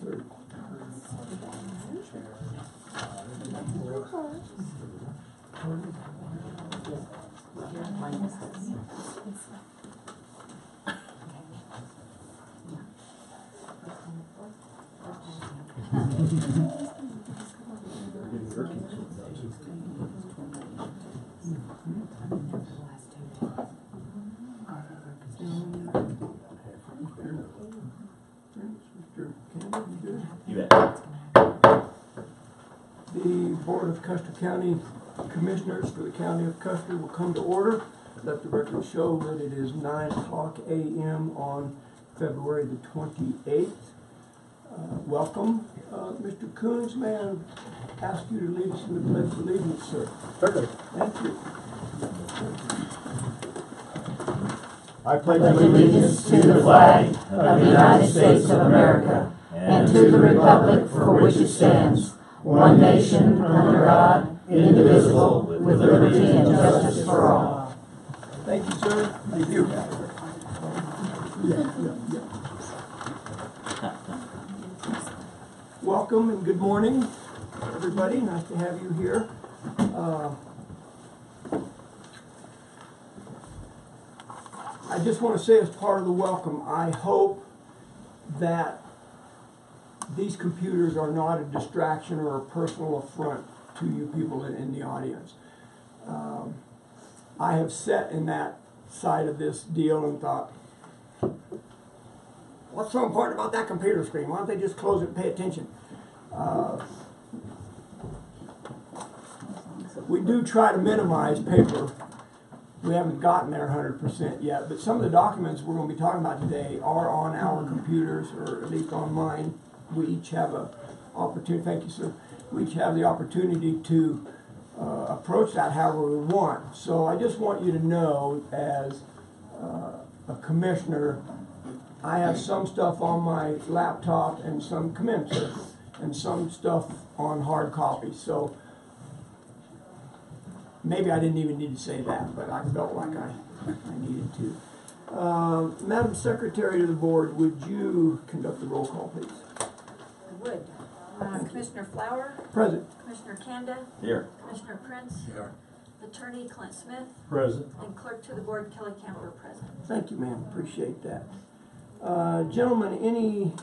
sir. You bet. The Board of Custer County Commissioners for the County of Custer will come to order. Let the record show that it is 9:00 a.m. on February the 28th. Welcome. Mr. Coons, may I ask you to lead us in the Pledge of Allegiance, sir? Certainly. Thank you. I pledge allegiance to the flag of the United States of America and to the republic for which it stands, one nation, under God, indivisible, with liberty and justice for all. Thank you, sir. Thank you. Welcome and good morning, everybody. Nice to have you here. I just want to say as part of the welcome, I hope that these computers are not a distraction or a personal affront to you people in the audience. I have sat in that side of this deal and thought, what's so important about that computer screen? Why don't they just close it and pay attention? We do try to minimize paper. We haven't gotten there 100% yet, but some of the documents we're going to be talking about today are on our computers, or at least on mine. We each have a opportunity. Thank you, sir. We each have the opportunity to approach that however we want. So I just want you to know, as a commissioner, I have some stuff on my laptop and some commensurate, and some stuff on hard copy. So maybe I didn't even need to say that, but I felt like I needed to. Madam Secretary of the Board, would you conduct the roll call, please? I would. Commissioner Flower? Present. Commissioner Kanda? Here. Commissioner Prince? Here. Attorney Clint Smith? Present. And Clerk to the Board Kelly Camper present. Thank you, ma'am. Appreciate that. Gentlemen, any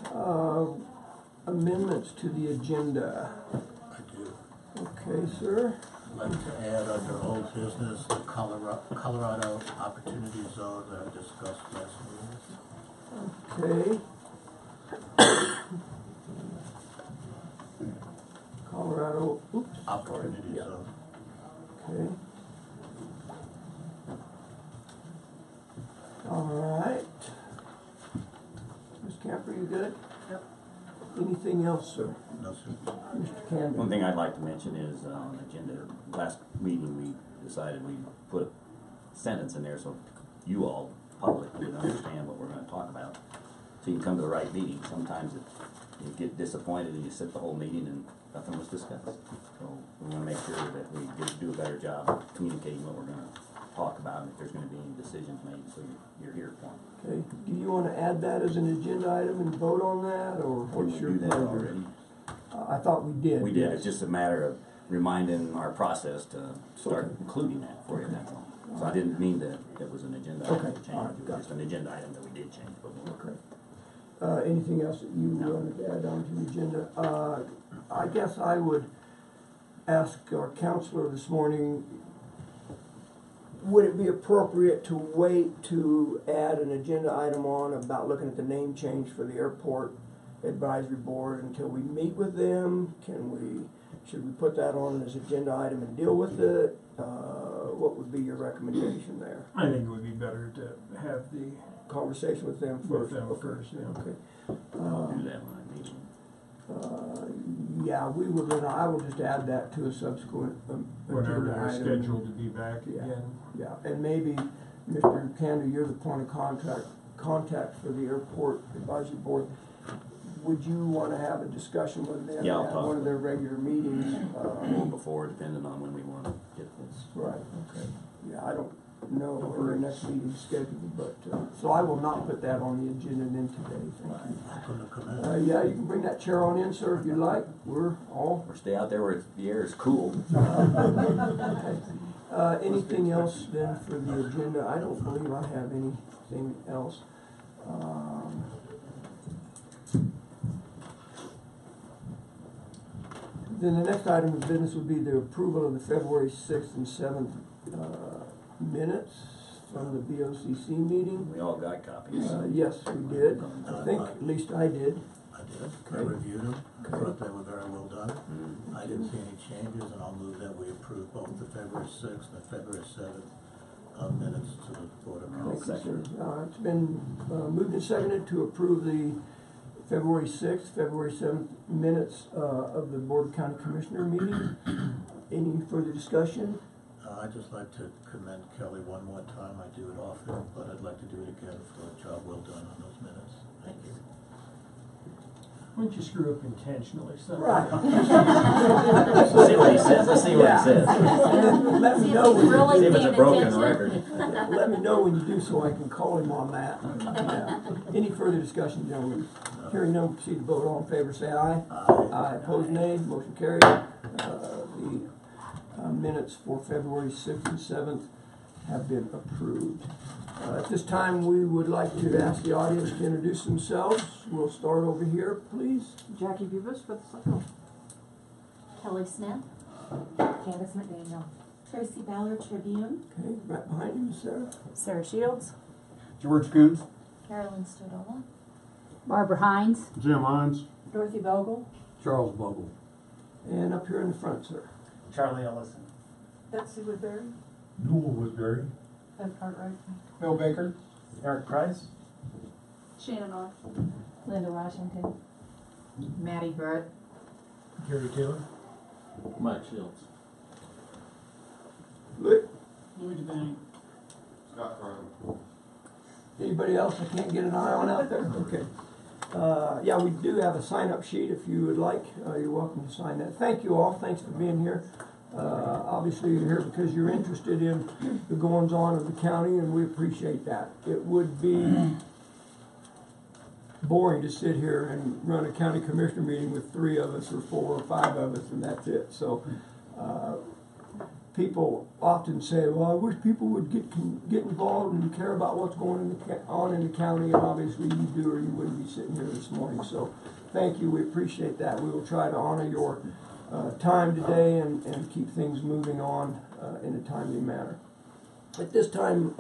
amendments to the agenda? I do. Okay, sir. I'd like to add under old business the Colorado Opportunity Zone that I discussed last meeting. Okay. Colorado, Opportunity yeah. Zone. Okay. All right. Ms. Camper, you good? Yep. Anything else, sir? No, sir. Mr. Camden? One thing I'd like to mention is on the agenda, last meeting we decided we'd put a sentence in there so you all, public, would understand what we're going to talk about. So you can come to the right meeting. Sometimes you get disappointed and you sit the whole meeting and nothing was discussed. So we want to make sure that we do a better job of communicating what we're going to talk about and if there's going to be any decisions made, so you're here for them. Okay. Do you want to add that as an agenda item and vote on that, or what's your do that pleasure? already? I thought we did. We did. Yes. It's just a matter of reminding our process to start Okay. including that for you. Okay. That's all. So I didn't mean that it was an agenda Okay. item to change. All right. It was just an agenda item that we did change. But we'll Okay. Anything else that you wanted to add on to the agenda? I guess I would ask our counselor this morning, would it be appropriate to wait to add an agenda item on about looking at the name change for the airport advisory board until we meet with them? Should we put that on as agenda item and deal with it? What would be your recommendation there? I think it would be better to have the Conversation with them first. yeah. Okay. I'll do that when I meet you. Yeah, we will. Then I will just add that to a subsequent Whenever agenda they're item. scheduled to be back Yeah. again. Yeah, and maybe Mr. Candy, you're the point of contact for the airport advisory board. Would you want to have a discussion with them Yeah, I'll at talk one of with their regular meetings? Or before, depending on when we want to get this. Right. Okay. Yeah, know our next meeting scheduled, but, so I will not put that on the agenda then today, thank you. Welcome to come in. Yeah, you can bring that chair on in, sir, if you'd like. We're all. Or stay out there where the air is cool. Anything else then for the agenda? I don't believe I have anything else. Then the next item of business would be the approval of the February 6th and 7th minutes from the BOCC meeting. We all got copies. Yes, we did. I think, at least I did. I did. I Okay. reviewed them. I Okay. thought they were very well done. Mm. I didn't see any changes, and I'll move that we approve both the February 6th and February 7th minutes to the Board of I'll Council. second. It's been moved and seconded to approve the February 6th, February 7th minutes of the Board of County Commissioner meeting. Any further discussion? I'd just like to commend Kelly one more time. I do it often, but I'd like to do it again for a job well done on those minutes. Thank you. Why don't you screw up intentionally, so. Right. Let's see what he says. Let's see what he says. Let me See if know he's when really See if it's a paying broken attention. record. let me know when you do so I can call him on that. Yeah. Any further discussion, gentlemen? Hearing none, proceed to vote. All in favor, say aye. Aye. Opposed, nay. Motion carried. The minutes for February 6th and 7th have been approved. At this time, we would like to ask the audience to introduce themselves. We'll start over here, please. Jackie Bubis for the second. Kelly Smith. Candace McDaniel. Tracy Ballard Tribune. Okay, right behind you, Sarah. Sarah Shields. George Coons. Carolyn Stodola. Barbara Hines. Jim Hines. Dorothy Bogle. Charles Bogle. And up here in the front, sir. Charlie Ellison. Betsy Woodbury. Newell Woodbury. Ed Cartwright. Bill Baker. Eric Price. Shannon North. Linda Washington. Maddie Brett. Gary Taylor. Mike Shields. Louis? Louis DeBank. Scott Carter. Anybody else I can't get an eye on out there? Okay. Yeah, we do have a sign-up sheet if you would like. You're welcome to sign that. Thank you all. Thanks for being here. Obviously, you're here because you're interested in the goings-on of the county, and we appreciate that. It would be boring to sit here and run a county commissioner meeting with 3 of us or 4 or 5 of us, and that's it. So people often say, well, I wish people would get involved and care about what's going on in the county, and obviously you do, or you wouldn't be sitting here this morning. So thank you. We appreciate that. We will try to honor your time today and keep things moving on in a timely manner. At this time,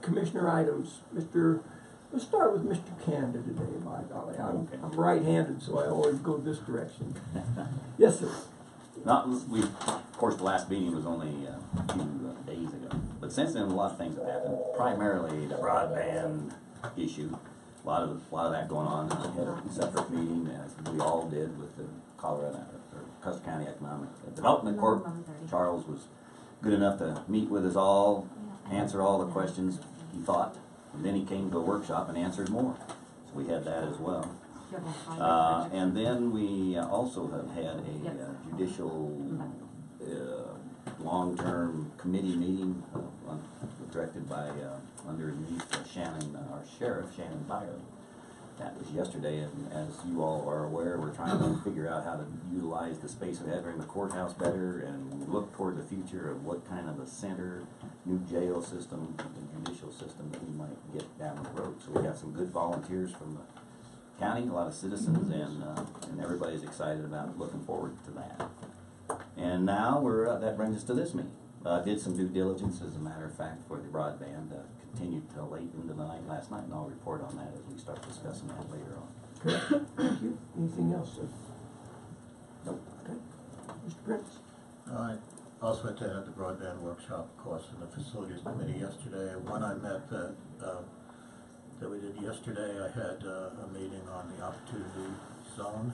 commissioner items. Let's start with Mr. Kanda today, by golly. I'm right-handed, so I always go this direction. Yes, sir. Of course, the last meeting was only a few days ago, but since then a lot of things have happened. Primarily the broadband issue. A lot of that going on. We had a separate meeting, as we all did, with the Custer County Economic Development Corp. Charles was good enough to meet with us all, answer all the questions he thought, and then he came to a workshop and answered more. So we had that as well. And then we also have had a judicial long-term committee meeting directed by underneath Shannon, our sheriff, Shannon Byron. That was yesterday, and as you all are aware, we're trying to figure out how to utilize the space we have in the courthouse better and look toward the future of what kind of a center, new jail system, and judicial system that we might get down the road. So we got some good volunteers from the county, a lot of citizens, and everybody's excited about looking forward to that. And now that brings us to this meeting. Did some due diligence, as a matter of fact, for the broadband. Continued till late into the night last night, and I'll report on that as we start discussing that later on. Okay. Thank you. Anything else, sir? Nope. Okay. Mr. Prince? I also attended the broadband workshop, of course, in the facilities committee yesterday. When I met that we did yesterday, I had a meeting on the opportunity zone,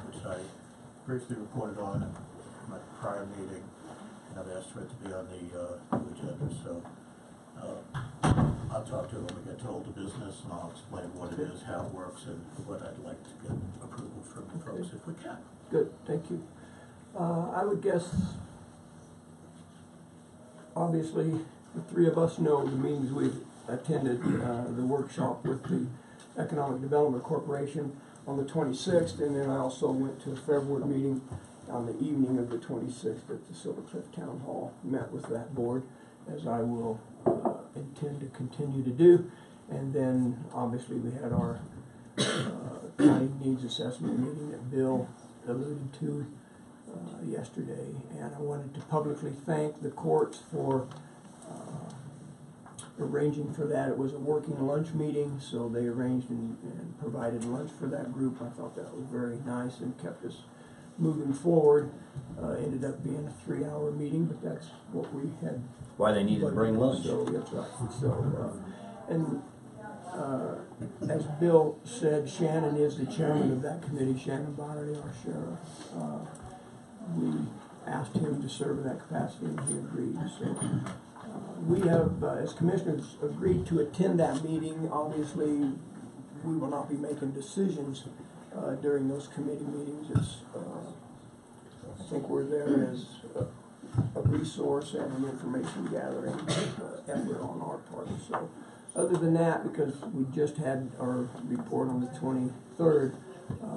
which I briefly reported on in my prior meeting, and I've asked for it to be on the new agenda. So I'll talk to her when we get to older business, and I'll explain what it is, how it works, and what I'd like to get approval from the folks if we can. Good, thank you. I would guess, obviously, the three of us know the meetings we've attended, the workshop with the Economic Development Corporation on the 26th, and then I also went to a Fair Board meeting on the evening of the 26th at the Silver Cliff Town Hall, met with that board, as I will intend to continue to do. And then, obviously, we had our county needs assessment meeting that Bill alluded to yesterday, and I wanted to publicly thank the courts for arranging for that. It was a working lunch meeting, so they arranged and provided lunch for that group. I thought that was very nice and kept us moving forward. Ended up being a 3-hour meeting, but that's what we had. Why they needed to bring lunch. So that's right. So, as Bill said, Shannon is the chairman of that committee, Shannon Bonnerty, our sheriff. We asked him to serve in that capacity, and he agreed. So we have, as commissioners, agreed to attend that meeting. Obviously, we will not be making decisions during those committee meetings. It's, I think we're there as a resource and an information gathering effort on our part. So, other than that, because we just had our report on the 23rd,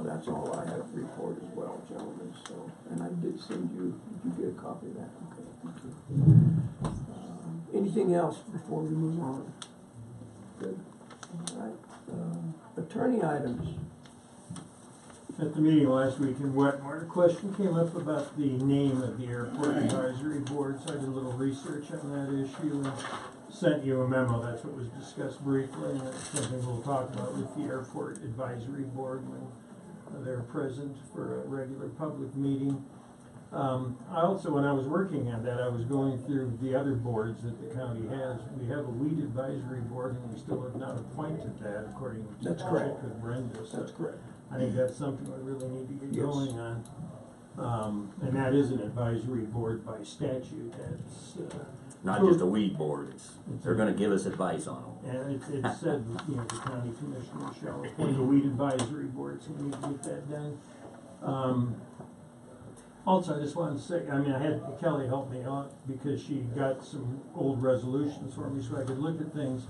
that's all I have to report as well, gentlemen. So, and I did send you. Did you get a copy of that? Okay, thank you. Anything else before we move on? Good. All right. Attorney items. At the meeting last week in Wetmore, a question came up about the name of the Airport Advisory Board, so I did a little research on that issue and sent you a memo. That's what was discussed briefly, and it's something we'll talk about with the Airport Advisory Board when they're present for a regular public meeting. I also, when I was working on that, I was going through the other boards that the county has. We have a weed advisory board, and we still have not appointed that, according to That's correct. with Brenda. So That's correct. I think that's something we really need to get Yes. going on. And that is an advisory board by statute. That's Not just a weed board, they're gonna give us advice on them. and it said, you know, the county commissioner shall appoint a weed advisory board, so we need to get that done. Also, I just wanted to say, I mean, I had Kelly help me out because she got some old resolutions for me so I could look at things.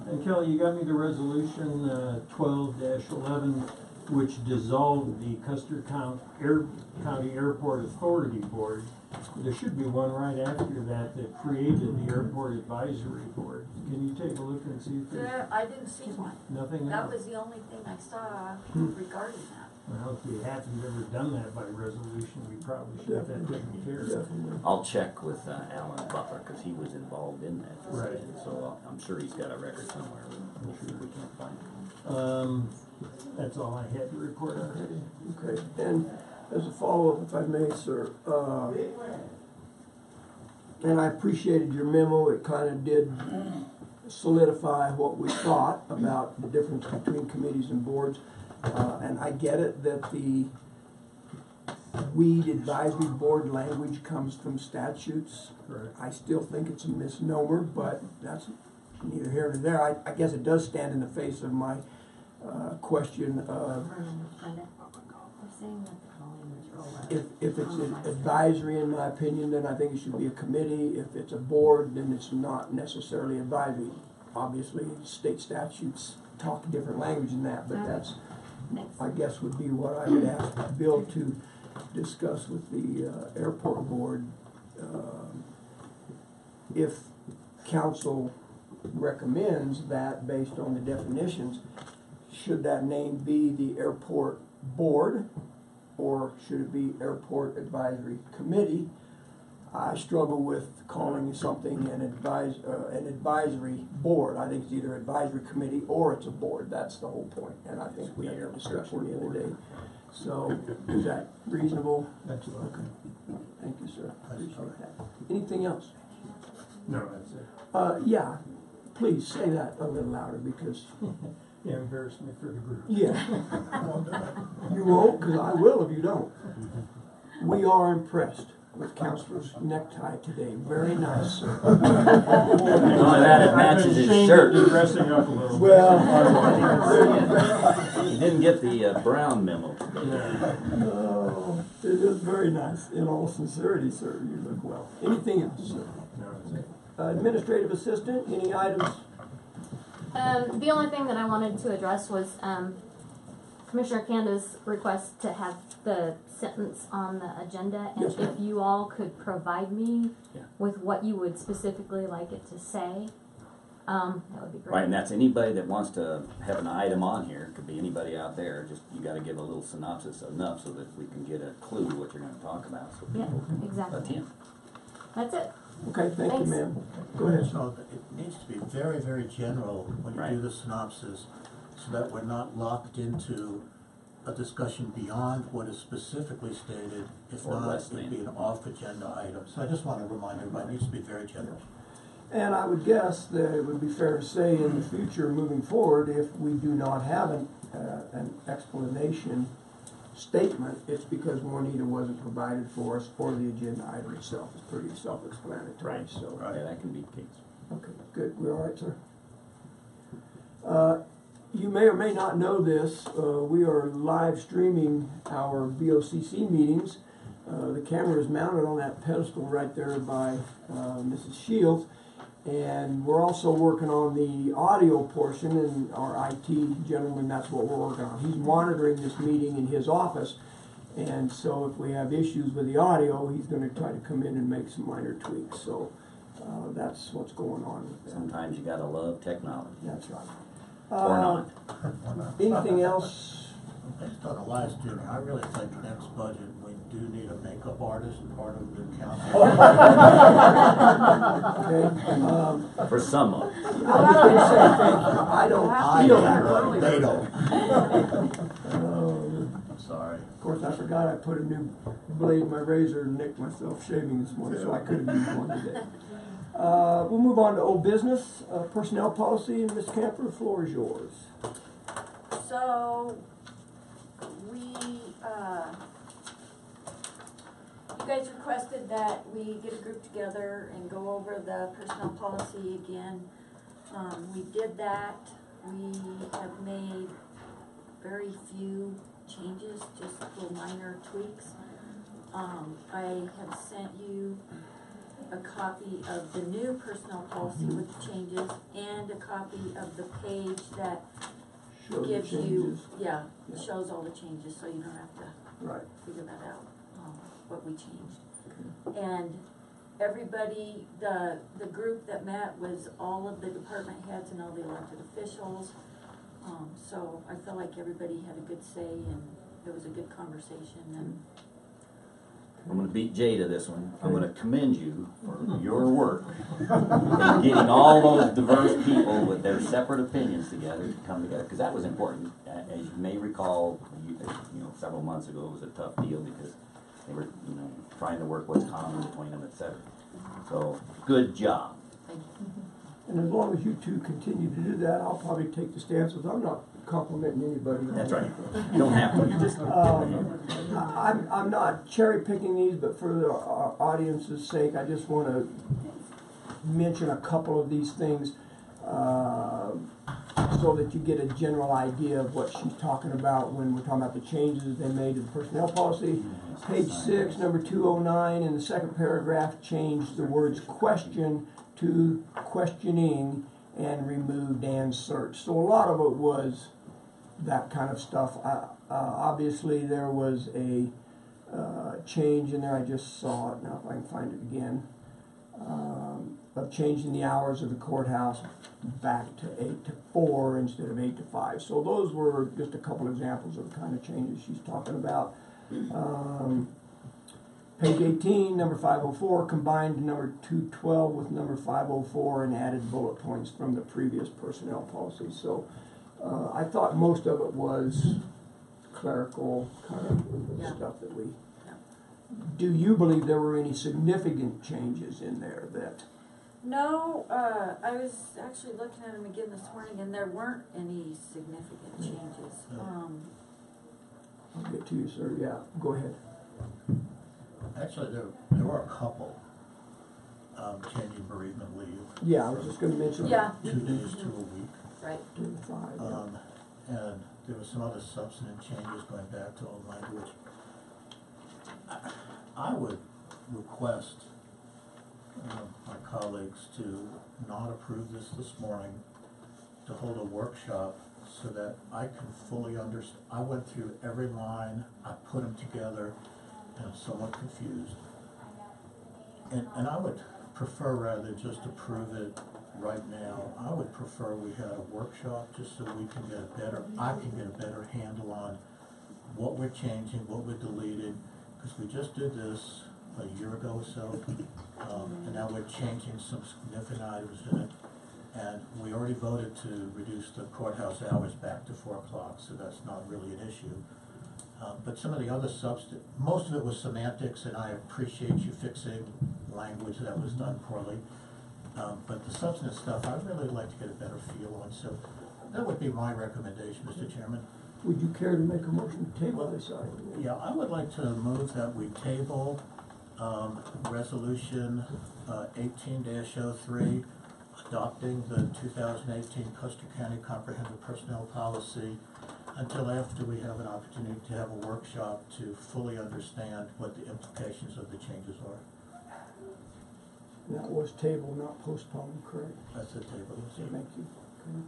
And Kelly, you got me the resolution 12-11, which dissolved the Custer County Airport Authority Board. There should be one right after that that created the Airport Advisory Board. Can you take a look and see if there's I didn't see one. nothing That else? was the only thing I saw regarding that. Well, if we haven't ever done that by resolution, we probably should have that taken care of. Definitely. I'll check with Alan Butler, cause he was involved in that decision, so I'm sure he's got a record somewhere. We'll see if we can't find it. That's all I had to report on. Okay. And as a follow-up, if I may, sir, and I appreciated your memo. It kind of did solidify what we thought about the difference between committees and boards. And I get it that the weed advisory board language comes from statutes. Correct. I still think it's a misnomer, but that's neither here nor there. I guess it does stand in the face of my question of if it's an advisory, in my opinion, then I think it should be a committee. If it's a board, then it's not necessarily advisory. Obviously, state statutes talk a different language than that, but that's, I guess, would be what I would ask Bill to discuss with the airport board. If council recommends that based on the definitions, should that name be the airport board or should it be airport advisory committee? I struggle with calling something an advisory board. I think it's either advisory committee or it's a board. That's the whole point. And I think we had a discussion the other day. So is that reasonable? Excellent. Okay. Thank you, sir. Appreciate that. Anything else? No, that's it. Yeah. Please say that a little louder because. Yeah, embarrass me for the group. Yeah. You won't, because I will if you don't. We are impressed with Counselor's necktie today. Very nice, sir. Not only that, it matches his shirt. Dressing up a little Well, He didn't get the brown memo. oh, it is very nice. In all sincerity, sir, you look well. Anything else, sir? No, that's it. Administrative assistant, any items? The only thing that I wanted to address was Commissioner Canda's request to have the sentence on the agenda, and Yes, ma'am. if you all could provide me Yeah. with what you would specifically like it to say, that would be great. Right, and that's anybody that wants to have an item on here, could be anybody out there, just, you gotta give a little synopsis enough so that we can get a clue what you're gonna talk about, so Yeah, people can exactly. attend. That's it. Okay, thank you, Thanks. ma'am. Go ahead. So it needs to be very, very general when you Right. do the synopsis, so that we're not locked into a discussion beyond what is specifically stated. If Or not, less it'd than. be an off-agenda item. So I just want to remind everybody, it needs to be very general. And I would guess that it would be fair to say in the future, moving forward, if we do not have an explanation statement, it's because Juanita wasn't provided for us, or the agenda item itself is pretty self-explanatory, Right. so. Yeah, that can be the case. Okay, good, we're all right, sir? You may or may not know this, we are live streaming our BOCC meetings. The camera is mounted on that pedestal right there by Mrs. Shields. And we're also working on the audio portion, and our IT gentleman, that's what we're working on. He's monitoring this meeting in his office, and so if we have issues with the audio, he's gonna try to come in and make some minor tweaks. So that's what's going on with that. Sometimes you gotta love technology, That's right. or not. Anything else? Based on the live streaming, I really think next budget, we do need a makeup artist part of the council. Okay, For some of us. I was gonna say, thank you, I don't feel that way. They don't. Um, I'm sorry. Of course, I forgot I put a new blade in my razor and nicked myself shaving this morning, so I could have used one today. We'll move on to old business, personnel policy, and Ms. Camper, the floor is yours. So, you guys requested that we get a group together and go over the personnel policy again. We did that. We have made very few changes, just little minor tweaks. I have sent you a copy of the new personnel policy with the changes and a copy of the page that Show the gives you, changes. yeah, Yeah. shows all the changes, so you don't have to Right. figure that out, what we changed. And everybody, the group that met was all of the department heads and all the elected officials. So I feel like everybody had a good say and it was a good conversation and I'm gonna beat Jay to this one. I'm gonna commend you for your work in getting all those diverse people with their separate opinions together to come together, because that was important. As you may recall, several months ago, it was a tough deal because they were, trying to work what's common between them, etc. So, good job. thank you. And as long as you two continue to do that, I'll probably take the stance of I'm not complimenting anybody. That's right. You don't have to. You just I'm not cherry picking these, but for the audience's sake, I just want to mention a couple of these things so that you get a general idea of what she's talking about when we're talking about the changes they made to the personnel policy. Page 6, number 209, in the second paragraph, changed the words question to questioning and removed and search. So a lot of it was that kind of stuff. Obviously, there was a change in there. I just saw it now. If I can find it again, of changing the hours of the courthouse back to 8 to 4 instead of 8 to 5. So those were just a couple examples of the kind of changes she's talking about. Page 18, number 504, combined number 212 with number 504 and added bullet points from the previous personnel policy. So I thought most of it was clerical kind of stuff that we... Do you believe there were any significant changes in there that... No, I was actually looking at them again this morning and there weren't any significant changes. I'll get to you, sir. Yeah, go ahead. Actually, there were a couple changing bereavement leave. Yeah, I was just going to mention Yeah. 2 days to a week. Right. 2 to 5. Yeah. And there were some other substantive changes going back to old language. I would request my colleagues to not approve this morning, to hold a workshop so that I can fully understand. I went through every line, I put them together, and I'm somewhat confused. And I would prefer, rather than just approve it right now, I would prefer we had a workshop just so we can get a better, I can get a better handle on what we're changing, what we're deleting, because we just did this a year ago or so, and now we're changing some significant items in it. And we already voted to reduce the courthouse hours back to 4 o'clock, so that's not really an issue. But some of the other most of it was semantics, and I appreciate you fixing language that was done poorly. But the substance stuff, I'd really like to get a better feel on, so that would be my recommendation, Mr. Chairman. Would you care to make a motion to table this item? Yeah, I would like to move that we table Resolution 18-03, adopting the 2018 Custer County Comprehensive Personnel Policy until after we have an opportunity to have a workshop to fully understand what the implications of the changes are. That was table, not postponed, correct? That's the table. Thank you. Okay.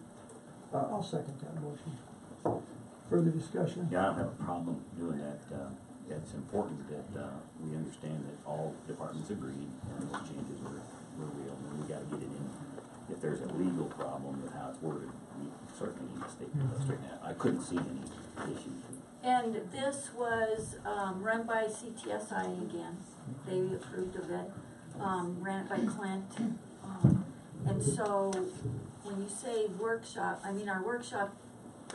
I'll second that motion. Further discussion? Yeah, I don't have a problem doing that. It's important that we understand that all departments agreed and those changes were real, and we gotta get it in. If there's a legal problem with how it's worded, we certainly need to straighten it out. I couldn't see any issues. And this was run by CTSI again. They approved of it. Ran it by Clint. And so when you say workshop, I mean our workshop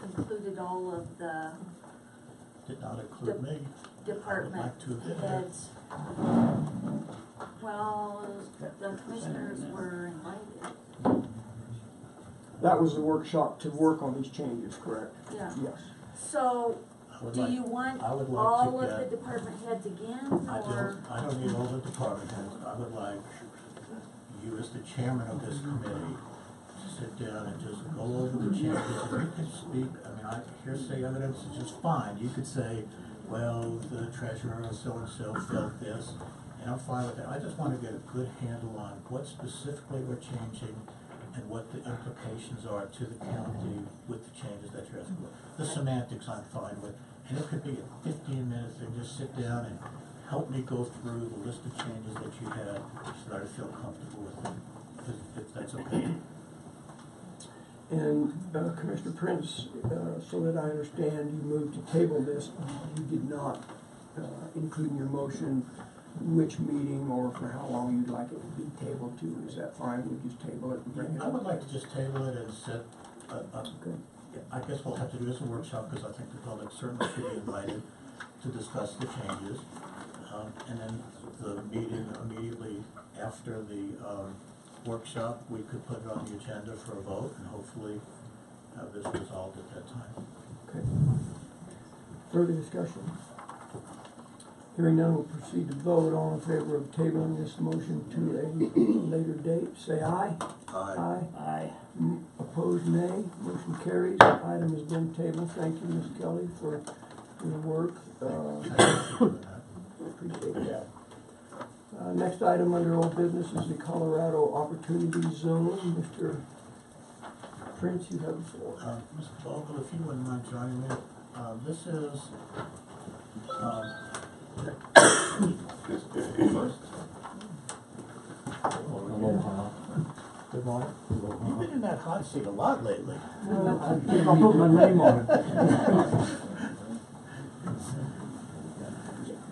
included all of the Did not include me. department I would like to have been there. heads. Well, the commissioners were invited. That was the workshop to work on these changes, correct? Yeah. Yes. So do you want all of the department heads again, or? I don't need all the department heads. I would like you as the chairman of this committee to sit down and just go over the changes. And you can speak, I mean, hearsay evidence is just fine. You could say, well, the treasurer so-and-so felt this, and I'm fine with that. I just want to get a good handle on what specifically we're changing and what the implications are to the county with the changes that you're asking for. The semantics I'm fine with, and it could be a 15-minute thing. Just sit down and help me go through the list of changes that you had so that I feel comfortable with them, if that's okay. And Commissioner Prince, so that I understand, you moved to table this. You did not include in your motion which meeting or for how long you'd like it to be tabled to. Is that fine? We just table it and bring it up? I would like to just table it and set Okay. I guess we'll have to do this a workshop, because I think the public certainly should be invited to discuss the changes. And then the meeting immediately after the workshop, we could put it on the agenda for a vote and hopefully have this resolved at that time. Okay. Further discussion? Hearing none, we'll proceed to vote. All in favor of tabling this motion to a later date, say aye. Aye. Aye. Opposed, nay. Motion carries. Item has been tabled. Thank you, Ms. Kelly, for your work. Appreciate that. Next item under old business is the Colorado Opportunity Zone. Mr. Prince, you have the floor. Mr. Vogel, if you wouldn't mind joining me, this is first. Good morning. You've been in that hot seat a lot lately. I'll put my name on it.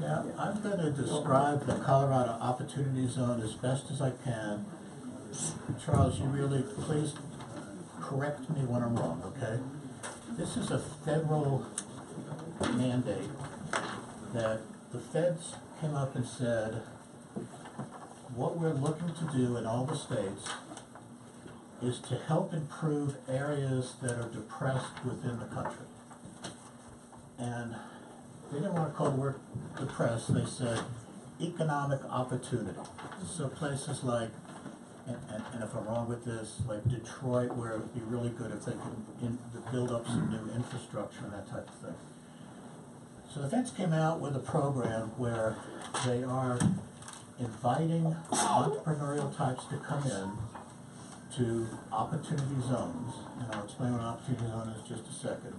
Now, I'm going to describe the Colorado Opportunity Zone as best as I can. Charles, you really, please correct me when I'm wrong, okay? This is a federal mandate that the feds came up and said, what we're looking to do in all the states is to help improve areas that are depressed within the country. And they didn't want to call the word depressed, they said economic opportunity. So places like, and if I'm wrong with this, like Detroit, where it would be really good if they could build up some new infrastructure and that type of thing. So the feds came out with a program where they are inviting entrepreneurial types to come in to opportunity zones, and I'll explain what an opportunity zone is in just a second,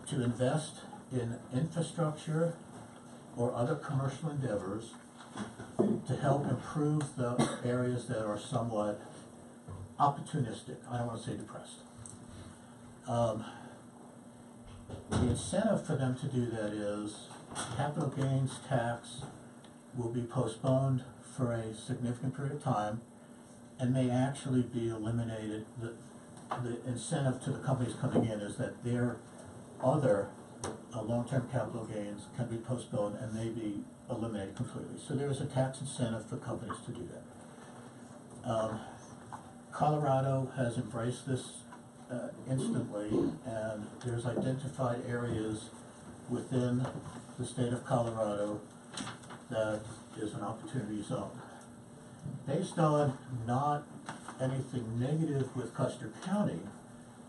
to invest in infrastructure or other commercial endeavors to help improve the areas that are somewhat opportunistic, I don't want to say depressed. The incentive for them to do that is capital gains tax will be postponed for a significant period of time and may actually be eliminated. The incentive to the companies coming in is that their other long-term capital gains can be postponed and may be eliminated completely. So there is a tax incentive for companies to do that. Colorado has embraced this instantly, and there's identified areas within the state of Colorado that is an opportunity zone. Based on not anything negative with Custer County,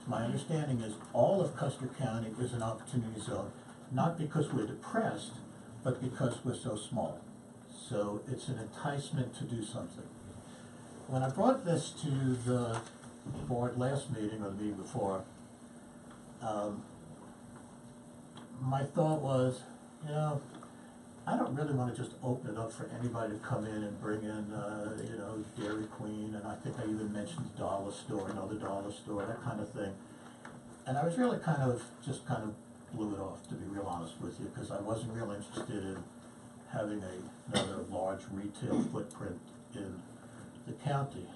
my understanding is all of Custer County is an opportunity zone, not because we're depressed, but because we're so small. So it's an enticement to do something. When I brought this to the board last meeting or the meeting before, my thought was, you know, I don't really want to just open it up for anybody to come in and bring in, you know, Dairy Queen, and I think I even mentioned Dollar Store, another dollar store, that kind of thing. And I was really kind of blew it off, to be real honest with you, because I wasn't real interested in having another large retail footprint in the county.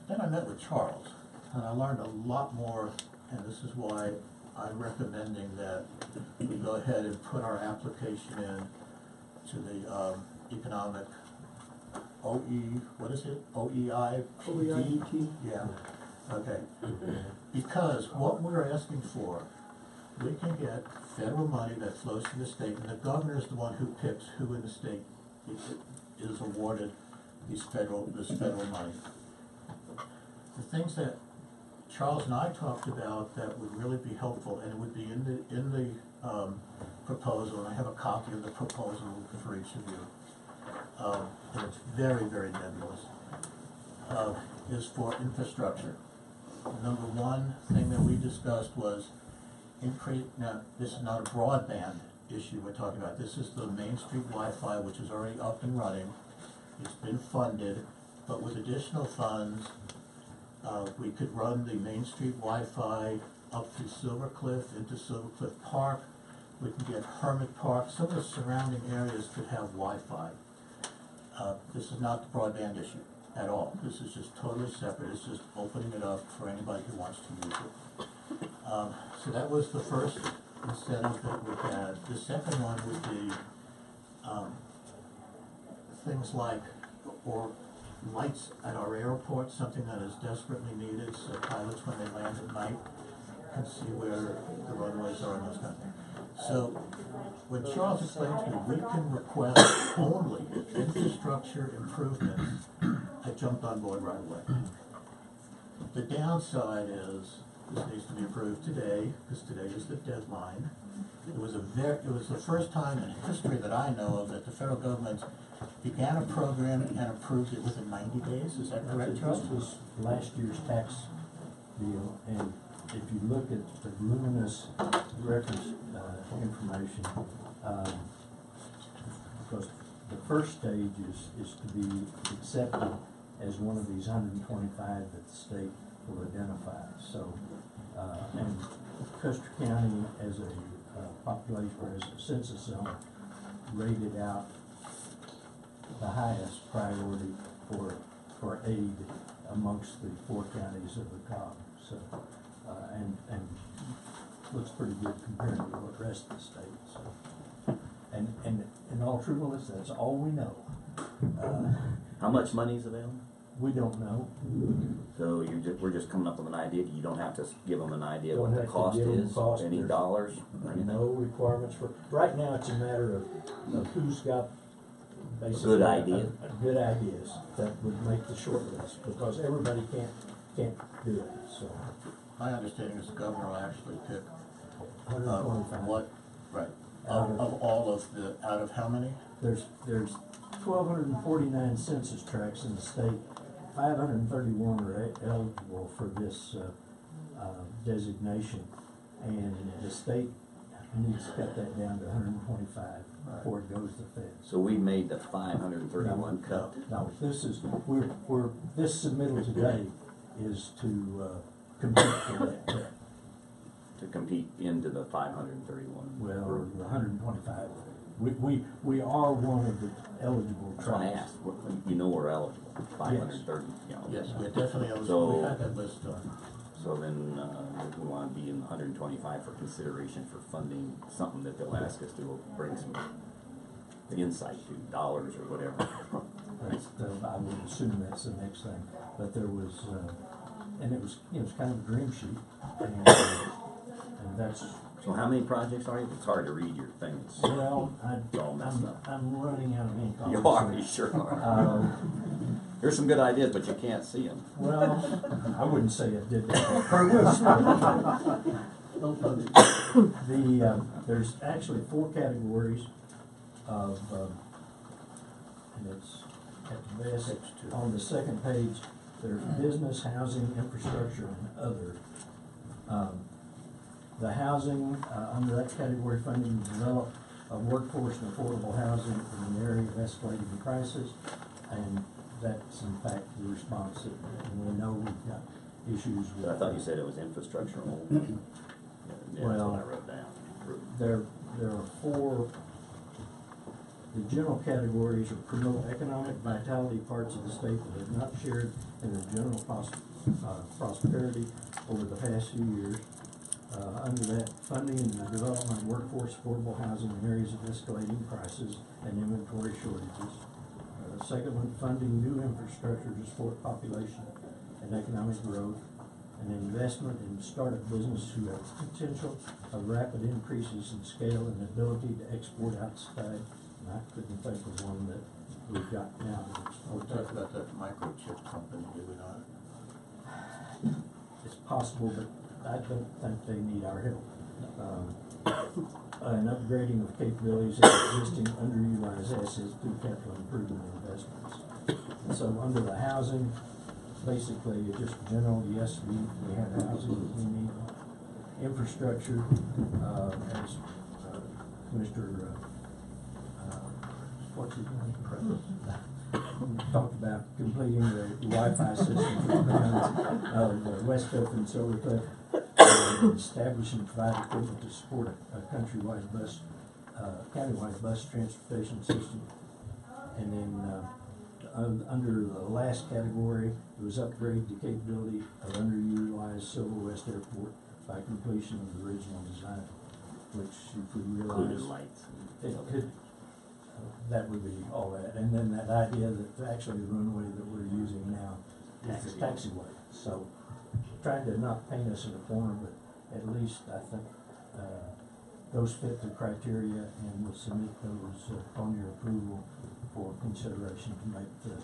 Then I met with Charles, and I learned a lot more, and this is why I'm recommending that we go ahead and put our application in to the economic what is it? OEI? OEIT? Yeah, okay. Because what we're asking for, we can get federal money that flows to the state, and the governor is the one who picks who in the state is awarded this federal money. The things that Charles and I talked about that would really be helpful, and it would be in the proposal, and I have a copy of the proposal for each of you, and it's very, very nebulous, is for infrastructure. Number one thing that we discussed was now this is not a broadband issue we're talking about, this is the Main Street Wi-Fi, which is already up and running. It's been funded, but with additional funds, we could run the Main Street Wi-Fi up to Silver Cliff, into Silver Cliff Park. We can get Hermit Park. Some of the surrounding areas could have Wi-Fi. This is not the broadband issue at all. This is just totally separate. It's just opening it up for anybody who wants to use it. So that was the first incentive that we had. The second one would be things like, or lights at our airport, something that is desperately needed, so pilots, when they land at night, can see where the runways are and those kind of things. So when Charles explained to me, we can request only infrastructure improvements, I jumped on board right away. The downside is this needs to be approved today, because today is the deadline. It was the first time in history that I know of that the federal government began a program and approved it within 90 days. Is that correct, Charles? This was last year's tax deal, and if you look at the luminous records information, because the first stage is to be accepted as one of these 125 that the state will identify. So, and Custer County as a population, or as a census zone, rated out the highest priority for aid amongst the 4 counties of the top. So, and looks pretty good compared to the rest of the state. So, and in all truthfulness, that's all we know. How much money is available? We don't know. So we're just coming up with an idea. You don't have to give them an idea Don't what the have to cost give them is, cost. any There's dollars, or anything. No requirements for, right now it's a matter of who's got basically Good idea. Good ideas that would make the short list, because everybody can't do it, so. My understanding is the governor will actually pick 125. what, right, Of all of the, out of how many? There's 1,249 census tracts in the state. 531 are eligible for this designation, and the state needs to cut that down to 125 before it goes to the feds. So we made the 531 cut. No, this is this submittal today is to compete for that cut. To compete into the 531. Well, the 125. We are one of the eligible That's why I tribes. asked. You know we're eligible. 530. You know. Yes, we're definitely eligible. So- We had that list on. So then we want to be in the 125 for consideration for funding something that they'll ask us to bring some insight to, dollars or whatever. That's I would assume that's the next thing. But there was, and it was kind of a dream sheet, and that's. So how many projects are you? It's hard to read your things. Well, It's all messed up. I'm running out of ink. You are, you sure are. There's some good ideas, but you can't see them. Well, I wouldn't say it did that on purpose. There's actually 4 categories of, and it's at the best, on the second page, there's business, housing, infrastructure, and other. The housing, under that category, funding to develop a workforce and affordable housing in an area of escalating prices, and that's in fact the response that, and we know we've got issues with. I thought you said it was infrastructure only. Yeah, that's what I wrote down. There are 4. The general categories are promote economic vitality parts of the state that have not shared in the general prosperity over the past few years. Under that, funding and the development of workforce, affordable housing in areas of escalating prices and inventory shortages. Second one, funding new infrastructure to support population and economic growth, and investment in startup businesses who have potential of rapid increases in scale and ability to export outside. And I couldn't think of one that we've got now to We export. talked about that microchip company, did we not? It's possible, but I don't think they need our help. An upgrading of capabilities of existing underutilized assets through capital improvement investments. And so under the housing, basically it's just general, yes, we have housing that we need. Infrastructure, as Mr. What's his name? Talked about completing the Wi-Fi system for the grounds of West Cliff and Silver Cliff, establishing and provide equipment to support a countrywide bus transportation system. And then under the last category, it was upgrade the capability of underutilized Silver West Airport by completion of the original design, which if we Included realize lights. it could, that would be all that. And then that idea that actually the runway that we're using now is the taxiway. So trying to not paint us in a corner, but at least I think those fit the criteria, and we'll submit those on your approval for consideration to make the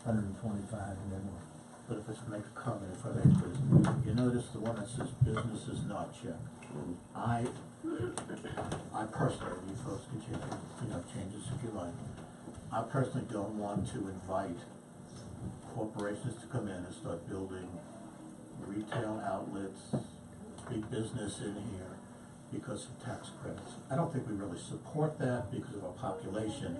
125 and then we'll. But if I can make a comment, if I may, please. You notice the one that says business is not checked. I personally, you folks can change this if you like. I personally don't want to invite corporations to come in and start building retail outlets, big business in here because of tax credits. I don't think we really support that because of our population,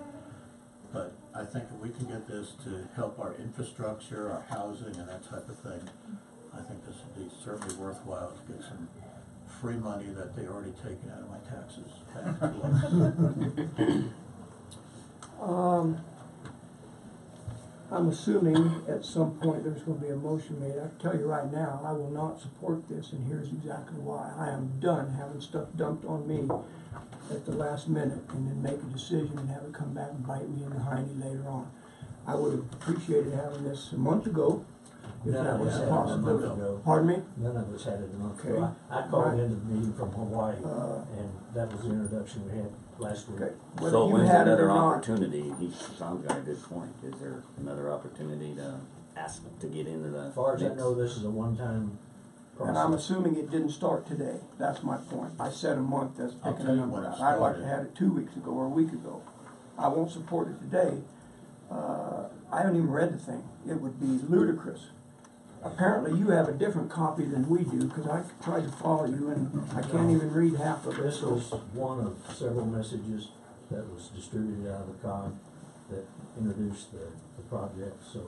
but I think if we can get this to help our infrastructure, our housing, and that type of thing, I think this would be certainly worthwhile to get some free money that they already taken out of my taxes back to us. I'm assuming at some point there's going to be a motion made. I can tell you right now, I will not support this, and here's exactly why. I am done having stuff dumped on me at the last minute and then make a decision and have it come back and bite me in the hiney later on. I would have appreciated having this a month ago, if None that of was us a had it a month possibility. ago. Pardon me? None of us had it a month Okay. ago. I called Right. into the meeting from Hawaii, and that was the introduction we had last week. Okay. So Whether you when's had it or another not, opportunity? Tom's got a good point. Is there another opportunity to ask to get into the As far as I mix? know, this is a one-time And I'm assuming it didn't start today. That's my point. I said a month as I'll picking tell a you number when it out. I'd like to started. have it 2 weeks ago or a week ago. I won't support it today. I haven't even read the thing. It would be ludicrous. Apparently you have a different copy than we do, because I tried to follow you and I can't even read half of it. This was one of several messages that was distributed out of the COG that introduced the project, so.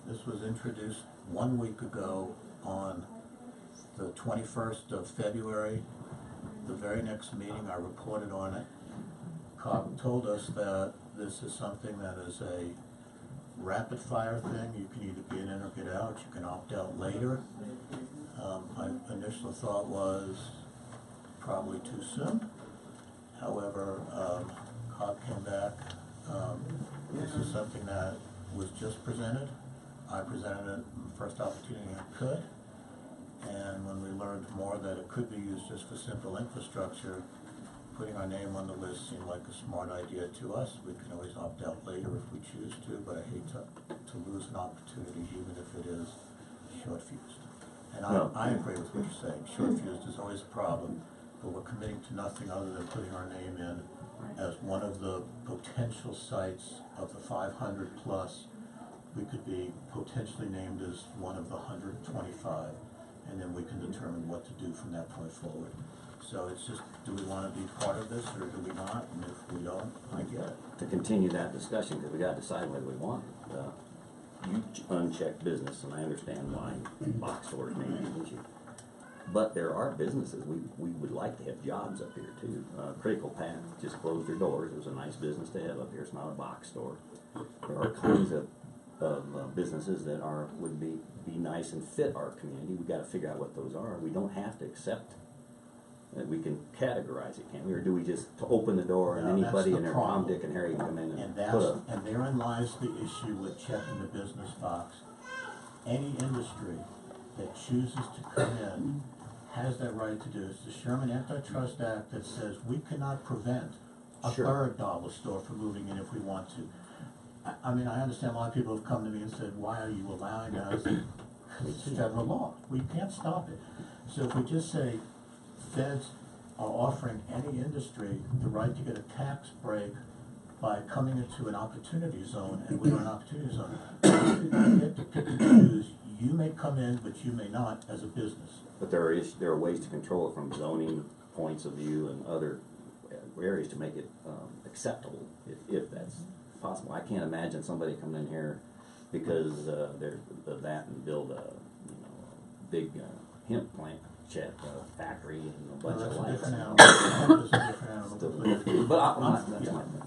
This was introduced 1 week ago on the 21st of February. The very next meeting, I reported on it. COG told us that this is something that is a rapid fire thing. You can either get in or get out. You can opt out later. My initial thought was probably too soon. However, COG came back. This is something that was just presented. I presented it the first opportunity I could. And when we learned more that it could be used just for simple infrastructure, putting our name on the list seemed like a smart idea to us. We can always opt out later if we choose to, but I hate to lose an opportunity even if it is short-fused. And I agree with what you're saying. Short-fused is always a problem, but we're committing to nothing other than putting our name in as one of the potential sites of the 500 plus. We could be potentially named as one of the 125, and then we can determine what to do from that point forward. So it's just, do we want to be part of this or do we not? And if we don't, I get it. To continue that discussion, because we gotta decide whether we want it. You unchecked business, and I understand why box stores may be an issue. But there are businesses, we would like to have jobs up here too. Critical Path just closed their doors. It was a nice business to have up here. It's not a box store. There are kinds of businesses that would be nice and fit our community. We gotta figure out what those are. We don't have to accept that. We can categorize it, can't we? Or do we just open the door and No, that's anybody the in their problem. Tom, Dick, and Harry can come in And and that's, put a... and therein lies the issue with checking the business box. Any industry that chooses to come in has that right to do it. It's the Sherman Antitrust Act that says we cannot prevent a Sure. third dollar store from moving in if we want to. I mean, I understand a lot of people have come to me and said, why are you allowing us? Because it's federal law. We can't stop it. So if we just say feds are offering any industry the right to get a tax break by coming into an opportunity zone, and we're an opportunity zone, you get to pick and choose. You may come in, but you may not as a business. But there are ways to control it from zoning points of view and other areas to make it acceptable, if that's possible. I can't imagine somebody coming in here because they're of that and build a big hemp plant factory and a bunch of lights. Different animal. That's a different animal completely. But that's Yeah. my point.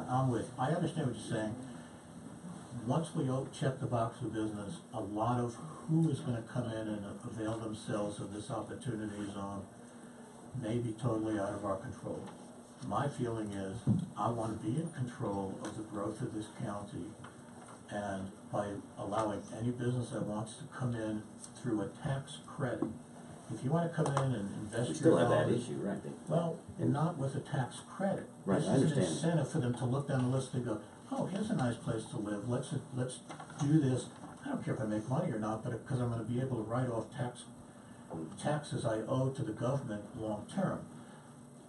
I'm with. I understand what you're saying. Once we check the box of business, a lot of who is going to come in and avail themselves of this opportunity zone may be totally out of our control. My feeling is I want to be in control of the growth of this county, and by allowing any business that wants to come in through a tax credit. If you want to come in and invest We your still have that dollars, issue, right? well, not with a tax credit. Right, This I is an understand. incentive for them to look down the list and go, oh, here's a nice place to live, let's do this. I don't care if I make money or not, but because I'm gonna be able to write off taxes I owe to the government long term.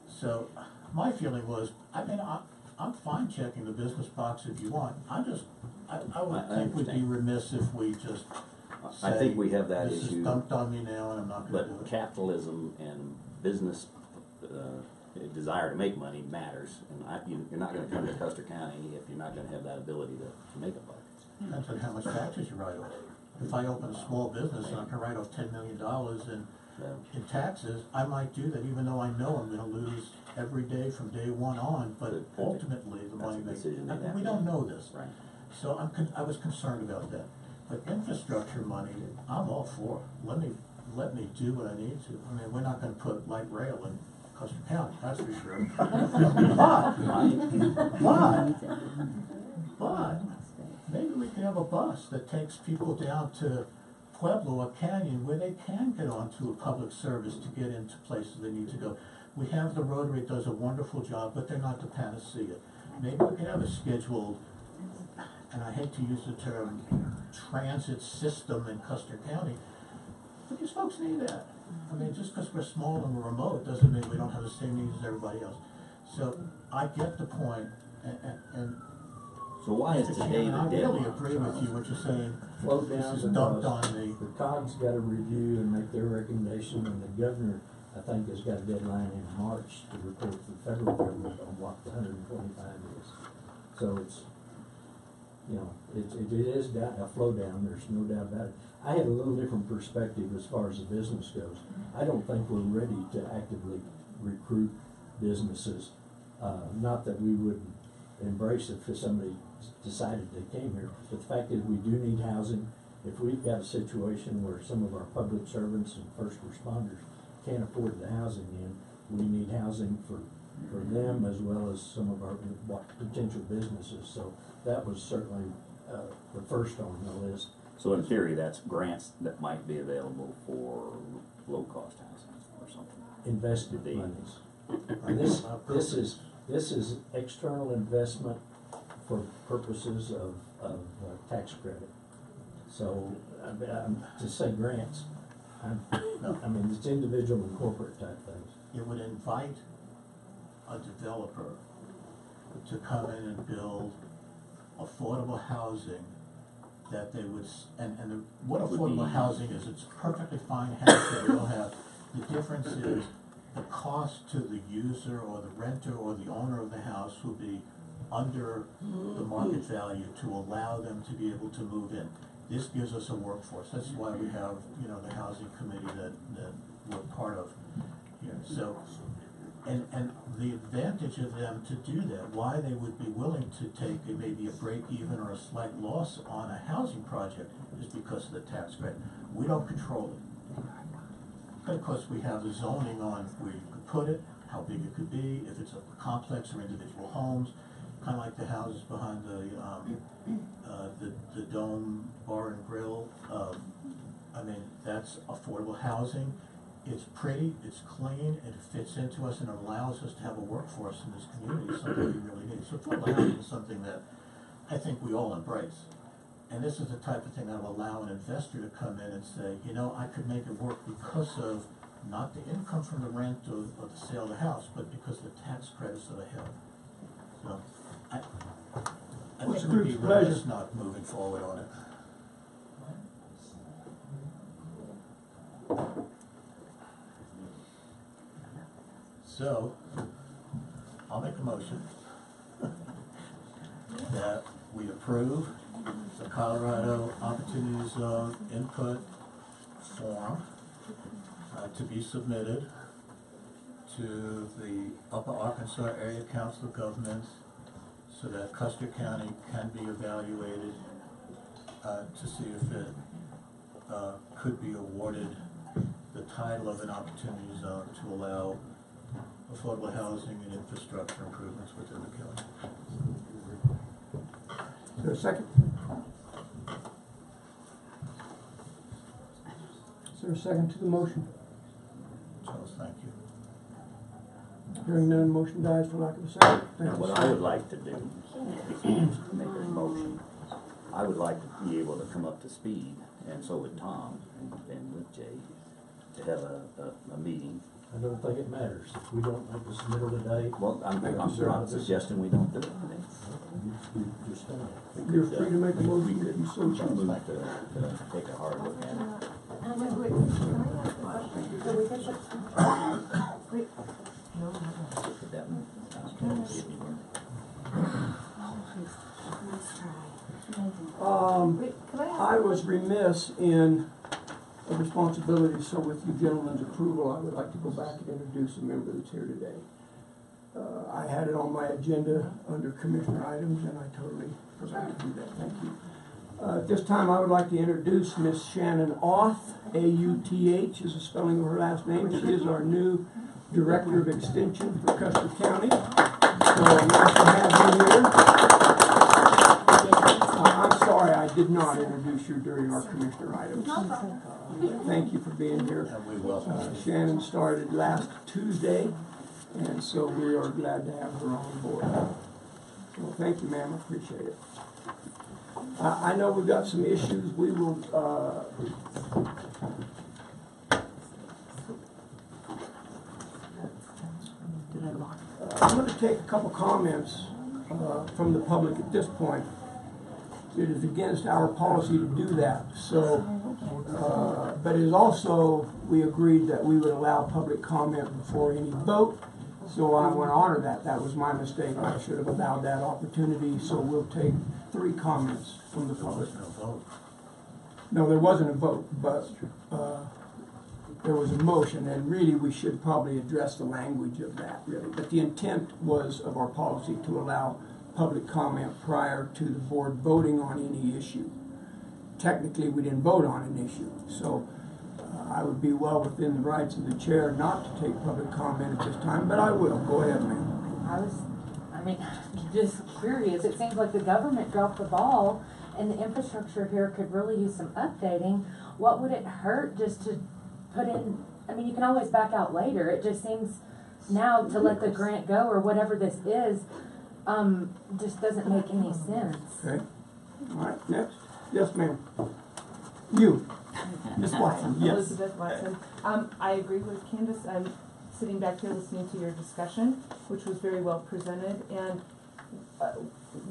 So, my feeling was, I mean, I'm fine checking the business box if you want. I would I think we'd be understand. remiss if we just I say, think we have that this is issue. dumped on me now and I'm not gonna do But it. capitalism and business desire to make money matters, and you're not going to come to Custer County if you're not going to have that ability to make a buck. Depends on how much taxes you write off. If I open a small business and I can write off $10 million in taxes, I might do that even though I know I'm gonna lose every day from day one on, but ultimately the money That's a makes. decision they'd have We to don't make. know this. Right. So I was concerned about that. But infrastructure money, I'm all for. Let me do what I need to. I mean, we're not gonna put light rail in Custer County, that's for sure. But maybe we can have a bus that takes people down to Pueblo or Canyon where they can get onto a public service to get into places they need to go. We have the Rotary that does a wonderful job, but they're not the panacea. Maybe we can have a scheduled, and I hate to use the term transit system in Custer County, but these folks need that. I mean, just because we're small and we're remote doesn't mean we don't have the same needs as everybody else. So I get the point, and So why is Mr. today Chairman, the I really deadline? agree with you, what you're saying. Slow This down is because dumped on me. the COG's gotta review and make their recommendation, and the governor, I think, has got a deadline in March to report to the federal government on what the 125 is. So it's, you know, it is a flow down, there's no doubt about it. I had a little different perspective as far as the business goes. I don't think we're ready to actively recruit businesses. Not that we wouldn't embrace it if somebody decided they came here, but the fact is we do need housing. If we've got a situation where some of our public servants and first responders can't afford the housing in, we need housing for them as well as some of our potential businesses. So that was certainly the first on the list. So in theory, that's grants that might be available for low-cost housing or something. Invested They- monies. And this is external investment for purposes of tax credit. So, to say grants, I mean, it's individual and corporate type things. It would invite a developer to come in and build affordable housing that they would, what affordable housing is, it's perfectly fine house that we all have. The difference is the cost to the user or the renter or the owner of the house will be under the market value to allow them to be able to move in. This gives us a workforce. That's why we have, you know, the housing committee that we're part of here. So, and the advantage of them to do that, why they would be willing to take maybe a break even or a slight loss on a housing project is because of the tax credit. We don't control it. Because we have the zoning on where you could put it, how big it could be, if it's a complex or individual homes, kind of like the houses behind the Dome Bar and Grill. I mean, that's affordable housing. It's pretty, it's clean, it fits into us, and it allows us to have a workforce in this community, something we really need. So affordable housing is something that I think we all embrace. And this is the type of thing that will allow an investor to come in and say, you know, I could make it work because of not the income from the rent or the sale of the house, but because of the tax credits that I have. So I What's think the we'd be group's remiss pleasure? not moving forward on it. So, I'll make a motion that we approve the Colorado Opportunity Zone Input Form to be submitted to the Upper Arkansas Area Council of Governments so that Custer County can be evaluated to see if it could be awarded the title of an opportunity zone to allow affordable housing and infrastructure improvements within the county. Is there a second? Is there a second to the motion? Charles, thank you. Hearing none, motion dies for lack of a second. Thank Now, you, what sir. I would like to do, before you make a motion, I would like to be able to come up to speed, and so would Tom and with Jay, to have a meeting. I don't think it matters. If we don't make the submittal today, Well, I'm not suggesting we don't do it. you just don't. You're free to make a We motion could if you so move choose. to take a hard look at it. Put that one, give me one. I was remiss in a responsibility, so with you gentlemen's approval, I would like to go back and introduce a member that's here today. I had it on my agenda under commissioner items, and I totally forgot to do that. Thank you. At this time, I would like to introduce Miss Shannon Auth, A-U-T-H is the spelling of her last name. She is our new Director of Extension for Custer County. So nice to have you here. I'm sorry I did not introduce you during our commissioner items. Thank you for being here. And we welcome you. Shannon started last Tuesday, and so we are glad to have her on board. So thank you, ma'am. I appreciate it. I know we've got some issues. We will take a couple comments from the public at this point. It is against our policy to do that. So, but it is also, we agreed that we would allow public comment before any vote. So I want to honor that. That was my mistake. I should have allowed that opportunity. So we'll take 3 comments from the public. There was no vote. No, there wasn't a vote, but there was a motion, and really we should probably address the language of that, really. But the intent was of our policy to allow public comment prior to the board voting on any issue. Technically, we didn't vote on an issue, so I would be well within the rights of the chair not to take public comment at this time, but I will. Go ahead, ma'am. Just curious, it seems like the government dropped the ball and the infrastructure here could really use some updating. What would it hurt just to put in, you can always back out later. It just seems now to let the grant go or whatever this is, just doesn't make any sense. Okay. All right, next. Yes, ma'am. You. Ms. Watson, yes. Elizabeth Watson. I agree with Candace. I'm sitting back here listening to your discussion, which was very well presented. And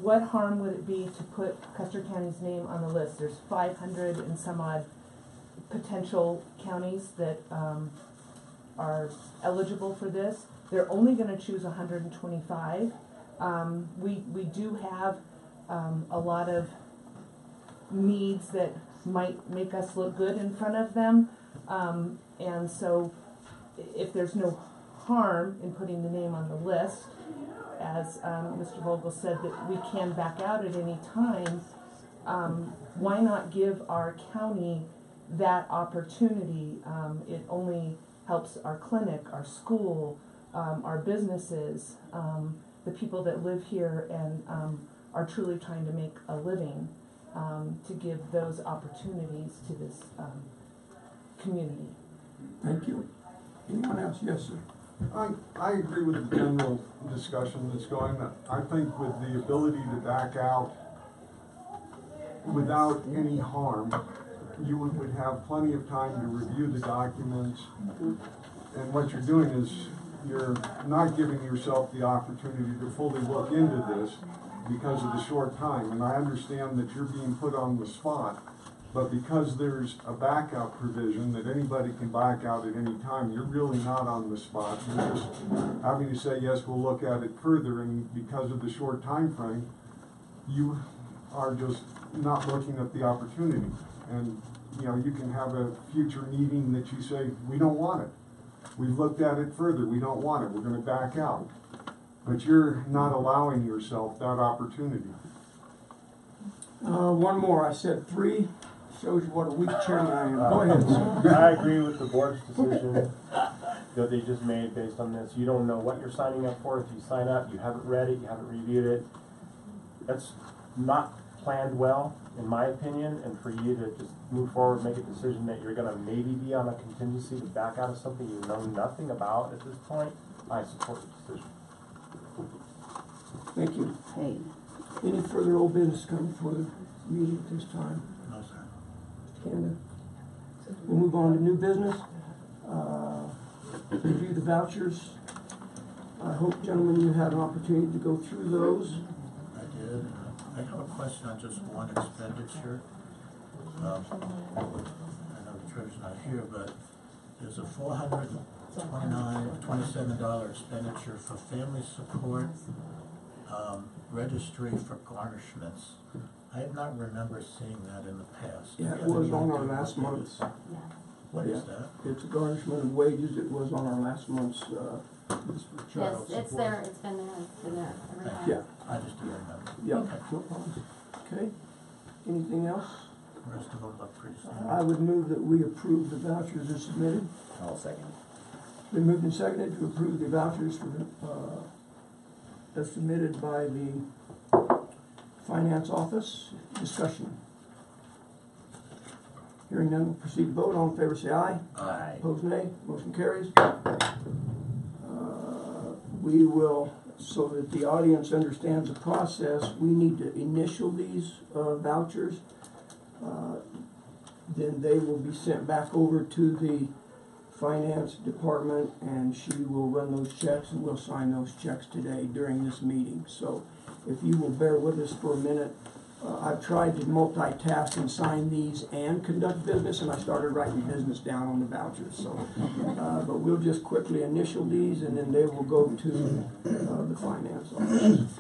what harm would it be to put Custer County's name on the list? There's 500 and some odd potential counties that are eligible for this. They're only going to choose 125. We do have a lot of needs that might make us look good in front of them, and so if there's no harm in putting the name on the list, as Mr. Vogel said, that we can back out at any time, why not give our county that opportunity? It only helps our clinic, our school, our businesses, the people that live here and are truly trying to make a living, to give those opportunities to this community. Thank you. Anyone else? Yes, sir. I agree with the general discussion that's going on. I think with the ability to back out without any harm, you would have plenty of time to review the documents. And what you're doing is you're not giving yourself the opportunity to fully look into this because of the short time. And I understand that you're being put on the spot, but because there's a backup provision that anybody can back out at any time, you're really not on the spot. You're just having to say, yes, we'll look at it further, and because of the short time frame, you are just not looking at the opportunity. And you can have a future meeting that you say, we don't want it. We've looked at it further, we don't want it, we're going to back out. But you're not allowing yourself that opportunity. One more. I said 3. Shows you what a weak chairman I am. Go ahead, sir. I agree with the board's decision that they just made based on this. You don't know what you're signing up for. If you sign up, you haven't read it, you haven't reviewed it. That's not planned well, in my opinion, and for you to just move forward, make a decision that you're going to maybe be on a contingency to back out of something you know nothing about at this point, I support the decision. Thank you. Hey. Any further old business coming before the meeting at this time? No, sir. Canada. We'll move on to new business. Review the vouchers. I hope, gentlemen, you had an opportunity to go through those. I did. I have a question on just one expenditure. I know the treasurer's not here, but there's a $427 expenditure for family support registry for garnishments. I have not remember seeing that in the past. Yeah, it was on our last month's. What is that? It's a garnishment of wages. It was on our last month's. Yes, it's there, it's been there every time. Yeah. I just didn't remember. Yeah, Okay. no problem. Okay. Anything else? The rest of them look pretty I standard. would move that we approve the vouchers as submitted. I'll second. Been moved and seconded to approve the vouchers for as submitted by the Finance Office. Discussion. Hearing none, we'll proceed to vote. All in favor say aye. Aye. Opposed nay. Motion carries. We will, so that the audience understands the process, we need to initial these vouchers. Then they will be sent back over to the finance department, and she will run those checks, and we'll sign those checks today during this meeting. So if you will bear with us for a minute, I've tried to multitask and sign these and conduct business, and I started writing business down on the vouchers. So, but we'll just quickly initial these, and then they will go to the finance office.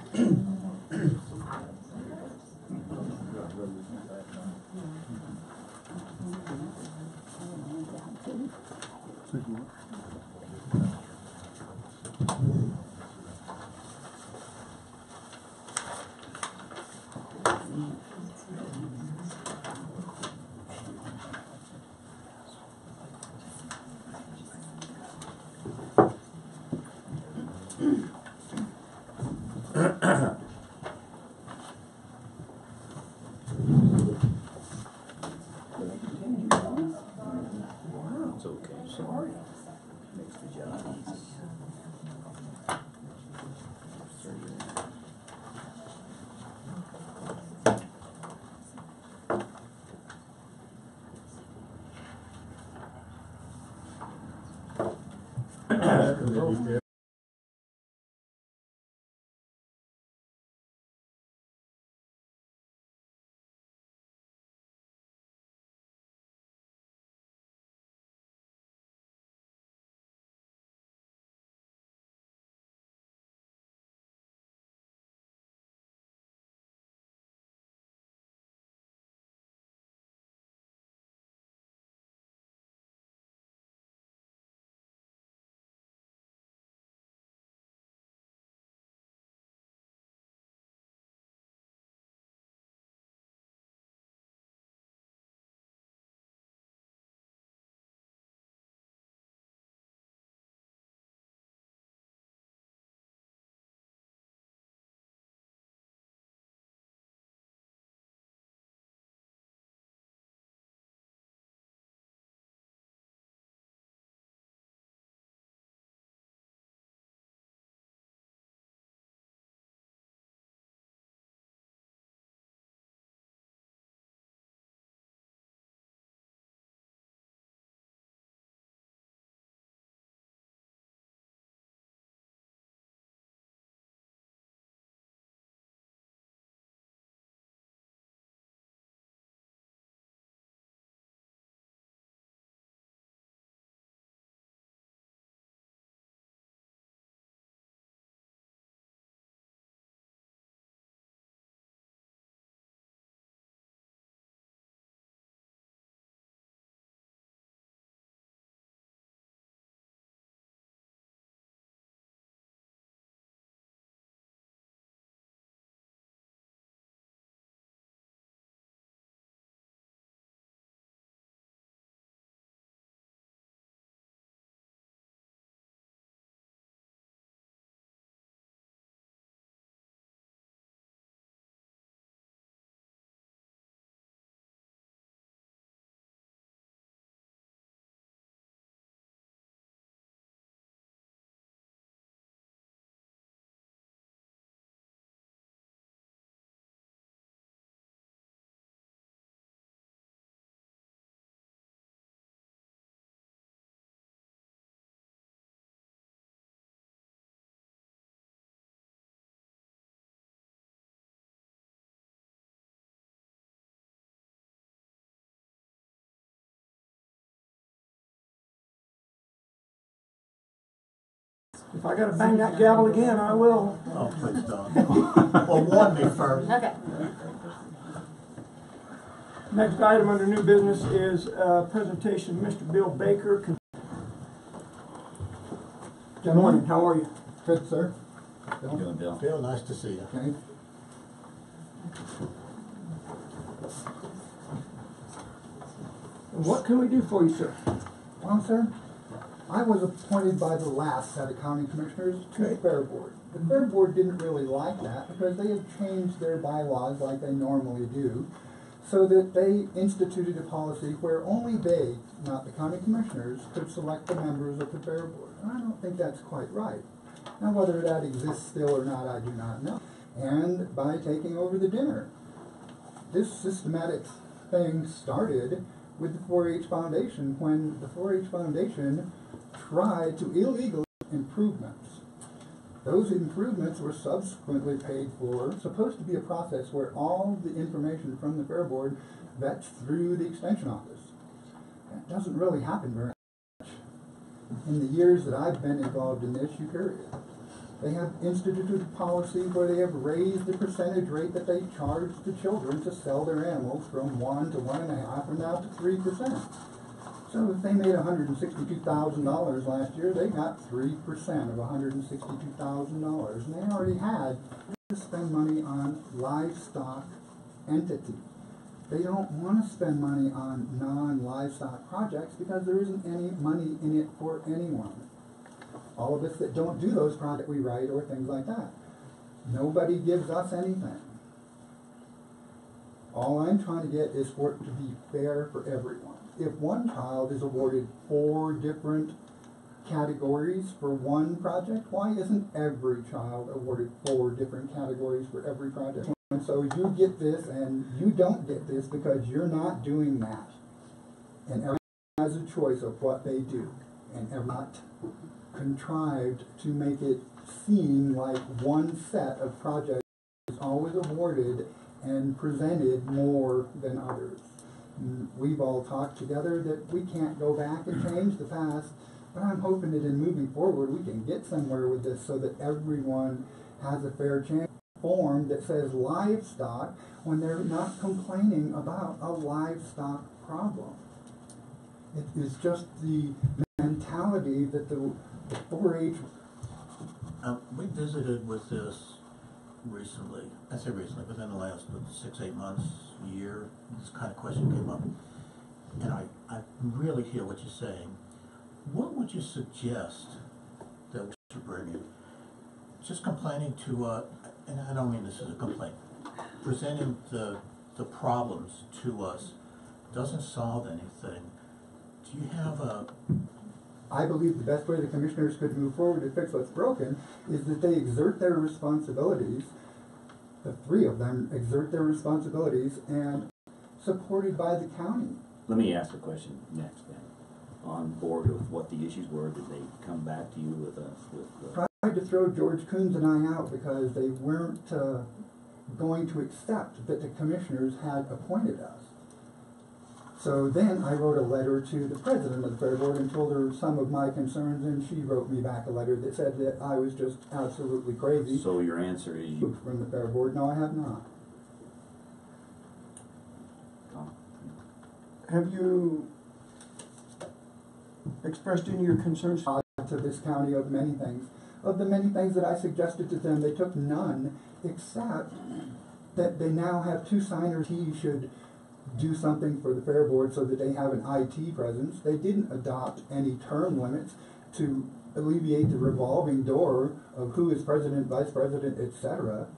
It's okay. Sorry. Makes the job easy. If I gotta bang that gavel again, I will. Oh, please don't. Well, warn me first. Okay. Next item under new business is a presentation of Mr. Bill Baker. Good morning, how are you? Good, sir. How you doing, Bill? Bill, nice to see you. Okay. And what can we do for you, sir? Well, sir, I was appointed by the last set of county commissioners to the Fair Board. The Fair Board didn't really like that because they had changed their bylaws like they normally do, so that they instituted a policy where only they, not the county commissioners, could select the members of the Fair Board. And I don't think that's quite right. Now, whether that exists still or not, I do not know. And by taking over the dinner, this systematic thing started with the 4-H Foundation when the 4-H Foundation tried to illegally improvements. Those improvements were subsequently paid for. Supposed to be a process where all the information from the Fair Board vets through the Extension Office. That doesn't really happen very much. In the years that I've been involved in this, you period. They have instituted a policy where they have raised the percentage rate that they charge the children to sell their animals from 1 to 1.5 and now to 3%. So if they made $162,000 last year, they got 3% of $162,000, and they already had to spend money on livestock entity. They don't want to spend money on non-livestock projects because there isn't any money in it for anyone. All of us that don't do those projects we write or things like that. Nobody gives us anything. All I'm trying to get is for it to be fair for everyone. If one child is awarded 4 different categories for one project, why isn't every child awarded 4 different categories for every project? And so you get this and you don't get this because you're not doing that. And everyone has a choice of what they do. And everyone's not contrived to make it seem like one set of projects is always awarded and presented more than others. We've all talked together that we can't go back and change the past, but I'm hoping that in moving forward we can get somewhere with this so that everyone has a fair chance. Form that says livestock when they're not complaining about a livestock problem. It is just the mentality that the 4-H... We visited with this recently, I say recently, within the last 6-8 months, year, this kind of question came up. And I really hear what you're saying. What would you suggest that we should bring in? Just complaining to, and I don't mean this as a complaint, presenting the problems to us doesn't solve anything. Do you have a... I believe the best way the commissioners could move forward to fix what's broken is that they exert their responsibilities, the 3 of them exert their responsibilities, and supported by the county. Let me ask a question next then. On board with what the issues were, did they come back to you with Tried to throw George Coons and I out because they weren't going to accept that the commissioners had appointed us. So then I wrote a letter to the president of the Fair Board and told her some of my concerns, and she wrote me back a letter that said that I was just absolutely crazy. So your answer is you... From the Fair Board? No, I have not. Have you expressed any of your concerns? To this county of many things. Of the many things that I suggested to them, they took none, except that they now have 2 signers. He should do something for the Fair Board so that they have an IT presence. They didn't adopt any term limits to alleviate the revolving door of who is president, vice president, etc.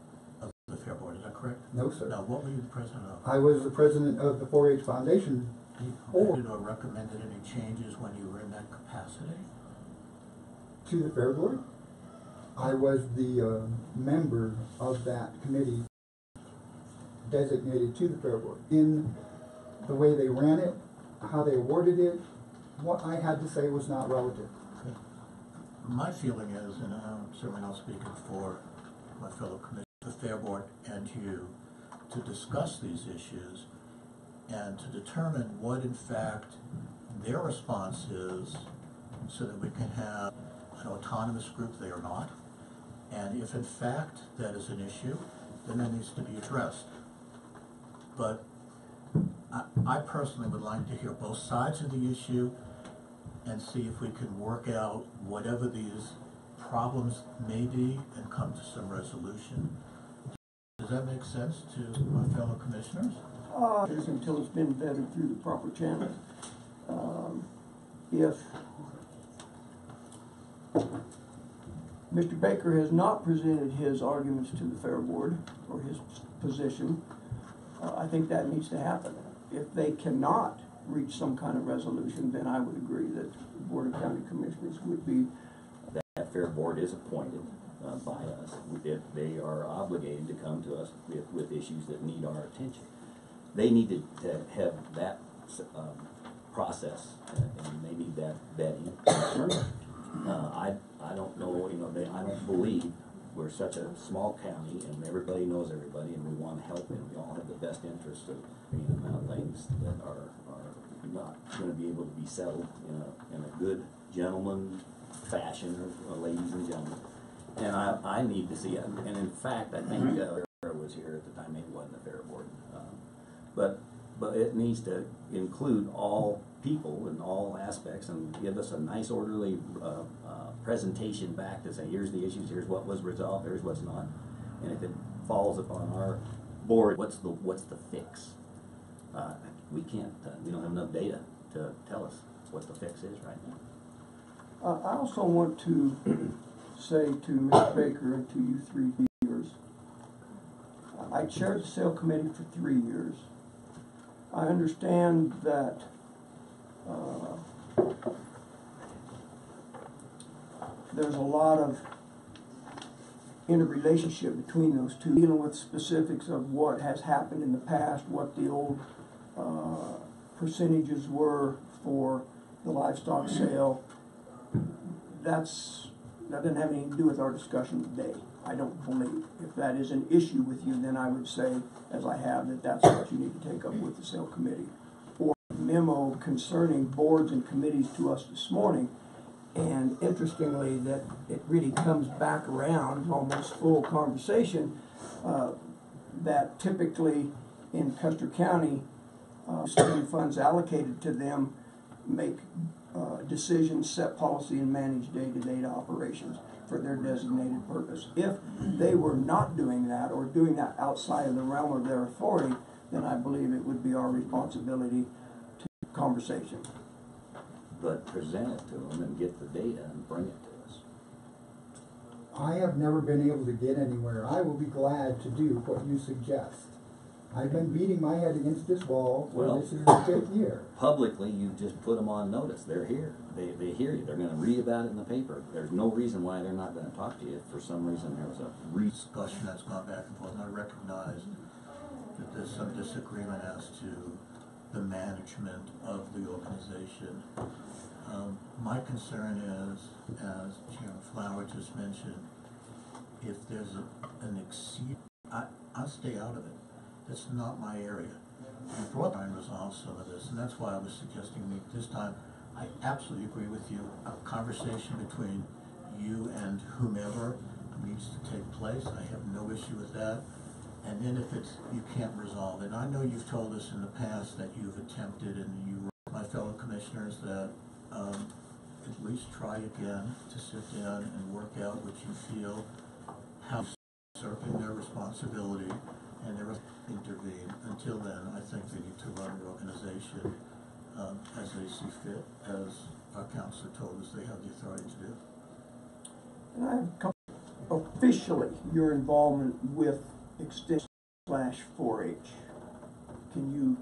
Of the Fair Board, is that correct? No, sir. Now, what were you the president of? I was the president of the 4-H Foundation before. Did or recommended any changes when you were in that capacity? To the Fair Board? I was the member of that committee designated to the Fair Board. In the way they ran it, how they awarded it, what I had to say was not relative. Okay. My feeling is, and I'm certainly not speaking for my fellow commissioners, the Fair Board and you, to discuss these issues and to determine what in fact their response is so that we can have an autonomous group they are not. And if in fact that is an issue, then that needs to be addressed. But I personally would like to hear both sides of the issue and see if we can work out whatever these problems may be and come to some resolution. Does that make sense to my fellow commissioners? Until it's been vetted through the proper channels. If Mr. Baker has not presented his arguments to the Fair Board or his position, I think that needs to happen. If they cannot reach some kind of resolution, then I would agree that the Board of County Commissioners would be... That Fair Board is appointed by us. If they are obligated to come to us with issues that need our attention. They need to have that process, and they need that vetting. I don't know, I don't believe we're such a small county and everybody knows everybody and we want to help and we all have the best interests of being about things that are not going to be able to be settled in a good gentleman fashion, or ladies and gentlemen. And I need to see it. And in fact, I think Sarah was here at the time. Maybe it wasn't the fair board, but it needs to include all people in all aspects and give us a nice orderly presentation back to say, here's the issues, here's what was resolved, here's what's not. And if it falls upon our board, what's the fix? We can't, we don't have enough data to tell us what the fix is right now. I also want to say to Mr. Baker and to you 3 years, I chaired the sale committee for 3 years. I understand that there's a lot of interrelationship between those two, dealing with specifics of what has happened in the past, what the old percentages were for the livestock sale. That doesn't have anything to do with our discussion today, I don't believe. If that is an issue with you, then I would say, as I have, that that's what you need to take up with the sale committee. Or a memo concerning boards and committees to us this morning, and interestingly that it really comes back around, almost full conversation, that typically in Custer County, certain funds allocated to them make decisions, set policy, and manage day-to-day operations for their designated purpose. If they were not doing that or doing that outside of the realm of their authority, then I believe it would be our responsibility to conversation. But present it to them and get the data and bring it to us. I have never been able to get anywhere. I will be glad to do what you suggest. I've been beating my head against this wall for this is the 5th year. Publicly, you just put them on notice. They're here. They hear you. They're going to read about it in the paper. There's no reason why they're not going to talk to you. If for some reason there was a discussion that's gone back and forth, and I recognize that there's some disagreement as to the management of the organization. My concern is, as Chairman Flower just mentioned, if there's an exceed, I'll stay out of it. That's not my area. You brought and resolve some of this, and that's why I was suggesting this time. I absolutely agree with you. A conversation between you and whomever needs to take place. I have no issue with that. And then if you can't resolve it, I know you've told us in the past that you've attempted, and you, my fellow commissioners, that at least try again to sit down and work out what you feel, how usurping their responsibility, and they're intervene. Until then, I think they need to run the organization as they see fit, as our counselor told us they have the authority to do. And I have officially your involvement with Extension /4-H. Can you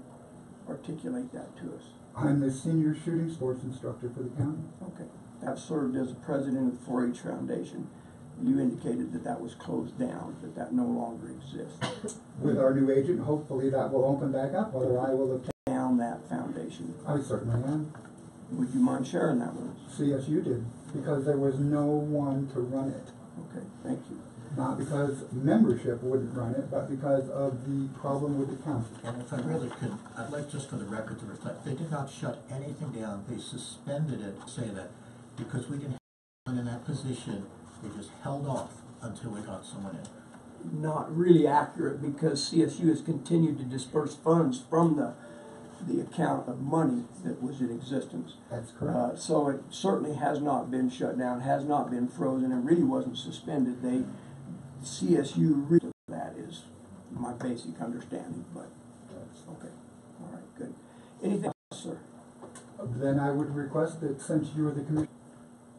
articulate that to us? I'm the senior shooting sports instructor for the county. Okay. I've served as the president of the 4-H Foundation. You indicated that that was closed down, that no longer exists. With our new agent, hopefully that will open back up, whether I will have down that foundation. I certainly am. Would you mind sharing that with us? CSU did, because there was no one to run it. Okay, thank you. Not because membership wouldn't run it, but because of the problem with the county. And if I really could, I'd like just for the record to reflect, they did not shut anything down. They suspended it, say that, because we didn't have someone in that position. We just held off until we got someone in. Not really accurate, because CSU has continued to disperse funds from the account of money that was in existence. That's correct. So it certainly has not been shut down, has not been frozen, it really wasn't suspended. CSU really, that is my basic understanding, but okay. All right, good. Anything else, sir? Then I would request that since you are the commissioner,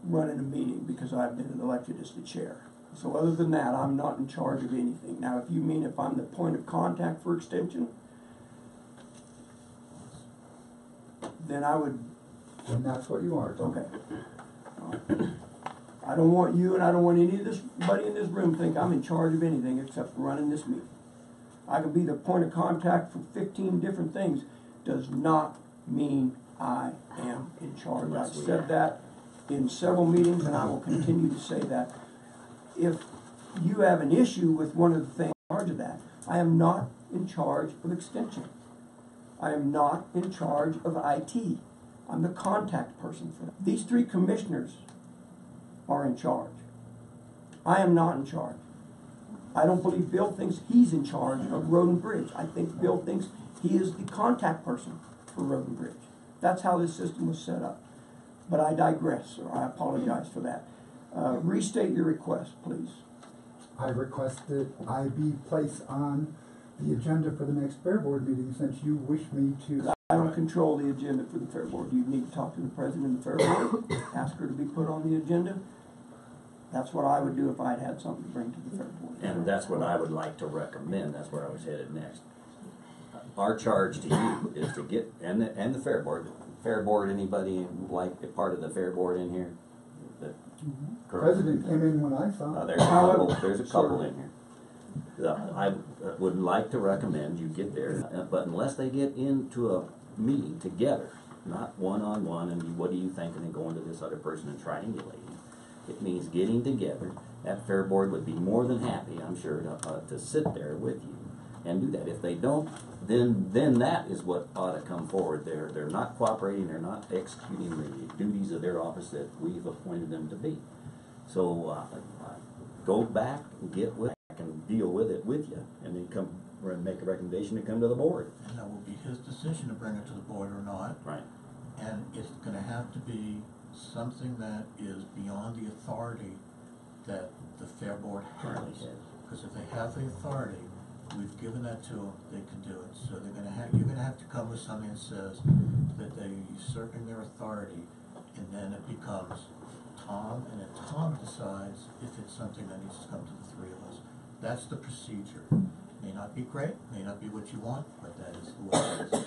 running a meeting, because I've been elected as the chair. So other than that, I'm not in charge of anything. Now, if you mean if I'm the point of contact for Extension, then I would. Then that's what you are. Okay. All right. I don't want you, and I don't want anybody in this room to think I'm in charge of anything except for running this meeting. I can be the point of contact for 15 different things. Does not mean I am in charge. I've said that in several meetings, and I will continue to say that. If you have an issue with one of the things in charge of that, I am not in charge of extension. I am not in charge of IT. I'm the contact person for that. These three commissioners are in charge. I am not in charge. I don't believe Bill thinks he's in charge of Road and Bridge. I think Bill thinks he is the contact person for Road and Bridge. That's how this system was set up. But I digress, or I apologize for that. Restate your request, please. I request that I be placed on the agenda for the next Fair Board meeting since you wish me to. I don't control the agenda for the Fair Board. You need to talk to the president of the Fair Board, ask her to be put on the agenda. That's what I would do if I had something to bring to the Fair Board. And that's what I would like to recommend. That's where I was headed next. Our charge to you is to get, and the Fair Board, anybody like a part of the Fair Board in here? The President came in when I saw. There's a couple in here. I would like to recommend you get there, but unless they get into a meeting together, not one-on-one, and what do you think, and then going to this other person and triangulating. It means getting together. That Fair Board would be more than happy, I'm sure, to sit there with you and do that. If they don't, then that is what ought to come forward. They're not cooperating. They're not executing the duties of their office that we've appointed them to be. So go back and get with it and deal with it with you, and then come and make a recommendation to come to the board. And that will be his decision to bring it to the board or not. Right. And it's going to have to be something that is beyond the authority that the Fair Board has. Because if they have the authority, we've given that to them, they can do it. So they're going to have, you're going to have to come with something that says that they're usurping their authority, and then it becomes Tom, and then Tom decides if it's something that needs to come to the three of us. That's the procedure. May not be great, may not be what you want, but that is the way it is.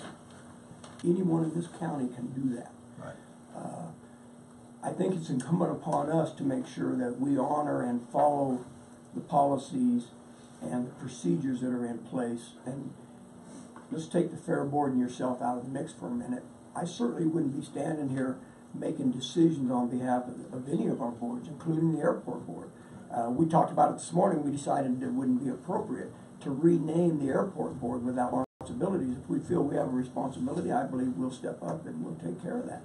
Anyone in this county can do that. Right. I think it's incumbent upon us to make sure that we honor and follow the policies and the procedures that are in place. And let's take the Fair Board and yourself out of the mix for a minute. I certainly wouldn't be standing here making decisions on behalf of any of our boards, including the Airport Board. We talked about it this morning. We decided it wouldn't be appropriate to rename the Airport Board without responsibilities. If we feel we have a responsibility, I believe we'll step up and we'll take care of that.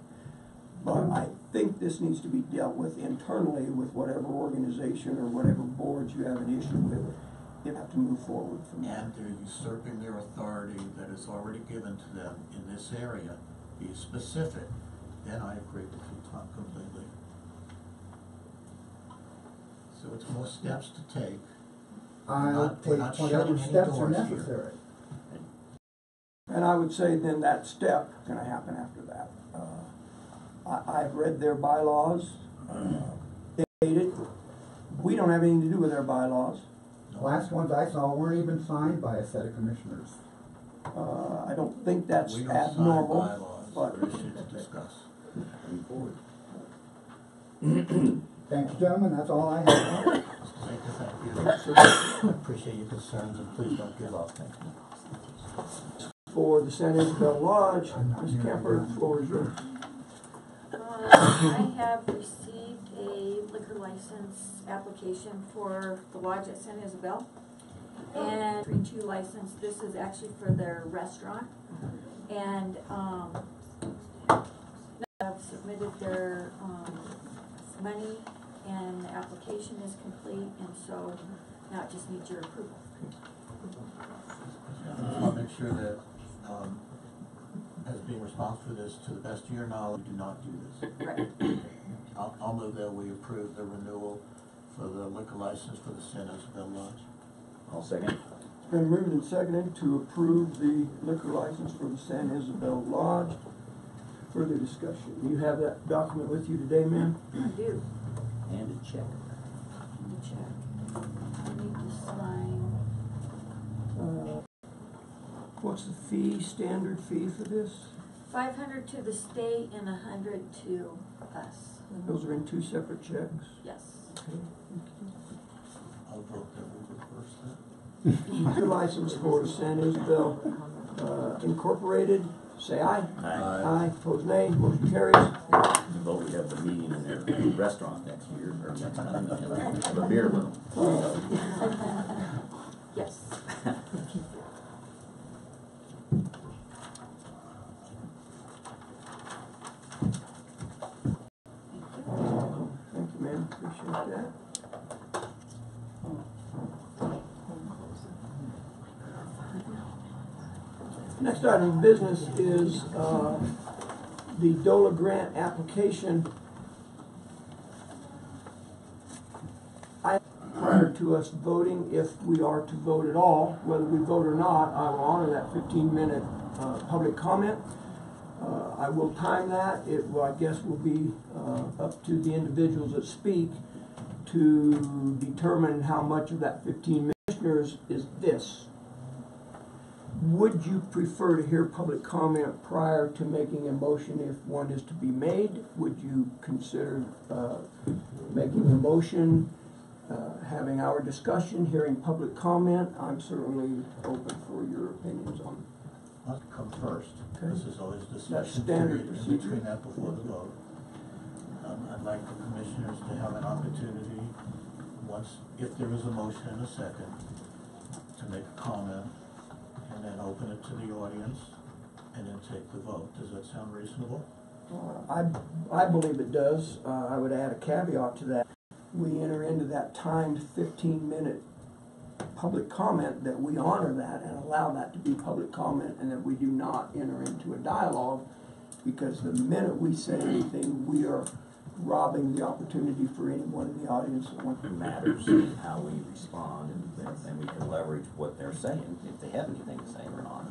But I think this needs to be dealt with internally with whatever organization or whatever boards you have an issue with. You have to move forward from there. And they're usurping their authority that is already given to them in this area. Be specific. Then I agree with you, Tom, completely. So it's more steps to take. I'll take whatever steps are necessary. And I would say then that step is going to happen after that. I've read their bylaws. We don't have anything to do with their bylaws. The last ones I saw weren't even signed by a set of commissioners. I don't think that's We don't abnormal. sign bylaws, but they're issues to discuss. Thank you, gentlemen. That's all I have. Thank you. I appreciate your concerns, and please don't give up. Thank you. For the San Isabel Lodge, Ms. Kemper, the floor is yours. I have received a liquor license application for the lodge at San Isabel. And 3-2 license, this is actually for their restaurant. And have submitted their money, and the application is complete, and so now it just needs your approval. I want to make sure that, as being responsible for this, to the best of your knowledge, do not do this. Right. I'll move that we approve the renewal for the liquor license for the San Isabel Lodge. I'll second. It's been moved and seconded to approve the liquor license for the San Isabel Lodge. Further discussion. You have that document with you today, ma'am? I do. And a check. The check. I need to sign. What's the fee, standard fee for this? $500 to the state and $100 to us. Those are in two separate checks? Yes. Okay. I'll vote that we reverse that. Liquor license for San Isabel Incorporated say aye. Aye. Aye, opposed nay, motion carries. But we have the meeting in their restaurant next year, or next time, have a beer with them. Yes. Thank you, ma'am, appreciate that. Next item of business is the DOLA grant application. Prior to us voting, if we are to vote at all, whether we vote or not, I will honor that 15-minute public comment. I will time that. It will, I guess, will be up to the individuals that speak to determine how much of that 15 minutes is this. Would you prefer to hear public comment prior to making a motion if one is to be made? Would you consider making a motion, having our discussion, hearing public comment? I'm certainly open for your opinions on it. I'll come first. Okay. This is always That's discussion standard period in procedure. between that before the vote. I'd like the commissioners to have an opportunity, once, if there is a motion and a second, to make a comment, and then open it to the audience, and then take the vote. Does that sound reasonable? I believe it does. I would add a caveat to that. We enter into that timed 15-minute public comment, that we honor that and allow that to be public comment, and that we do not enter into a dialogue, because the minute we say anything, we are robbing the opportunity for anyone in the audience that wants to. It matters how we respond, and we can leverage what they're saying, if they have anything to say or not.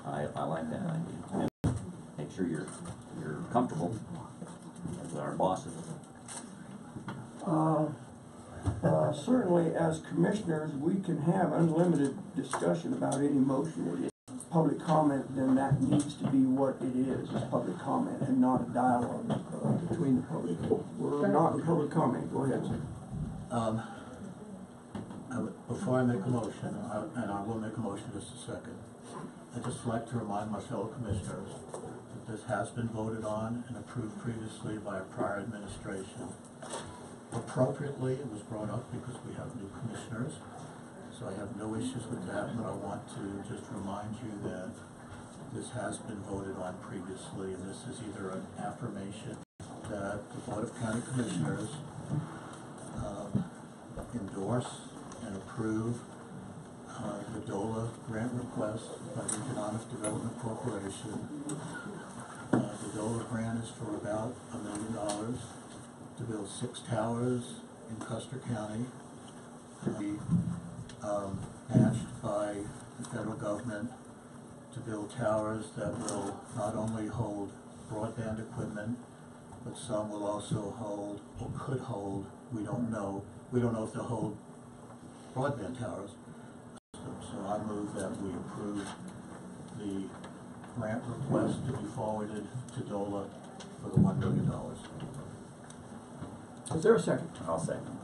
I like that idea. And make sure you're comfortable as our bosses. Certainly, as commissioners, we can have unlimited discussion about any motion. It is public comment, then that needs to be what it is public comment, and not a dialogue between the public. We're not in public comment. Go ahead, sir. Before I make a motion, and I will make a motion in just a second, I'd just like to remind my fellow commissioners that this has been voted on and approved previously by a prior administration. Appropriately, it was brought up because we have new commissioners, so I have no issues with that, but I want to just remind you that this has been voted on previously, and this is either an affirmation that the Board of County Commissioners endorse and approve the DOLA grant request by the Economic Development Corporation. The DOLA grant is for about $1 million to build 6 towers in Custer County. Be matched by the federal government to build towers that will not only hold broadband equipment, but some will also hold, or could hold, we don't know if they'll hold broadband towers. So I move that we approve the grant request to be forwarded to DOLA for the $1 million. Is there a second? I'll second.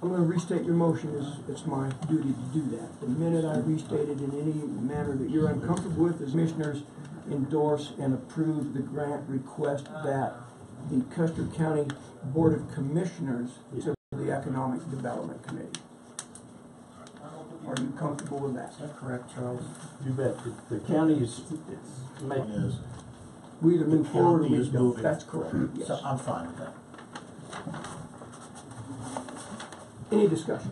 I'm going to restate your motion. It's my duty to do that. The minute I restate it in any manner that you're uncomfortable with, as commissioners endorse and approve the grant request that the Custer County Board of Commissioners to the Economic Development Committee. Are you comfortable with that? Is that correct, Charles? You bet. The county is Is We either move The forward or county we is don't. moving. That's correct, yes. So I'm fine with that. Any discussion?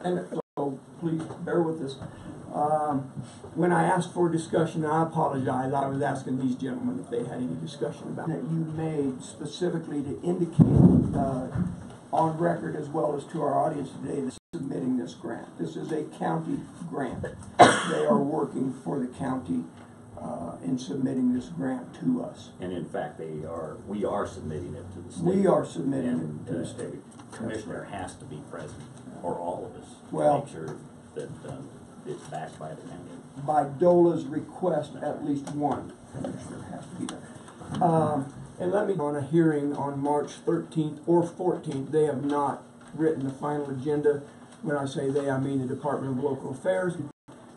And so please bear with us. When I asked for discussion, I apologize, I was asking these gentlemen if they had any discussion about that you made specifically to indicate on record as well as to our audience today that submitting this grant. This is a county grant. They are working for the county in submitting this grant to us. And in fact, we are submitting it to the state. We are submitting And it to the state. Commissioner has to be present, or all of us, Well- to make sure that it's backed by the county. By DOLA's request, at least one commissioner has to be there. And let me, on a hearing on March 13th or 14th, they have not written the final agenda. When I say they, I mean the Department of Local Affairs.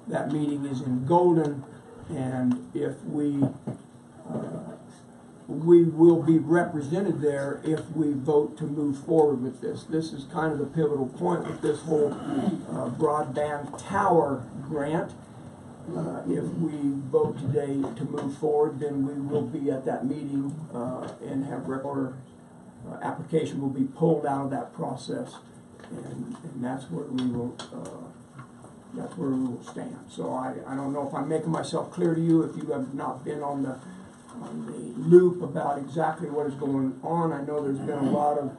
That meeting is in Golden, and if we will be represented there if we vote to move forward with this. This is kind of the pivotal point with this whole broadband tower grant. If we vote today to move forward, then we will be at that meeting and have our application will be pulled out of that process, and that's where we will stand. So I don't know if I'm making myself clear to you. If you have not been on the loop about exactly what is going on, I know there's been a lot of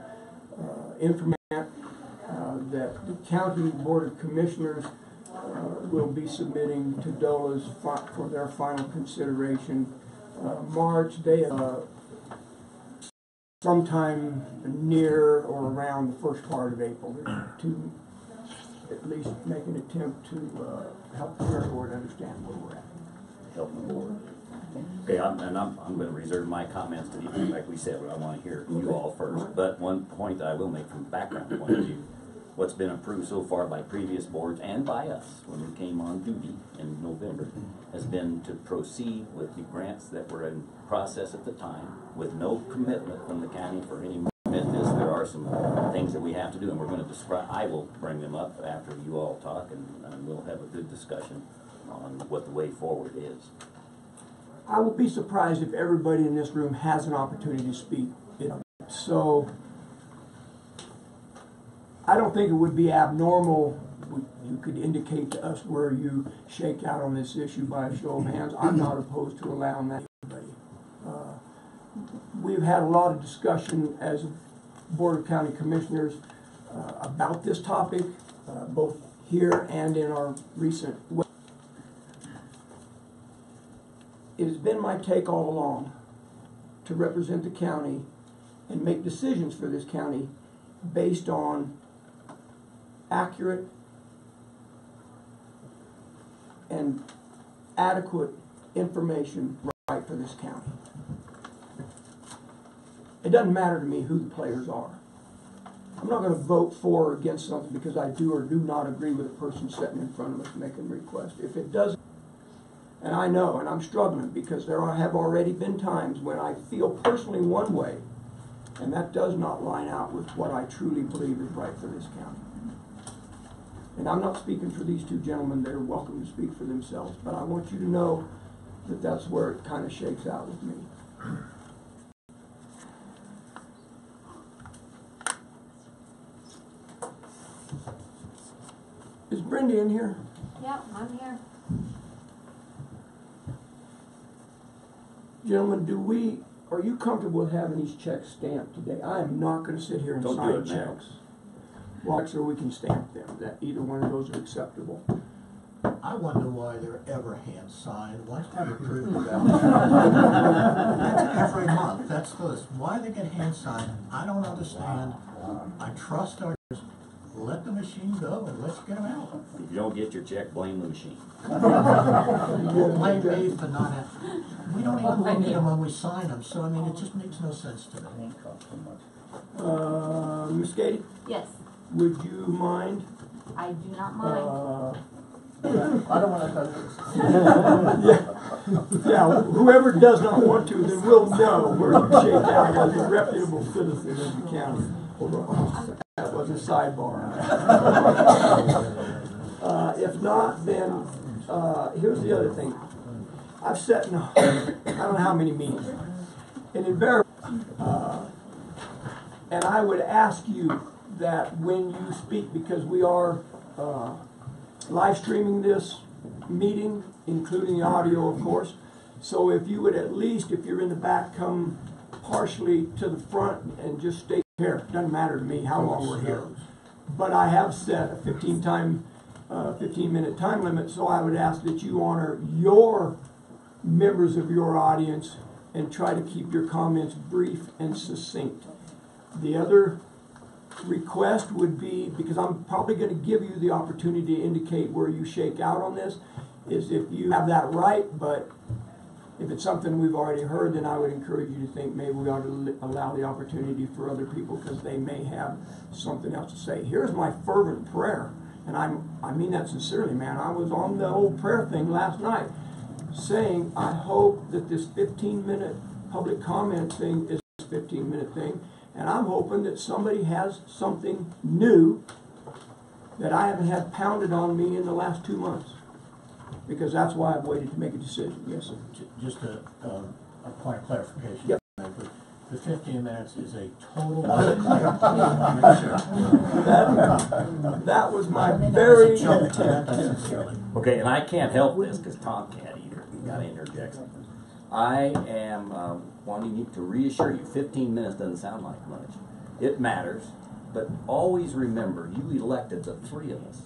information that the County Board of Commissioners will be submitting to DOLA's for their final consideration. March, they sometime near or around the first part of April to at least make an attempt to help the Fair Board understand where we're at. Help the board. Okay, I'm going to reserve my comments to you. Like we said, I want to hear you all first. But one point that I will make from the background point of view, what's been approved so far by previous boards and by us when we came on duty in November has been to proceed with the grants that were in process at the time with no commitment from the county for any more commitments. There are some things that we have to do, and we're going to describe. I will bring them up after you all talk, and we'll have a good discussion on what the way forward is. I will be surprised if everybody in this room has an opportunity to speak. So I don't think it would be abnormal. You could indicate to us where you shake out on this issue by a show of hands. I'm not opposed to allowing that. We've had a lot of discussion as a Board of County Commissioners about this topic, both here and in our recent. It has been my take all along to represent the county and make decisions for this county based on accurate and adequate information right for this county. It doesn't matter to me who the players are. I'm not going to vote for or against something because I do or do not agree with a person sitting in front of us making a request. If it doesn't, and I know, and I'm struggling because there have already been times when I feel personally one way, and that does not line out with what I truly believe is right for this county. And I'm not speaking for these two gentlemen. They're welcome to speak for themselves, but I want you to know that that's where it kind of shakes out with me. Is Brenda in here? Yeah, I'm here. Gentlemen, are you comfortable with having these checks stamped today? I am not going to sit here and sign checks. Well, so we can stamp them. That either one of those are acceptable. I wonder why they're ever hand signed. Why can't you prove that? That's every month. That's this. Why they get hand signed, I don't understand. I trust our. Let the machine go and let's get them out. If you don't get your check, blame the machine. Don't blame me for not having. We don't even look at them when we sign them, so I mean, it just makes no sense to me. Ms. Katie? Yes, Would you mind? I do not mind. I don't want to touch this. Yeah, whoever does not want to, then we'll know where you shake out as a reputable citizen of the county. Hold on. That was a sidebar. If not, then here's the other thing. I've sat in, I don't know how many meetings, and invariably, and I would ask you that when you speak, because we are live streaming this meeting, including the audio, of course, so if you would at least, if you're in the back, come partially to the front and just stay here. It doesn't matter to me how long we're here. But I have set a 15-minute time limit, so I would ask that you honor your members of your audience and try to keep your comments brief and succinct. The other request would be, because I'm probably going to give you the opportunity to indicate where you shake out on this, is if you have that right, but if it's something we've already heard, then I would encourage you to think maybe we ought to allow the opportunity for other people because they may have something else to say. Here's my fervent prayer. and I mean that sincerely, man. I was on the old prayer thing last night saying, I hope that this 15-minute public comment thing is a 15-minute thing, and I'm hoping that somebody has something new that I haven't had pounded on me in the last 2 months. Because that's why I've waited to make a decision. Yes, sir. Just a point of clarification. Yep. The 15 minutes is a total. That was my very Okay, and I can't help this because Tom can't either. You gotta interject something. I am wanting you to reassure you, 15 minutes doesn't sound like much. It matters, but always remember, you elected the three of us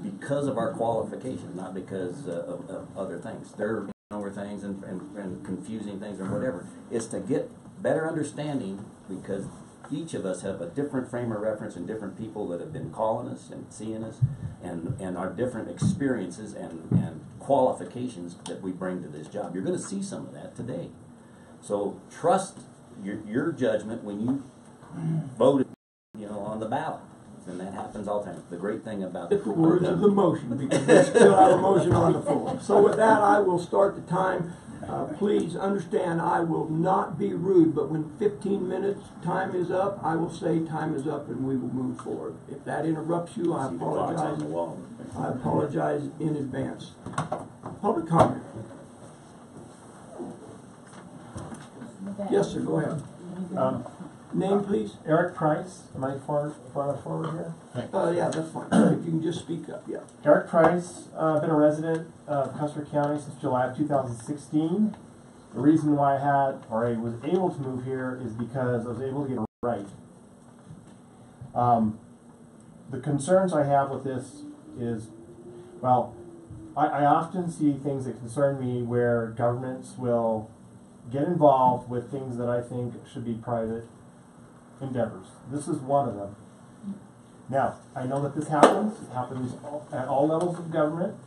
because of our qualifications, not because of other things. They're over things and confusing things or whatever. It's to get better understanding because each of us have a different frame of reference and different people that have been calling us and seeing us and our different experiences and qualifications that we bring to this job. You're going to see some of that today. So trust your judgment when you voted, on the ballot. And that happens all the time. The great thing about the words of the motion, because we still have a motion on the floor. So with that, I will start the time. Please understand, I will not be rude, but when 15 minutes time is up, I will say time is up and we will move forward. If that interrupts you, I apologize. I apologize in advance. Public comment. Yes, sir, go ahead. Name, please. Eric Price. Am I far forward here? Yeah, that's fine. If you can just speak up, yeah. Eric Price, been a resident of Custer County since July of 2016. The reason why I was able to move here is because I was able to get it right. The concerns I have with this is, well, I often see things that concern me where governments will get involved with things that I think should be private endeavors. This is one of them. Now, I know that this happens. It happens at all levels of government,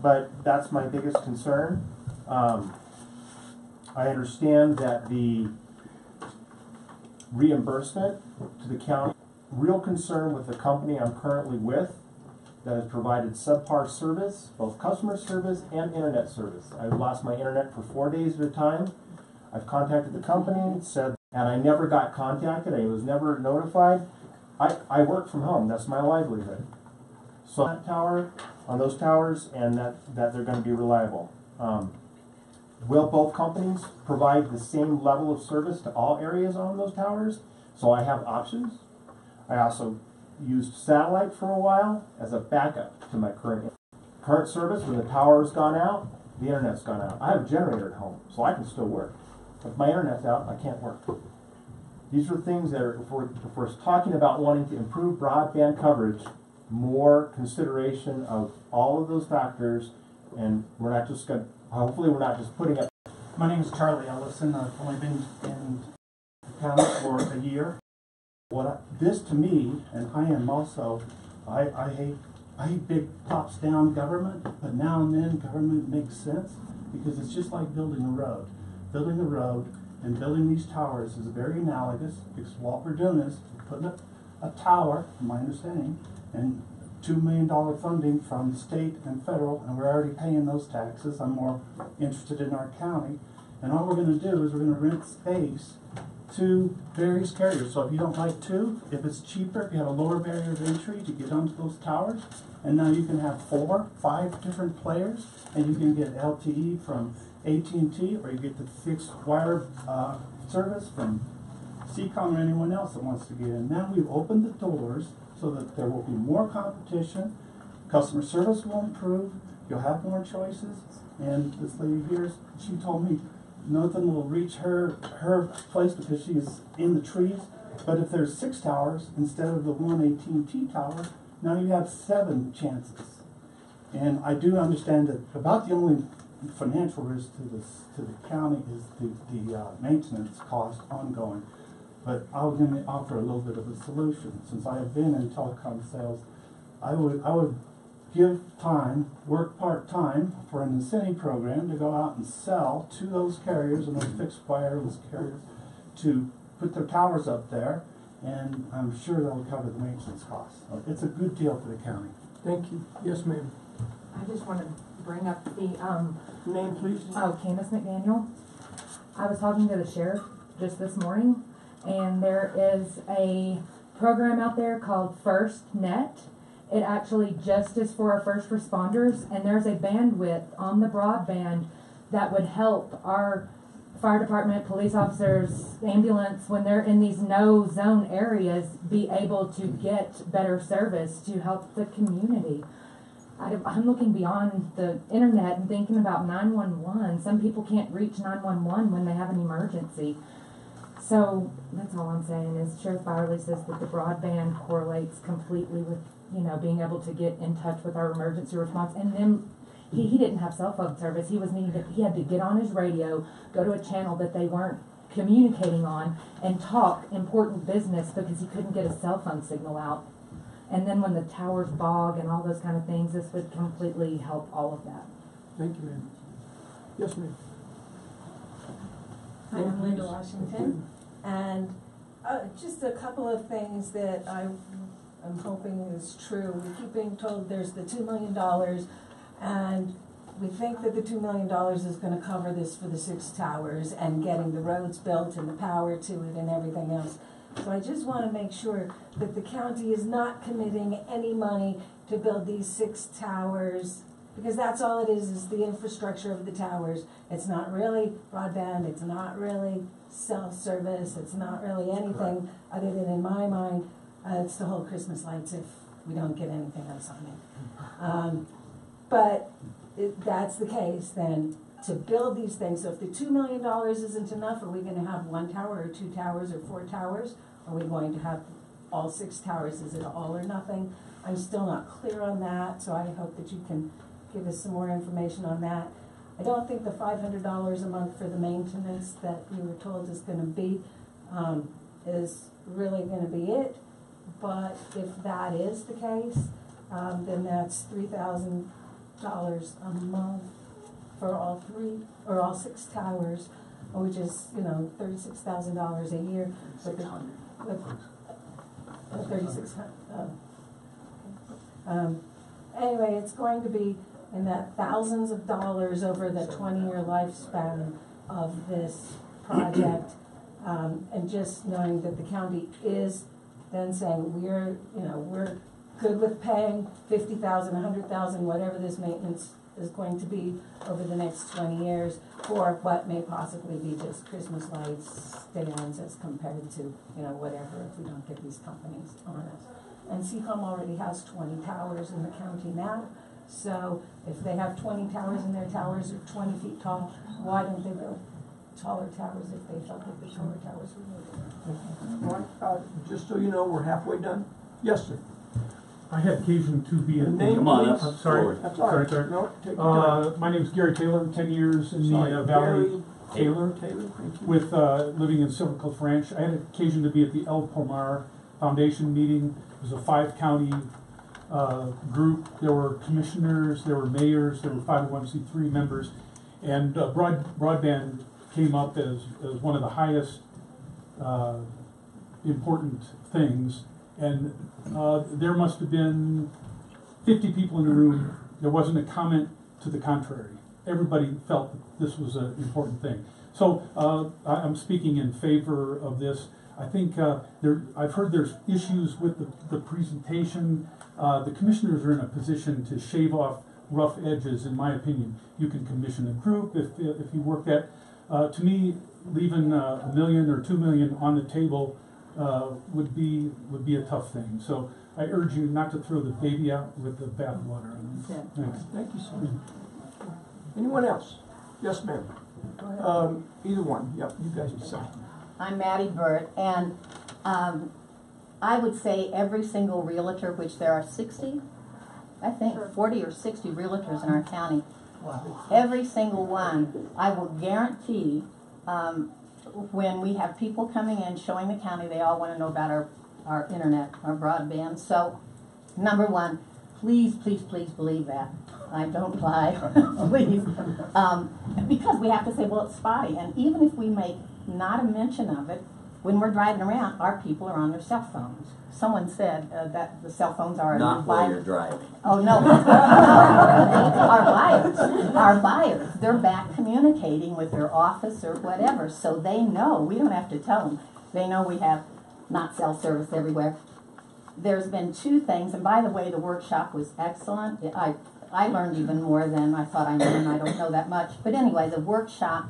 but that's my biggest concern. I understand that the reimbursement to the county, real concern with the company I'm currently with that has provided subpar service, both customer service and internet service. I've lost my internet for 4 days at a time. I've contacted the company, and I never got contacted. I was never notified. I work from home. That's my livelihood. So that tower, on those towers, and that they're going to be reliable. Will both companies provide the same level of service to all areas on those towers? So I have options. I also used satellite for a while as a backup to my current service. When the tower's gone out, the internet's gone out. I have a generator at home, so I can still work. If my internet's out, I can't work. These are things that are, if we're talking about wanting to improve broadband coverage, more consideration of all of those factors, and we're not just going to, hopefully we're not just putting up. My name is Charlie Ellison. I've only been in the county for a year. This to me, and I am also, I hate big tops-down government, but now and then government makes sense because it's just like building a road. Building a road and building these towers is very analogous because what we're doing is putting up a tower, from my understanding, and $2 million funding from the state and federal, and we're already paying those taxes. I'm more interested in our county. And all we're going to do is we're going to rent space to various carriers. So if you don't like two, if it's cheaper, if you have a lower barrier of entry to get onto those towers, and now you can have 4, 5 different players, and you can get LTE from AT&T, or you get the fixed wire service from CCOM or anyone else that wants to get in. Now we've opened the doors so that there will be more competition, customer service will improve, you'll have more choices, and this lady here, she told me nothing will reach her place because she's in the trees, but if there's 6 towers instead of the one AT&T tower, now you have 7 chances. And I do understand that about the only financial risk to the county is the maintenance cost ongoing. But I was going to offer a little bit of a solution. Since I have been in telecom sales, I would give time, work part-time for an incentive program to go out and sell to those carriers and those fixed wireless carriers to put their towers up there, and I'm sure that will cover the maintenance costs. It's a good deal for the county. Thank you. Yes, ma'am. I just want to bring up the, Name, please. Candace McDaniel. I was talking to the sheriff just this morning, and there is a program out there called FirstNet. It actually just is for our first responders, and there's a bandwidth on the broadband that would help our fire department, police officers, ambulance, when they're in these no-zone areas, be able to get better service to help the community. I'm looking beyond the internet and thinking about 911. Some people can't reach 911 when they have an emergency. So that's all I'm saying is Sheriff Byerly says that the broadband correlates completely with, being able to get in touch with our emergency response. And then he didn't have cell phone service. He had to get on his radio, go to a channel that they weren't communicating on, and talk important business because he couldn't get a cell phone signal out. And then when the towers bog and all those kind of things, this would completely help all of that. Thank you, ma'am. Yes, ma'am. Hi, I'm Linda Washington, and just a couple of things that I'm hoping is true. We keep being told there's the $2 million, and we think that the $2 million is going to cover this for the 6 towers and getting the roads built and the power to it and everything else. So I just want to make sure that the county is not committing any money to build these 6 towers, because that's all it is the infrastructure of the towers. It's not really broadband, it's not really cell service, it's not really anything other than, in my mind, it's the whole Christmas lights if we don't get anything else on it. But if that's the case, then to build these things, so if the $2 million isn't enough, are we going to have 1 tower or 2 towers or 4 towers? Are we going to have all 6 towers? Is it all or nothing? I'm still not clear on that, so I hope that you can give us some more information on that. I don't think the $500 a month for the maintenance that you were told is going to be is really going to be it. But if that is the case, then that's $3,000 a month for all 3 or all 6 towers, which is $36,000 a year. Anyway, it's going to be in that thousands of dollars over the 20-year lifespan of this project, and just knowing that the county is then saying we're good with paying $50,000, $100,000, whatever this maintenance is going to be over the next 20 years for what may possibly be just Christmas lights, stands as compared to, whatever if we don't get these companies on us. And CCOM already has 20 towers in the county now, so if they have 20 towers and their towers are 20 feet tall, why don't they build taller towers if they felt that the taller towers were needed? Just so you know, we're halfway done. Yes, sir. I had occasion to be in. Name, come on up. Sorry. That's all right. Sorry. No, take your time. My name is Gary Taylor. 10 years in the Valley. Taylor. Thank you. With living in Silver Cliff Ranch. I had occasion to be at the El Pomar Foundation meeting. It was a 5-county group. There were commissioners, there were mayors, there were 501c3 members, and broadband came up as one of the highest important things. And there must have been 50 people in the room. There wasn't a comment to the contrary. Everybody felt that this was an important thing. So I'm speaking in favor of this. I think I've heard there's issues with the presentation. The commissioners are in a position to shave off rough edges, in my opinion. You can commission a group if you work that. To me, leaving $1 million or $2 million on the table would be a tough thing. So I urge you not to throw the baby out with the bathwater. Thanks. Thank you, sir. Anyone else? Yes, ma'am. Either one. Yep, you guys decide. I'm Maddie Burt, and I would say every single realtor, which there are 60, I think 40 or 60 realtors in our county, every single one, I will guarantee when we have people coming in showing the county, they all want to know about our internet, our broadband. So, number one, please, please, please believe that. I don't lie, please. Because we have to say, well, it's spotty. And even if we make not a mention of it, when we're driving around, our people are on their cell phones. Someone said that the cell phones are Not while you're driving. Oh no, our buyers, they're back communicating with their office or whatever, so they know. We don't have to tell them. They know we have not cell service everywhere. There's been 2 things, and by the way, the workshop was excellent. I learned even more than I thought I knew, and I don't know that much. But anyway, the workshop,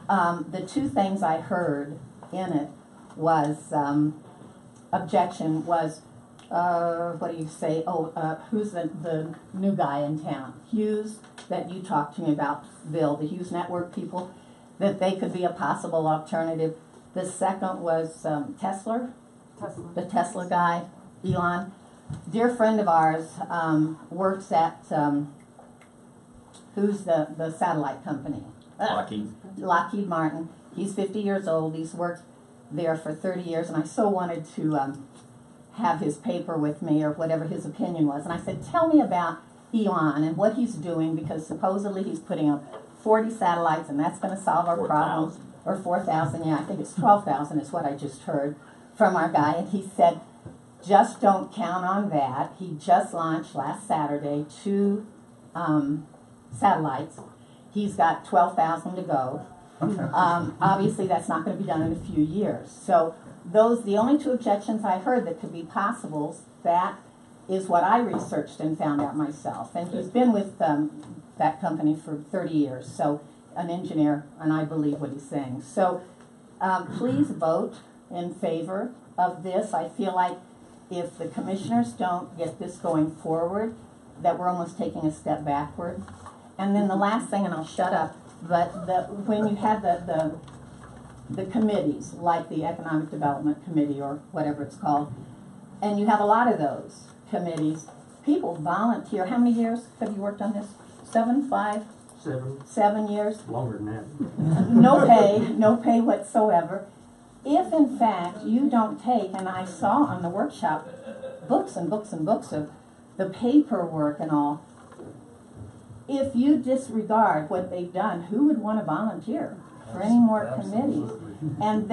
the 2 things I heard in it was, objection was, what do you say? Who's the new guy in town? Hughes, that you talked to me about, Bill, the Hughes Network people, that they could be a possible alternative. The second was Tesla, the Tesla guy, Elon. Dear friend of ours works at, who's the satellite company? Lockheed Martin. He's 50 years old. He's worked there for 30 years, and I so wanted to have his paper with me or whatever his opinion was. And I said, tell me about Elon and what he's doing, because supposedly he's putting up 40 satellites, and that's going to solve our problems. Or 4,000, yeah, I think it's 12,000 is what I just heard from our guy. And he said, just don't count on that. He just launched last Saturday 2 satellites. He's got 12,000 to go. Obviously, that's not going to be done in a few years. So the only 2 objections I heard that could be possible, that is what I researched and found out myself. And he's been with that company for 30 years, so an engineer, and I believe what he's saying. So please vote in favor of this. I feel like if the commissioners don't get this going forward, that we're almost taking a step backward. And then the last thing, and I'll shut up, but when you have the committees, like the Economic Development Committee or whatever it's called, and you have a lot of those committees, people volunteer. How many years have you worked on this? 7 years? Longer than that. No pay whatsoever. If in fact you don't take, and I saw on the workshop, books and books and books of the paperwork and all, if you disregard what they've done, who would want to volunteer for any more committees? And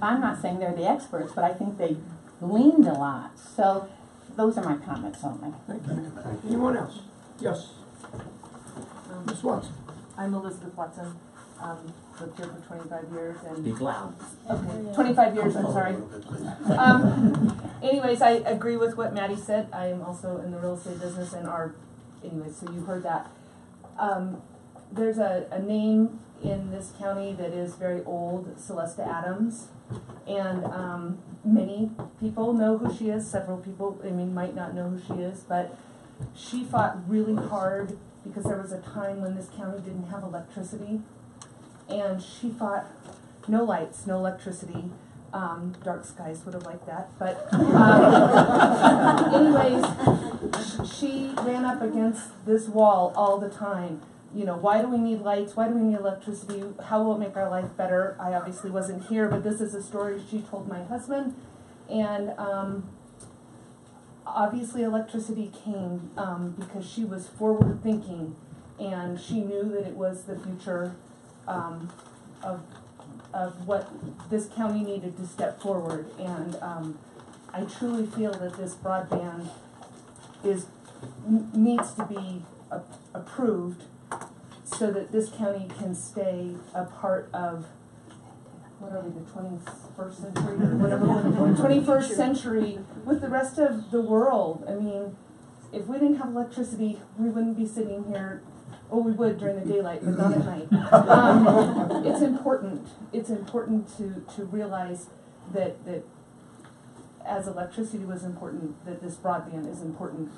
I'm not saying they're the experts, but I think they gleaned a lot. So those are my comments only. Thank you. Anyone else? Yes. Ms. Watson. I'm Elizabeth Watson. Lived here for 25 years. And Speak loud. Okay, 25 years, I'm sorry. Anyways, I agree with what Maddie said. I am also in the real estate business, and anyways, so you heard that. There's a name in this county that is very old, Celesta Adams, and many people know who she is. Several people, might not know who she is, but she fought really hard because there was a time when this county didn't have electricity, and she fought no lights, no electricity. Dark skies would have liked that, but anyways, she ran up against this wall all the time. Why do we need lights? Why do we need electricity? How will it make our life better? I obviously wasn't here, but this is a story she told my husband, and obviously electricity came because she was forward thinking, and she knew that it was the future of what this county needed to step forward. And I truly feel that this broadband needs to be approved so that this county can stay a part of, what are we, the 21st century or whatever, 21st century with the rest of the world. If we didn't have electricity, we wouldn't be sitting here. Oh, we would during the daylight, but not at night. It's important. It's important to realize that as electricity was important, that this broadband is important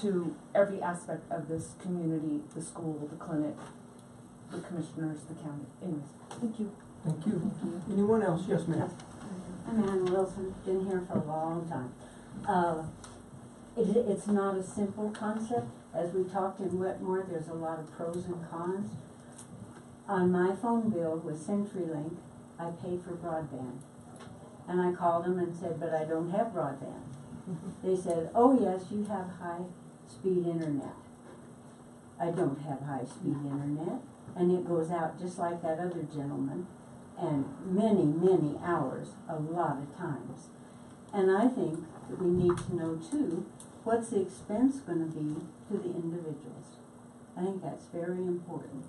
to every aspect of this community, the school, the clinic, the commissioners, the county. Anyways, thank you. Thank you. Anyone else? Yes, ma'am. I'm Ann Wilson, been here for a long time. It's not a simple concept. As we talked in Wetmore, there's a lot of pros and cons. On my phone bill with CenturyLink, I pay for broadband. And I called them and said, but I don't have broadband. They said, oh yes, you have high-speed internet. I don't have high-speed internet, and it goes out just like that other gentleman. and many, many hours, a lot of times. And I think that we need to know too, what's the expense gonna be to the individuals? I think that's very important.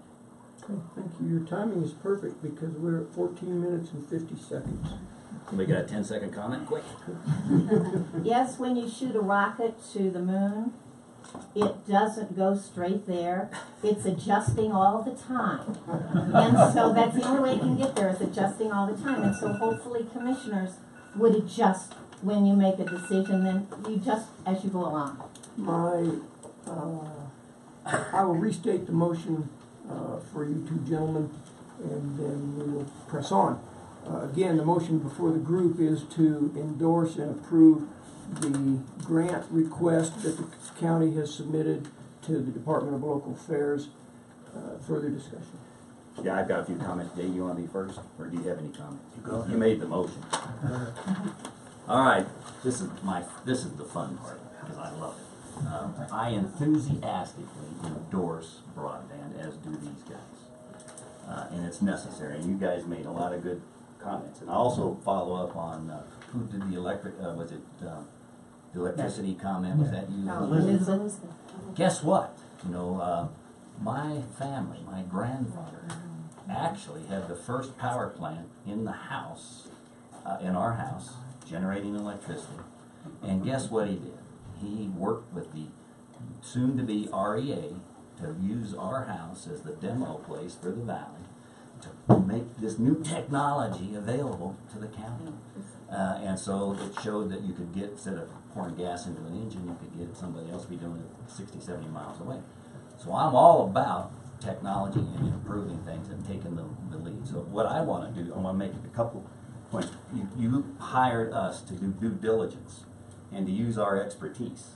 Okay, thank you. Your timing is perfect because we're at 14 minutes and 50 seconds. Can we get a 10-second comment, quick? Yes, when you shoot a rocket to the moon, it doesn't go straight there. It's adjusting all the time. And so that's the only way it can get there, is adjusting all the time. And so hopefully commissioners would adjust when you make a decision, then you adjust as you go along. I will restate the motion for you two gentlemen, and then we will press on. Again, the motion before the group is to endorse and approve the grant request that the county has submitted to the Department of Local Affairs. Further discussion. Yeah, I've got a few comments. Dave, you want to be first, or do you have any comments? You made the motion. All right, this is the fun part because I love it. I enthusiastically endorse broadband, as do these guys, and it's necessary. And you guys made a lot of good comments. And I also follow up on who did the the electricity comment? Was that you? Elizabeth. Guess what? You know, my family, my grandfather, actually had the first power plant in the house, in our house, generating electricity. And guess what he did? He worked with the soon-to-be REA to use our house as the demo place for the valley to make this new technology available to the county. And so it showed that you could get, instead of pouring gas into an engine, you could get somebody else to be doing it 60, 70 miles away. So I'm all about technology and improving things and taking the lead. So what I want to do, I want to make a couple points. You hired us to do due diligence and to use our expertise.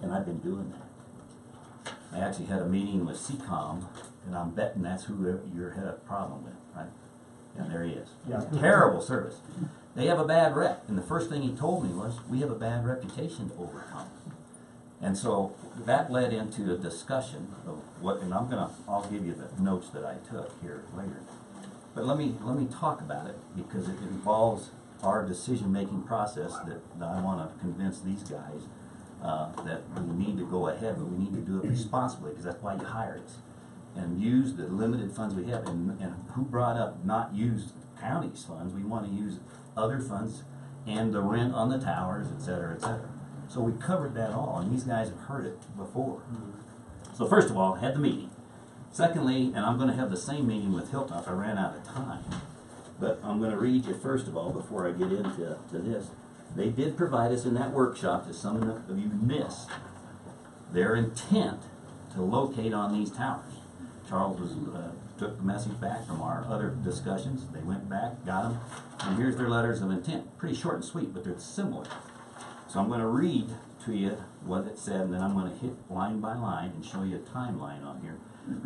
And I've been doing that. I actually had a meeting with CCOM, and I'm betting that's who you had a problem with, right? And there he is. Yeah. Terrible service. They have a bad rep, and the first thing he told me was, we have a bad reputation to overcome. And so that led into a discussion of what, and I'll give you the notes that I took here later. But let me talk about it, because it involves our decision-making process that I want to convince these guys that we need to go ahead, but we need to do it responsibly, because that's why you hired us. And use the limited funds we have. And who brought up not use county's funds? We want to use other funds and the rent on the towers, et cetera, et cetera. So we covered that all, and these guys have heard it before. So first of all, had the meeting. Secondly, and I'm going to have the same meeting with Hilltop. I ran out of time. But I'm going to read you, first of all, before I get into this. They did provide us in that workshop, that some of you missed, their intent to locate on these towers. Charles took the message back from our other discussions. They went back, got them, and here's their letters of intent. Pretty short and sweet, but they're similar. So I'm going to read to you what it said, and then I'm going to hit line by line and show you a timeline on here.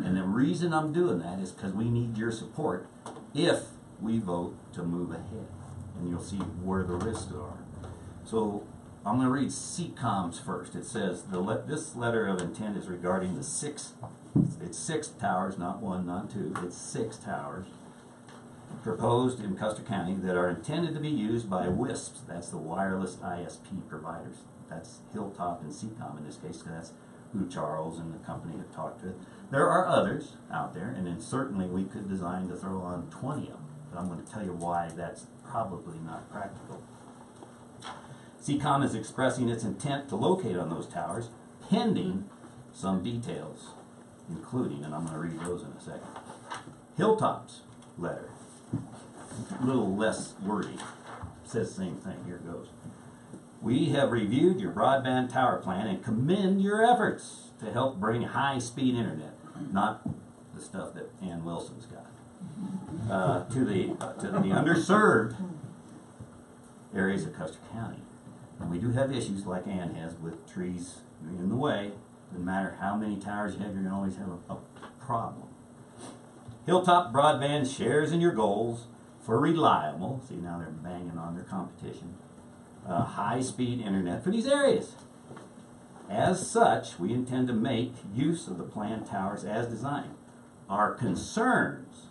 And the reason I'm doing that is because we need your support if we vote to move ahead. And you'll see where the risks are. So I'm going to read CCOM's first. It says, this letter of intent is regarding the six towers, not one, not two, it's 6 towers proposed in Custer County that are intended to be used by WISPs. That's the wireless ISP providers. That's Hilltop and CCOM in this case, because that's who Charles and the company have talked to. There are others out there, and then certainly we could design to throw on 20 of them, but I'm going to tell you why that's probably not practical. CCOM is expressing its intent to locate on those towers, pending some details, including, and I'm going to read those in a second. Hilltop's letter, a little less wordy, says the same thing. Here it goes. We have reviewed your broadband tower plan and commend your efforts to help bring high-speed internet, not the stuff that Ann Wilson's got, to the underserved areas of Custer County. And we do have issues like Ann has with trees in the way. Doesn't matter how many towers you have, you're going to always have a problem. Hilltop Broadband shares in your goals for reliable, see now they're banging on their competition, high-speed internet for these areas. As such, we intend to make use of the planned towers as designed. Our concerns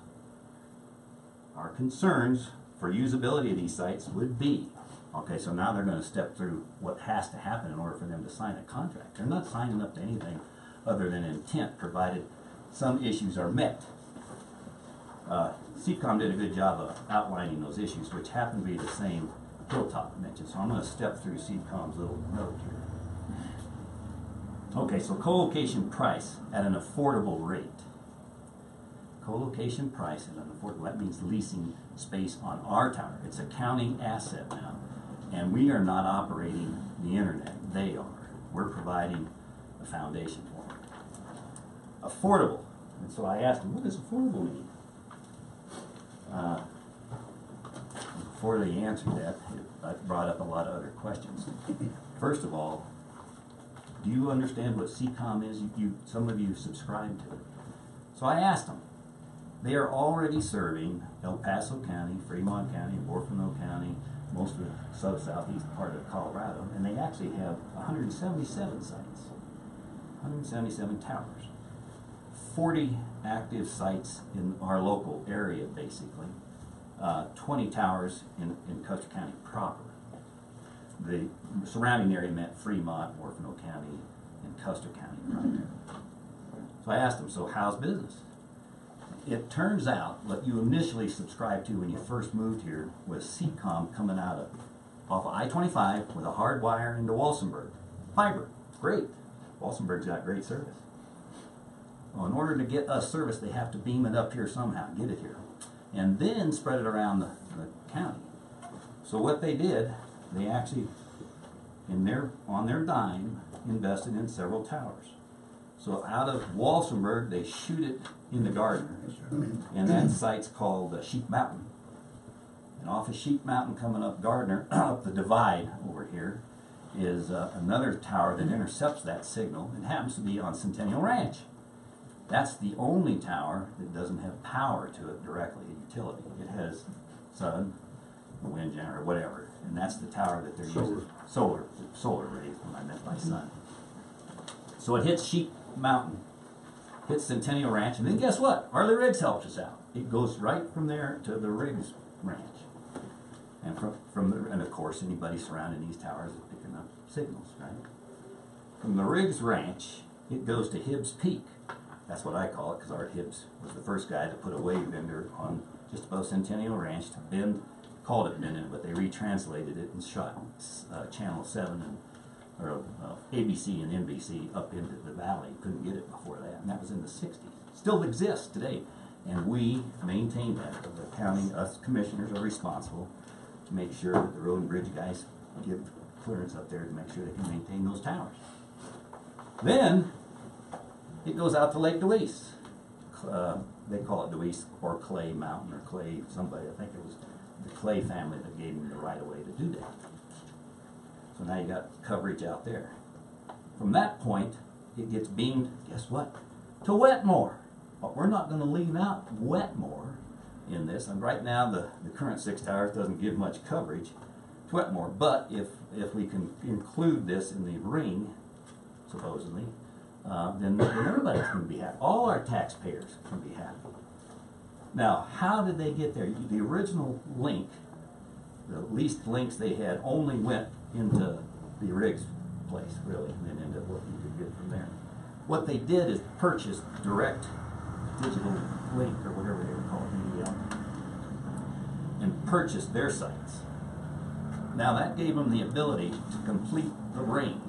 our concerns for usability of these sites would be. Okay, so now they're gonna step through what has to happen in order for them to sign a contract. They're not signing up to anything other than intent, provided some issues are met. CCOM did a good job of outlining those issues, which happen to be the same Hilltop mentioned. So I'm gonna step through CCOM's little note here. Okay, so co-location price at an affordable rate. Co-location price at an affordable, that means leasing space on our tower. It's a county asset now, and we are not operating the internet. They are. We're providing a foundation for it. Affordable. And so I asked him, what does affordable mean? Before they answered that, it brought up a lot of other questions. First of all, do you understand what CCOM is? Some of you subscribe to it. So I asked them. They are already serving El Paso County, Fremont County, Orfano County, most of the southeast part of Colorado, and they actually have 177 sites, 177 towers, 40 active sites in our local area, basically, 20 towers in Custer County proper. The surrounding area meant Fremont, Orfano County, and Custer County primarily. So I asked them, so how's business? It turns out what you initially subscribed to when you first moved here was CCOM coming out off of I-25 with a hard wire into Walsenburg. Fiber, great. Walsenburg's got great service. Well, in order to get us service, they have to beam it up here somehow, get it here, and then spread it around the county. So what they did, they actually, on their dime, invested in several towers. So out of Walsenburg, they shoot it into Gardner, and that site's called Sheep Mountain. And off of Sheep Mountain, coming up Gardner, up the divide over here, is another tower that intercepts that signal. It happens to be on Centennial Ranch. That's the only tower that doesn't have power to it directly, a utility. It has sun, a wind generator, whatever, and that's the tower that they're using. Solar rays, when I meant by sun. So it hits Sheep Mountain, hits Centennial Ranch, and then guess what? Harley Riggs helps us out. It goes right from there to the Riggs Ranch. And and of course, anybody surrounding these towers is picking up signals, right? From the Riggs Ranch, it goes to Hibbs Peak. That's what I call it, because Art Hibbs was the first guy to put a wave bender on just above Centennial Ranch to bend, called it bending, but they retranslated it and shot Channel 7 or ABC and NBC up into the valley. Couldn't get it before that, and that was in the 60s. Still exists today, and we maintain that. The county, us commissioners are responsible to make sure that the road and bridge guys give clearance up there to make sure they can maintain those towers. Then it goes out to Lake Deweese. They call it Deweese or Clay Mountain or Clay somebody. I think it was the Clay family that gave them the right of way to do that. So now you got coverage out there. From that point, it gets beamed, guess what? To Wetmore. But we're not going to leave out Wetmore in this. And right now, the current 6 towers doesn't give much coverage to Wetmore. But if we can include this in the ring, supposedly, then everybody's going to be happy. All our taxpayers can be happy. Now, how did they get there? The original link, the least links they had, only went into the Riggs place, really, and then into what you could get from there. What they did is purchase direct digital link, or whatever they were called, and purchase their sites. Now, that gave them the ability to complete the ring,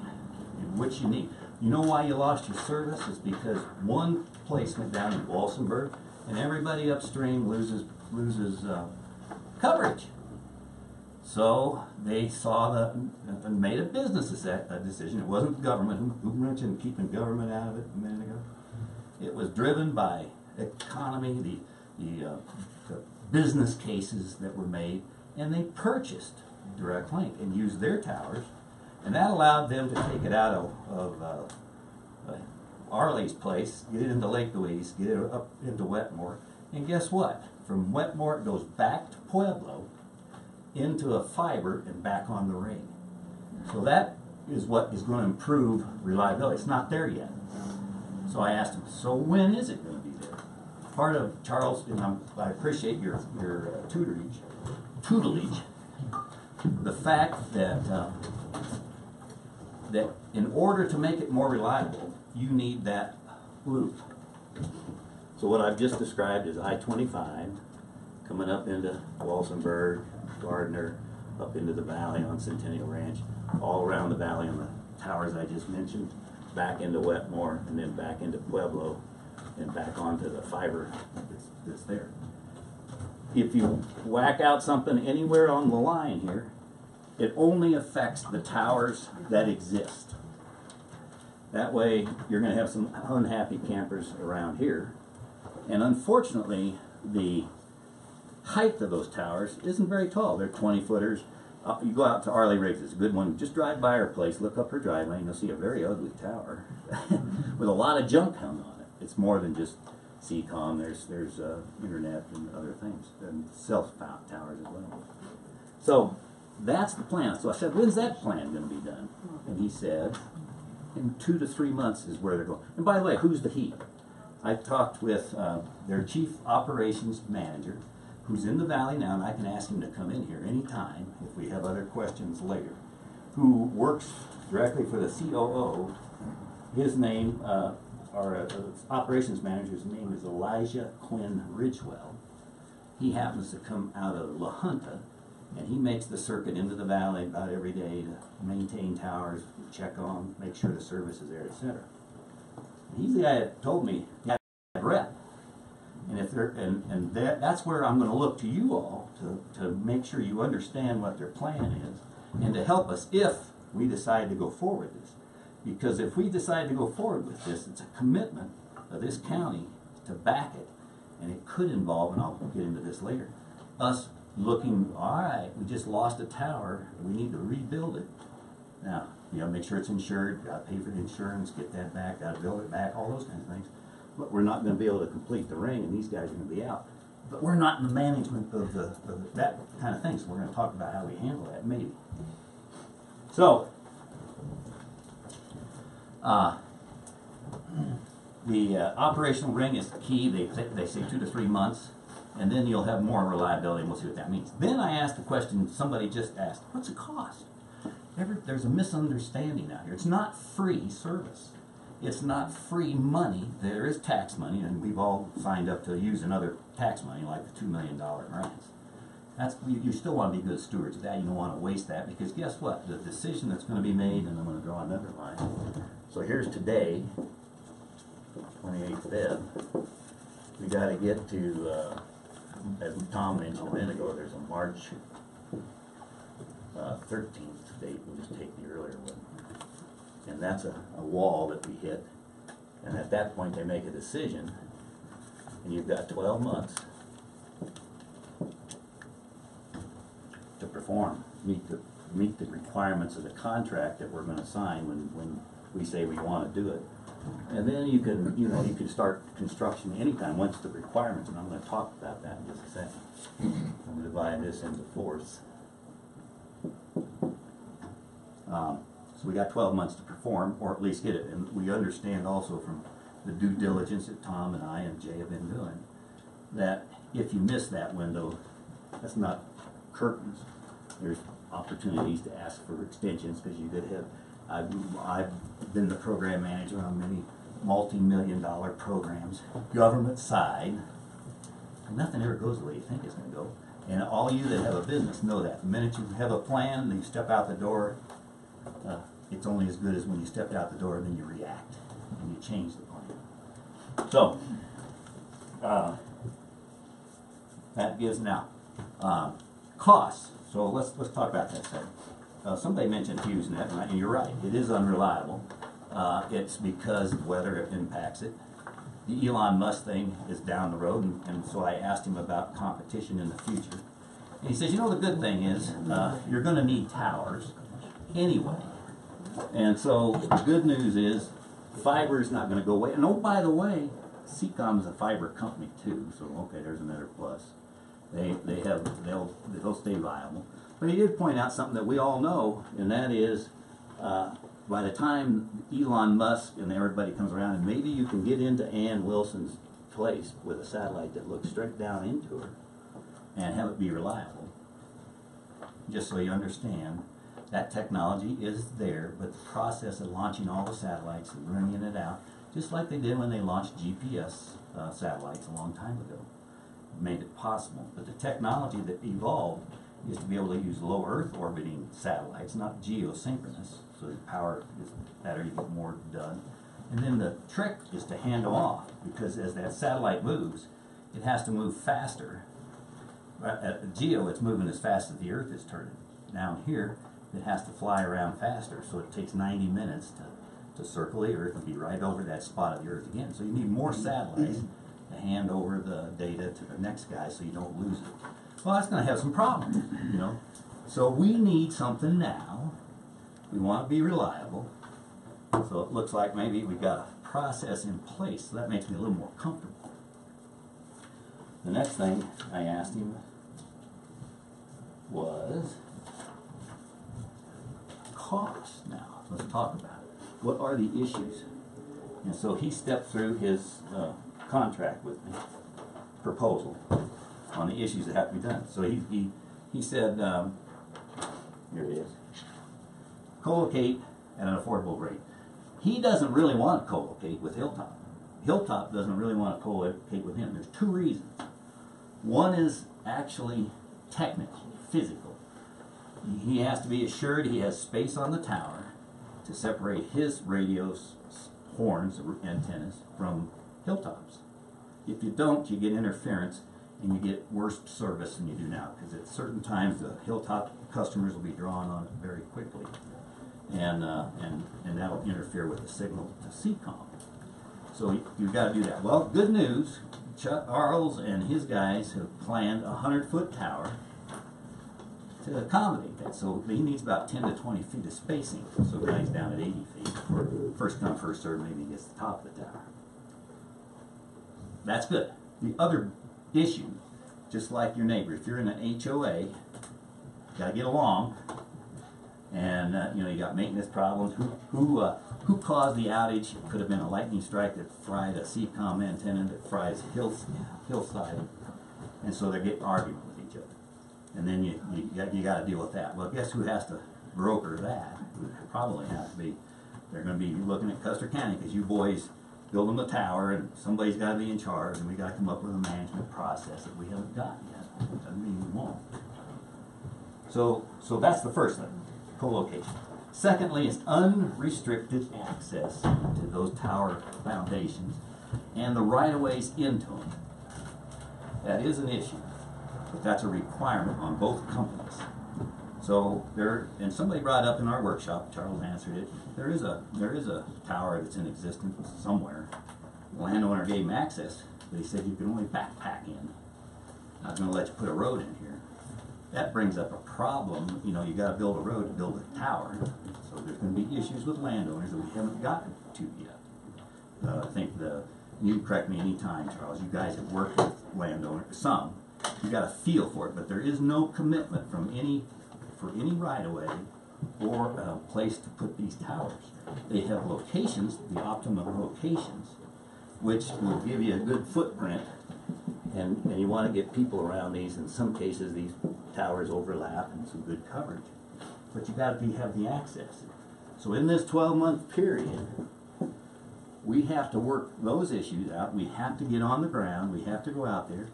which you need. You know why you lost your service? It's because one place went down in Walsenburg, and everybody upstream loses coverage. So they saw and made a business decision. It wasn't the government. Who mentioned keeping government out of it a minute ago? It was driven by economy, the business cases that were made, and they purchased Direct Link and used their towers. And that allowed them to take it out of Arley's place, get it into Lake Louise, get it up into Wetmore. And guess what? From Wetmore, it goes back to Pueblo, into a fiber, and back on the ring. So that is what is going to improve reliability. It's not there yet. So I asked him, so when is it going to be there? part of Charles, and I appreciate your tutelage, the fact that that in order to make it more reliable, you need that loop. So what I've just described is I-25 coming up into Walsenburg, Gardner, up into the valley on Centennial Ranch, all around the valley on the towers I just mentioned, back into Wetmore, and then back into Pueblo, and back onto the fiber that's there. If you whack out something anywhere on the line here, it only affects the towers that exist. That way, you're going to have some unhappy campers around here. And unfortunately, the height of those towers isn't very tall. They're 20-footers. You go out to Arlie Riggs, it's a good one. Just drive by her place, look up her driveway, and you'll see a very ugly tower with a lot of junk hung on it. It's more than just CCOM. There's internet and other things, and cell towers as well. So that's the plan. So I said, when's that plan going to be done? And he said, in 2 to 3 months is where they're going. And by the way, who's the he? I talked with their chief operations manager, who's in the valley now, and I can ask him to come in here anytime if we have other questions later, who works directly for the COO. His name, our operations manager's name is Elijah Quinn Ridgewell. He happens to come out of La Junta, and he makes the circuit into the valley about every day to maintain towers, check on, make sure the service is there, etc. He's the guy that told me he had a rep. And if they're that's where I'm going to look to you all to make sure you understand what their plan is, and to help us if we decide to go forward with this. Because if we decide to go forward with this, it's a commitment of this county to back it, and it could involve, and I'll get into this later, us looking, all right, we just lost a tower, we need to rebuild it. Now, you got to make sure it's insured, got to pay for the insurance, get that back, got to build it back, all those kinds of things. But we're not going to be able to complete the ring, and these guys are going to be out. But we're not in the management of that kind of thing, so we're going to talk about how we handle that, maybe. So, the operational ring is the key. They say 2 to 3 months, and then you'll have more reliability, and we'll see what that means. Then I asked the question somebody just asked, what's the cost? There's a misunderstanding out here. It's not free service. It's not free money. There is tax money, and we've all signed up to use another tax money, like the $2 million grants. You still want to be good stewards of that. You don't want to waste that, because guess what? The decision that's going to be made, and I'm going to draw another line. So here's today, 28th Feb. We got to get to, as Tom mentioned a minute ago, there's a March 13th date. We'll just take the earlier one. And that's a wall that we hit. And at that point, they make a decision. And you've got 12 months to perform, meet the requirements of the contract that we're going to sign when we say we want to do it. And then you can start construction anytime once the requirements, and I'm going to talk about that in just a second. I'm going to divide this into fourths. So we got 12 months to perform, or at least get it. And we understand also from the due diligence that Tom and I and Jay have been doing, that if you miss that window, that's not curtains. There's opportunities to ask for extensions, because you could have, I've been the program manager on many multi-million-dollar programs, government side, and nothing ever goes the way you think it's going to go. And all you that have a business know that. The minute you have a plan and you step out the door, it's only as good as when you stepped out the door and then you react and you change the plan. So, that gives now costs. So let's talk about that second. Somebody mentioned FuseNet, and you're right, it is unreliable. It's because of weather, it impacts it. The Elon Musk thing is down the road, and so I asked him about competition in the future. And he says, you know, the good thing is you're going to need towers anyway. And so the good news is fiber is not going to go away. And oh, by the way, CCOM is a fiber company too, so okay, there's another plus. They'll stay viable. But he did point out something that we all know, and that is by the time Elon Musk and everybody comes around, and maybe you can get into Ann Wilson's place with a satellite that looks straight down into her and have it be reliable. Just so you understand, that technology is there, but the process of launching all the satellites and bringing it out, just like they did when they launched GPS satellites a long time ago, made it possible. But the technology that evolved is to be able to use low Earth orbiting satellites, not geosynchronous, so the power is better, you get more done. And then the trick is to hand them off, because as that satellite moves, it has to move faster. At geo, it's moving as fast as the Earth is turning. Down here, it has to fly around faster, so it takes 90 minutes to circle the Earth and be right over that spot of the Earth again. So you need more satellites to hand over the data to the next guy so you don't lose it. Well, that's going to have some problems, you know. So we need something now. We want to be reliable. So it looks like maybe we've got a process in place, so that makes me a little more comfortable. The next thing I asked him was cost. Now, let's talk about it. What are the issues? And so he stepped through his contract with me, proposal, on the issues that have to be done. So he said, here it is, co-locate at an affordable rate. He doesn't really want to co-locate with Hilltop. Hilltop doesn't really want to co-locate with him. There's two reasons. One is actually technical, physical. He has to be assured he has space on the tower to separate his radio's horns, antennas, from Hilltop's. If you don't, you get interference and you get worse service than you do now, because at certain times the Hilltop customers will be drawn on it very quickly, and that'll interfere with the signal to CCOM. So you've got to do that. Well, good news, Charles and his guys have planned a 100-foot tower to accommodate that. So he needs about 10 to 20 feet of spacing. So the guy's down at 80 feet. For first come, first served, maybe he gets the top of the tower. That's good. The other issue, just like your neighbor, if you're in an HOA, you got to get along, and you know, you got maintenance problems. Who caused the outage? It could have been a lightning strike that fried a CCOM antenna that fries hillside, and so they're getting arguing with each other. And then you got to deal with that. Well, guess who has to broker that? It probably has to be. They're going to be looking at Custer County, because you boys build them a tower, and somebody's got to be in charge, and we got to come up with a management process that we haven't got yet. Doesn't mean we won't. So that's the first thing, co-location. Secondly, is unrestricted access to those tower foundations and the right-of-ways into them. That is an issue, but that's a requirement on both companies. So and somebody brought up in our workshop, Charles answered it, there is a tower that's in existence somewhere. The landowner gave him access, but he said you can only backpack in. I was going to let you put a road in here. That brings up a problem. You know, you got to build a road to build a tower. So there's going to be issues with landowners that we haven't gotten to yet. I think you can correct me anytime, Charles. You guys have worked with landowners, some. You got a feel for it, but there is no commitment for any right-of-way or a place to put these towers. They have locations, the optimum locations, which will give you a good footprint, and you want to get people around these. In some cases, these towers overlap and some good coverage, but you got to have the access. So in this 12-month period, we have to work those issues out. We have to get on the ground. We have to go out there,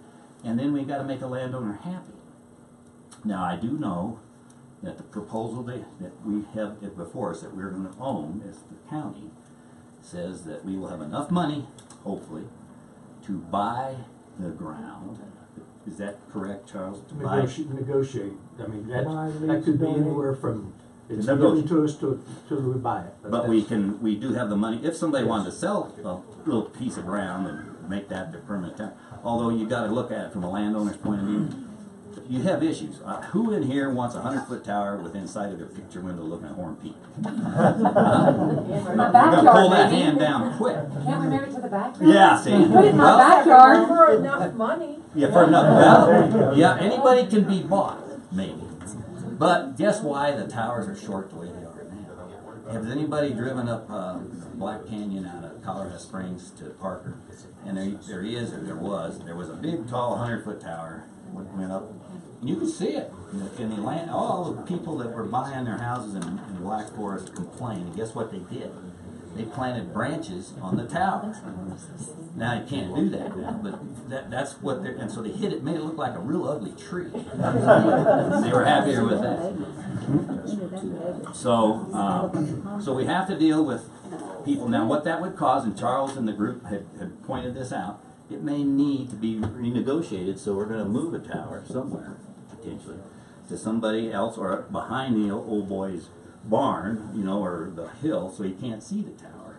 and then we got to make a landowner happy. Now, I do know that the proposal that we have before us that we're going to own as the county says that we will have enough money, hopefully, to buy the ground. Is that correct, Charles? To negotiate. I mean, that could be anywhere from it's given to us to we buy it. But we do have the money. If somebody wanted to sell a little piece of ground and make that their permanent town, although you got to look at it from a landowner's point of view. You have issues. Who in here wants a 100-foot tower with inside of their picture window looking at Horn Peak? My You're going backyard, to pull that maybe. hand down quick. Can't we move it to the backyard? Yeah, see. Put it in my backyard. For enough money. Yeah, for enough. Well, yeah, anybody can be bought, maybe. But guess why the towers are short the way they are now? Has anybody driven up Black Canyon out of Colorado Springs to Parker? And there was a big, tall, 100-foot tower went up. And you could see it in the land. All the people that were buying their houses in Black Forest complained. And guess what they did? They planted branches on the tower. Now you can't do that now, but that's what they're, and so they hit it, made it look like a real ugly tree. They were happier with that. So we have to deal with people. Now what that would cause, and Charles and the group had pointed this out, it may need to be renegotiated, so we're going to move a tower somewhere, potentially, to somebody else, or behind the old boy's barn, you know, or the hill, so he can't see the tower.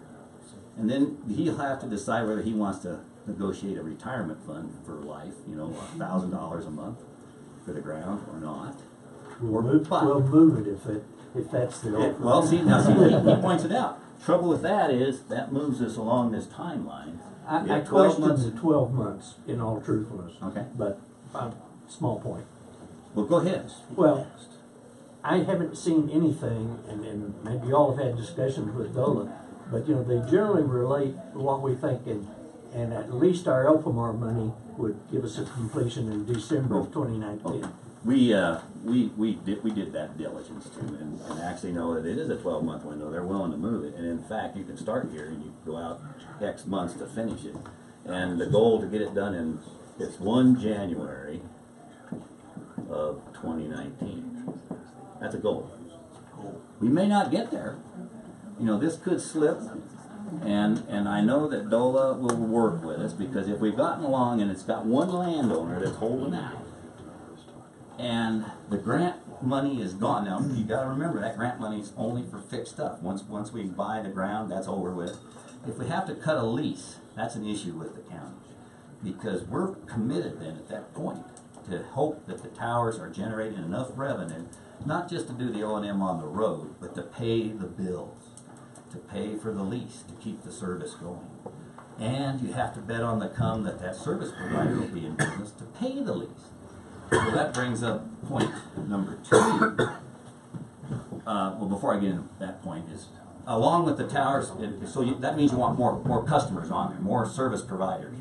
And then he'll have to decide whether he wants to negotiate a retirement fund for life, you know, $1,000 a month for the ground or not. We'll move it if that's the offer. Well, see, he points it out. Trouble with that is that moves us along this timeline. I question the 12 months, in all truthfulness. Okay. But small point. Well, go ahead. Well, I haven't seen anything, and maybe you all have had discussions with DOLA, but you know, they generally relate what we think, and at least our Elphamar money would give us a completion in December of 2019. We did that diligence too, and actually know that it is a 12-month window. They're willing to move it, and in fact, you can start here and you go out X months to finish it. And the goal to get it done it's 1 January of 2019. That's a goal. We may not get there. You know, this could slip, and I know that DOLA will work with us, because if we've gotten along and it's got one landowner that's holding out, and the grant money is gone. Now, you got to remember that grant money is only for fixed stuff. Once we buy the ground, that's over with. If we have to cut a lease, that's an issue with the county, because we're committed then at that point to hope that the towers are generating enough revenue, not just to do the O&M on the road, but to pay the bills, to pay for the lease, to keep the service going. And you have to bet on the come that service provider will be in business to pay the lease. So that brings up point number 2. Well, before I get into that point, is along with the towers, that means you want more customers on there, more service providers.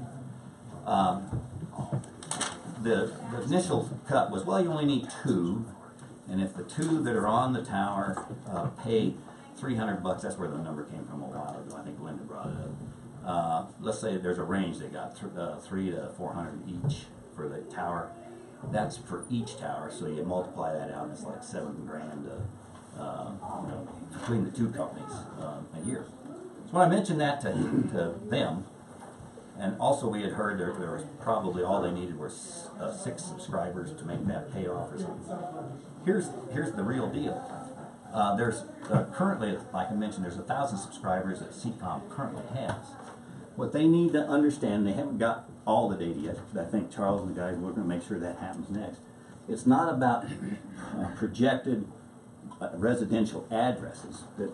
The initial cut was, well, you only need 2, and if the 2 that are on the tower pay $300, that's where the number came from a while ago. I think Linda brought it up. Let's say there's a range, they got $300 to $400 each for the tower. That's for each tower, so you multiply that out, and it's like $7 grand between the 2 companies a year. So when I mentioned that to them, and also we had heard there was probably all they needed were 6 subscribers to make that pay off or something. Here's the real deal. There's currently, like I mentioned, there's 1,000 subscribers that CCOM currently has. What they need to understand, they haven't got all the data yet, but I think Charles and the guys, we're going to make sure that happens next. It's not about projected residential addresses that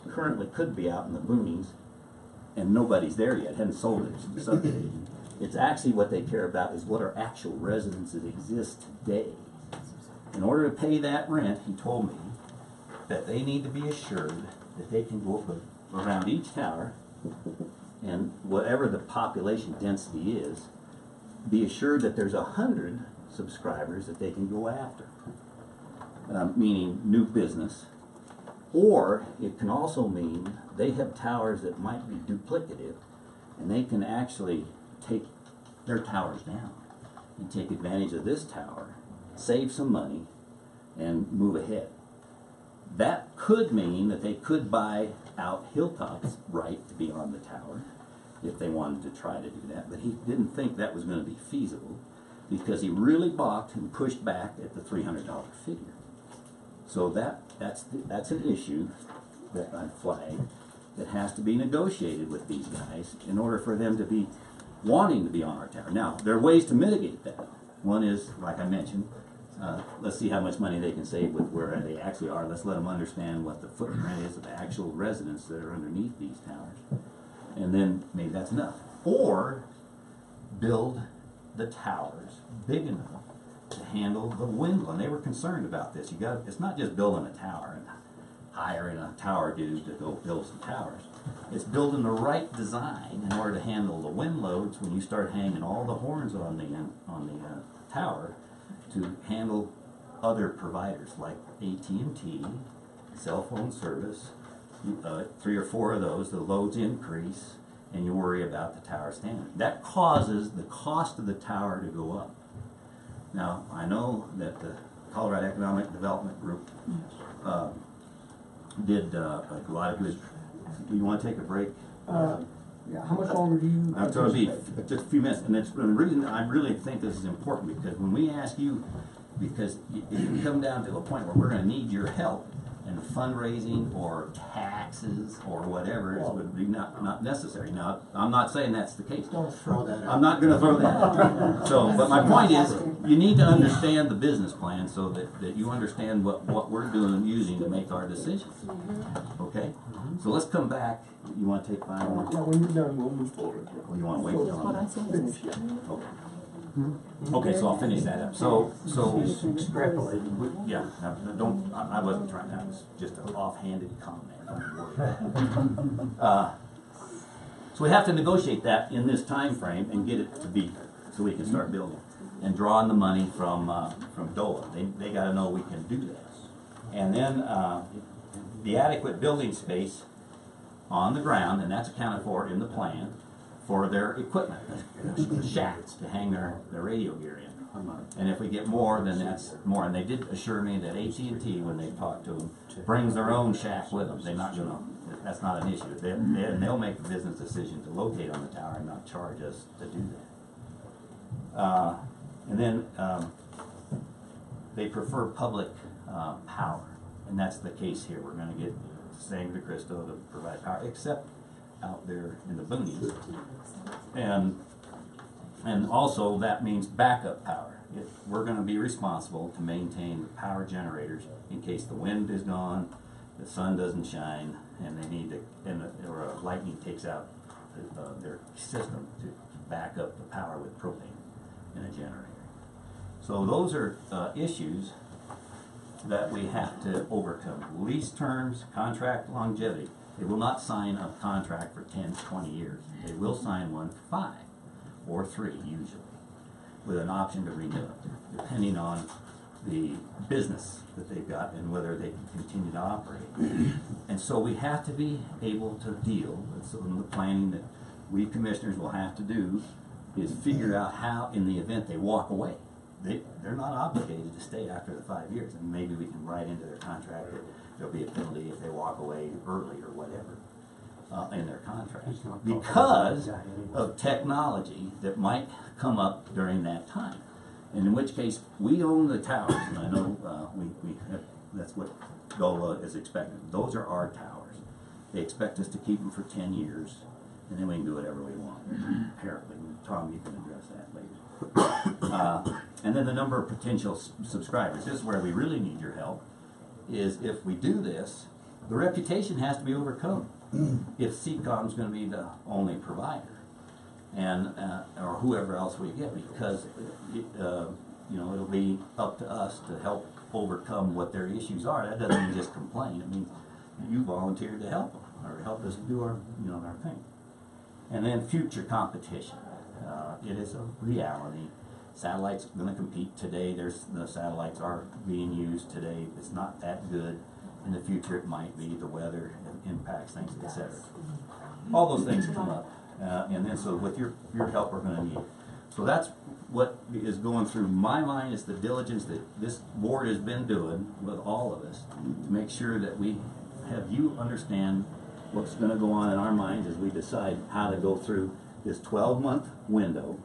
currently could be out in the boonies, and nobody's there yet, hadn't sold it to the subdivision. It's actually what they care about is what are actual residences exist today. In order to pay that rent, he told me that they need to be assured that they can go around each tower, and whatever the population density is, be assured that there's 100 subscribers that they can go after, meaning new business. Or it can also mean they have towers that might be duplicative, and they can actually take their towers down and take advantage of this tower, save some money, and move ahead. That could mean that they could buy out Hilltop's right to be on the tower if they wanted to try to do that, but he didn't think that was going to be feasible, because he really balked and pushed back at the $300 figure. So that's an issue that I flagged that has to be negotiated with these guys in order for them to be wanting to be on our tower. Now, there are ways to mitigate that. One is, like I mentioned, let's see how much money they can save with where they actually are. Let's let them understand what the footprint is of the actual residents that are underneath these towers. And then maybe that's enough. Or build the towers big enough to handle the wind load. And they were concerned about this. It's not just building a tower and hiring a tower dude to go build some towers. It's building the right design in order to handle the wind loads when you start hanging all the horns on the tower to handle other providers like AT&T, cell phone service, 3 or 4 of those, the loads increase, and you worry about the tower standing. That causes the cost of the tower to go up. Now, I know that the Colorado Economic Development Group did a lot of good. Do you want to take a break? Yeah, how much longer do you? It's going to be just a few minutes, and it's the reason I really think this is important, because when we ask you, because if you come down to a point where we're going to need your help in fundraising or taxes or whatever, it would be not necessary. Now, I'm not saying that's the case. Don't throw that out. I'm not going to throw that out. So, but my point is, you need to understand the business plan so that you understand what we're doing, using to make our decisions. Okay? So let's come back. You want to take 5 more? Yeah, when you're done, we'll move forward. Or you want to wait till Finish. Okay. Okay, so I'll finish that up. So Extrapolate. yeah, now, don't. I wasn't trying. That was just an offhanded comment. So we have to negotiate that in this time frame and get it to be so we can start building and drawing the money from DOLA. They got to know we can do this, and then the adequate building space on the ground, and that's accounted for in the plan, for their equipment, the shacks to hang their radio gear in. And if we get more, then that's more. And they did assure me that AT&T, when they talked to them, brings their own shack with them. They're not going to, that's not an issue. They'll make the business decision to locate on the tower and not charge us to do that. And then they prefer public power. And that's the case here. We're going to get San Cristo to provide power, except out there in the boonies. And also that means backup power. We're going to be responsible to maintain the power generators in case the wind is gone, the sun doesn't shine, and they need to, or lightning takes out their system to back up the power with propane in a generator. So those are issues that we have to overcome. Lease terms, contract longevity. They will not sign a contract for 10, 20 years. They will sign one for 5 or 3 usually, with an option to renew it, depending on the business that they've got and whether they can continue to operate. And so we have to be able to deal with some of the planning that we commissioners will have to do is figure out how, in the event they walk away, they're not obligated to stay after the 5 years, and maybe we can write into their contract that there'll be a penalty if they walk away early or whatever in their contract, because of technology that might come up during that time, and in which case we own the towers, and I know we have, that's what DOLA is expecting. Those are our towers. They expect us to keep them for 10 years, and then we can do whatever we want. Apparently, Tom, you can address that later. And then the number of potential subscribers. This is where we really need your help, is if we do this, the reputation has to be overcome. If CCOM is going to be the only provider, and or whoever else we get, because it'll be up to us to help overcome what their issues are. That doesn't mean just complain. It means you volunteered to help them or help us do our our thing. And then future competition. It is a reality. Satellites are going to compete today. The satellites are being used today. It's not that good. In the future, it might be. The weather impacts things, etc. All those things come up, and then so with your help, we're going to need. So that's what is going through my mind, is the diligence that this board has been doing with all of us to make sure that we have you understand what's going to go on in our minds as we decide how to go through this 12-month window.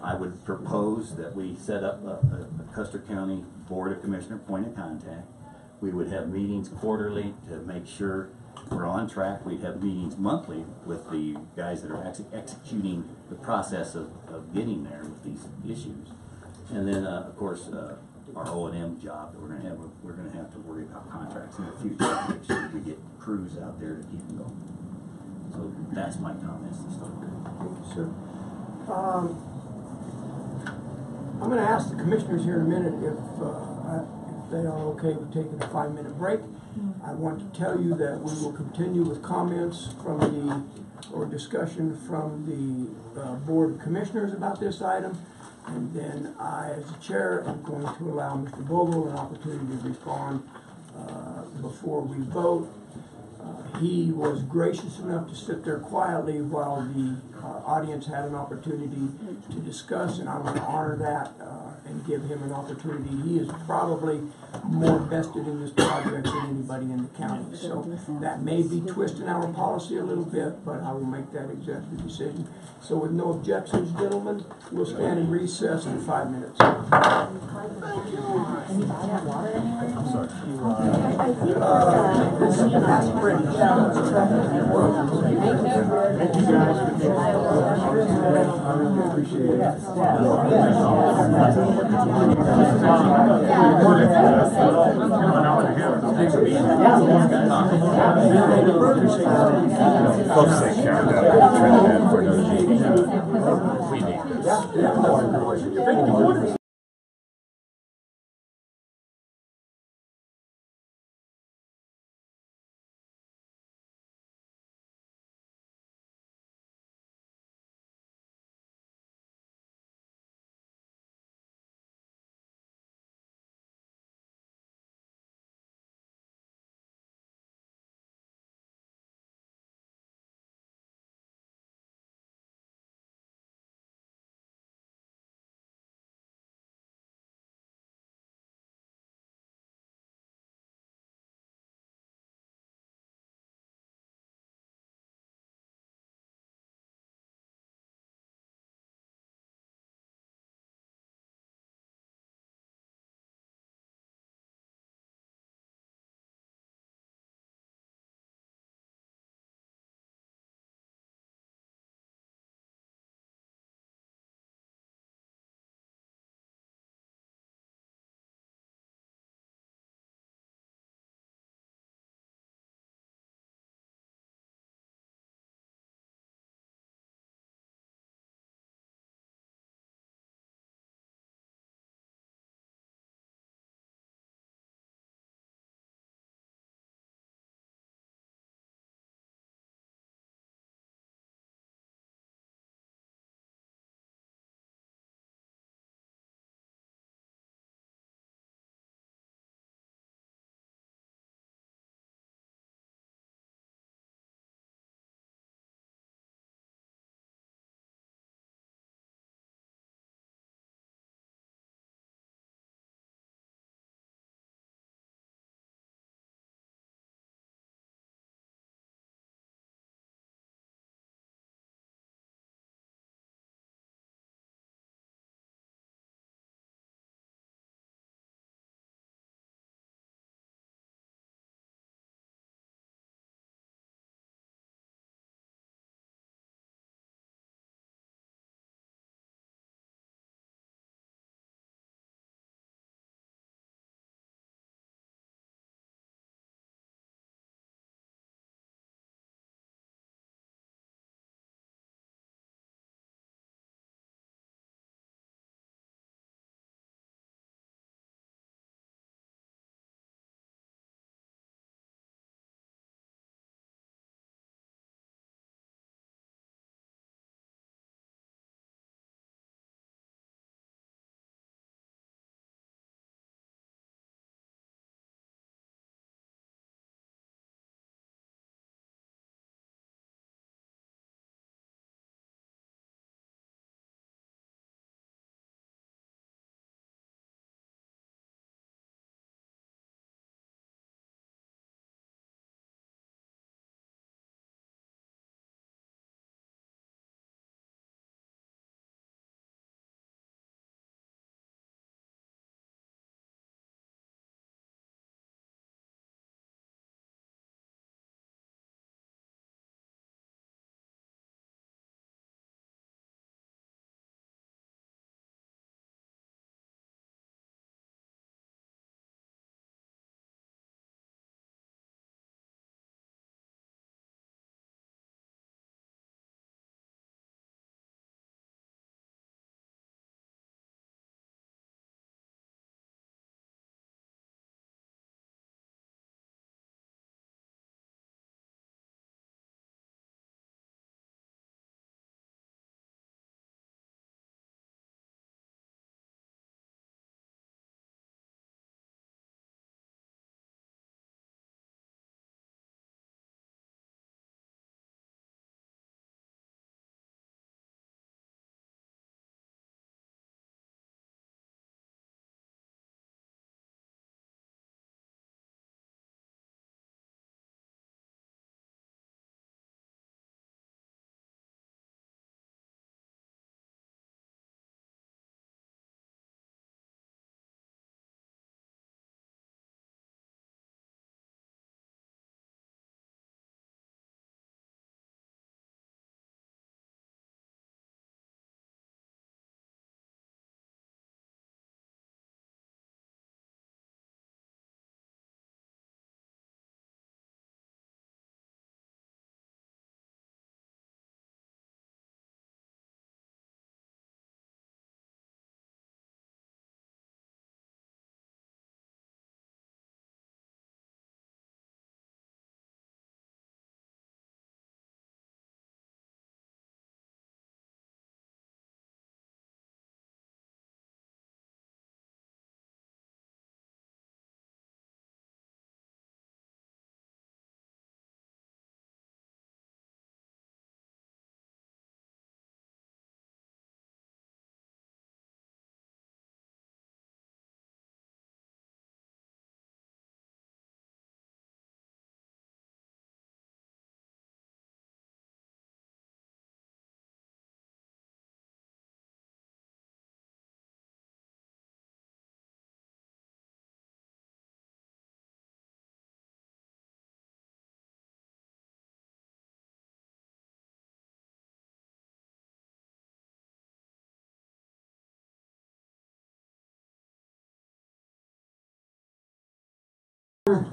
I would propose that we set up a Custer County Board of Commissioner point of contact. We would have meetings quarterly to make sure we're on track. We'd have meetings monthly with the guys that are actually executing the process of getting there with these issues. And then, of course, our O&M job that we're going to have to worry about contracts in the future to make sure we get crews out there to keep them going. So that's my comments to start with. Thank you, sir. I'm going to ask the commissioners here in a minute if they are okay with taking a 5-minute break. I want to tell you that we will continue with comments from or discussion from the Board of Commissioners about this item. And then I, as the chair, am going to allow Mr. Vogel an opportunity to respond before we vote. He was gracious enough to sit there quietly while the audience had an opportunity to discuss, and I want to honor that and give him an opportunity. He is probably more vested in this project than anybody in the county. So that may be twisting our policy a little bit, but I will make that executive decision. So with no objections, gentlemen, we'll stand in recess for 5 minutes. Thank you guys for taking I really appreciate Folks take care of that. For another meeting.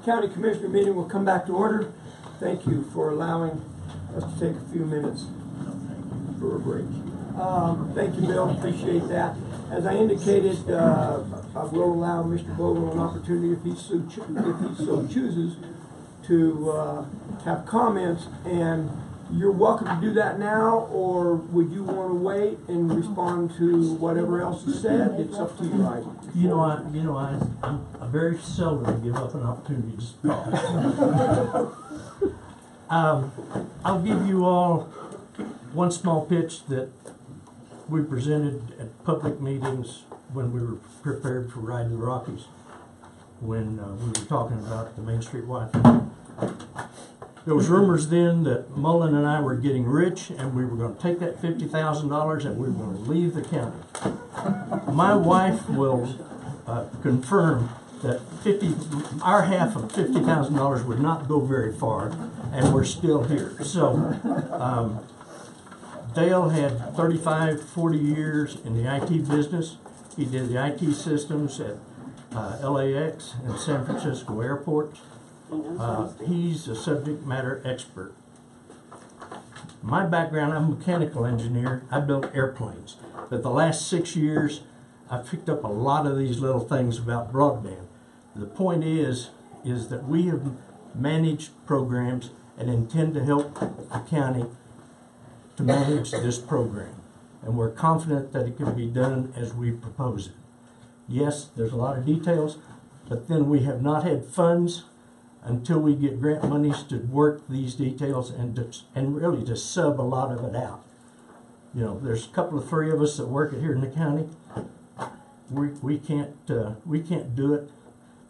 County Commissioner meeting will come back to order. Thank you for allowing us to take a few minutes for a break. Thank you, Bill. Appreciate that. As I indicated, I will allow Mr. Bogle an opportunity, if he so chooses, to have comments, and you're welcome to do that now, or would you want to wait and respond to whatever else is said? It's up to you, Ike. I very seldom give up an opportunity to talk. I'll give you all one small pitch that we presented at public meetings when we were prepared for Ride to the Rockies, when we were talking about the Main Street Wi-Fi. There was rumors then that Mullen and I were getting rich and we were going to take that $50,000 and we were going to leave the county. My wife will confirm that our half of $50,000 would not go very far, and we're still here. So Dale had 35, 40 years in the IT business. He did the IT systems at LAX and San Francisco airports. He's a subject matter expert. My background, I'm a mechanical engineer. I built airplanes. But the last 6 years, I've picked up a lot of these little things about broadband. The point is that we have managed programs and intend to help the county to manage this program. And we're confident that it can be done as we propose it. Yes, there's a lot of details, but then we have not had funds until we get grant monies to work these details and really to sub a lot of it out. You know, there's a couple of three of us that work it here in the county. We can't do it,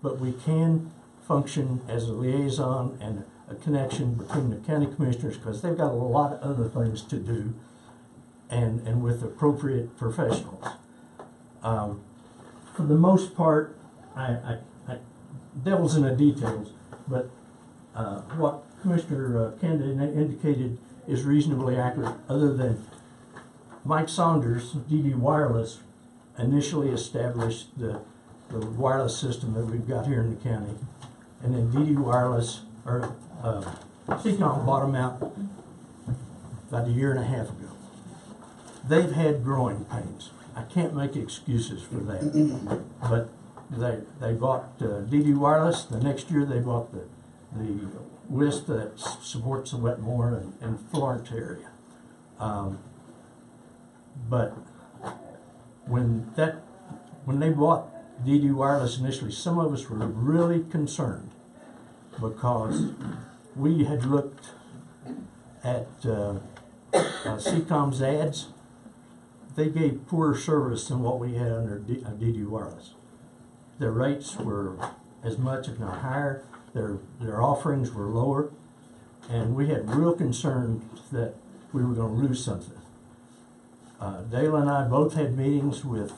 but we can function as a liaison and a connection between the county commissioners, because they've got a lot of other things to do, and with appropriate professionals. For the most part, I devil's in the details, but what Commissioner Kenda indicated is reasonably accurate, other than Mike Saunders, DD Wireless, initially established the wireless system that we've got here in the county, and then DD Wireless, or CCOM bought them out about a year and a half ago. They've had growing pains. I can't make excuses for that, but they bought DD Wireless. The next year they bought the WISP that supports the Wetmore and Florence area. But when they bought DD Wireless initially, some of us were really concerned, because we had looked at CCOM's ads. They gave poorer service than what we had under DD Wireless. Their rates were as much, if not higher. Their offerings were lower, and we had real concern that we were going to lose something. Dale and I both had meetings with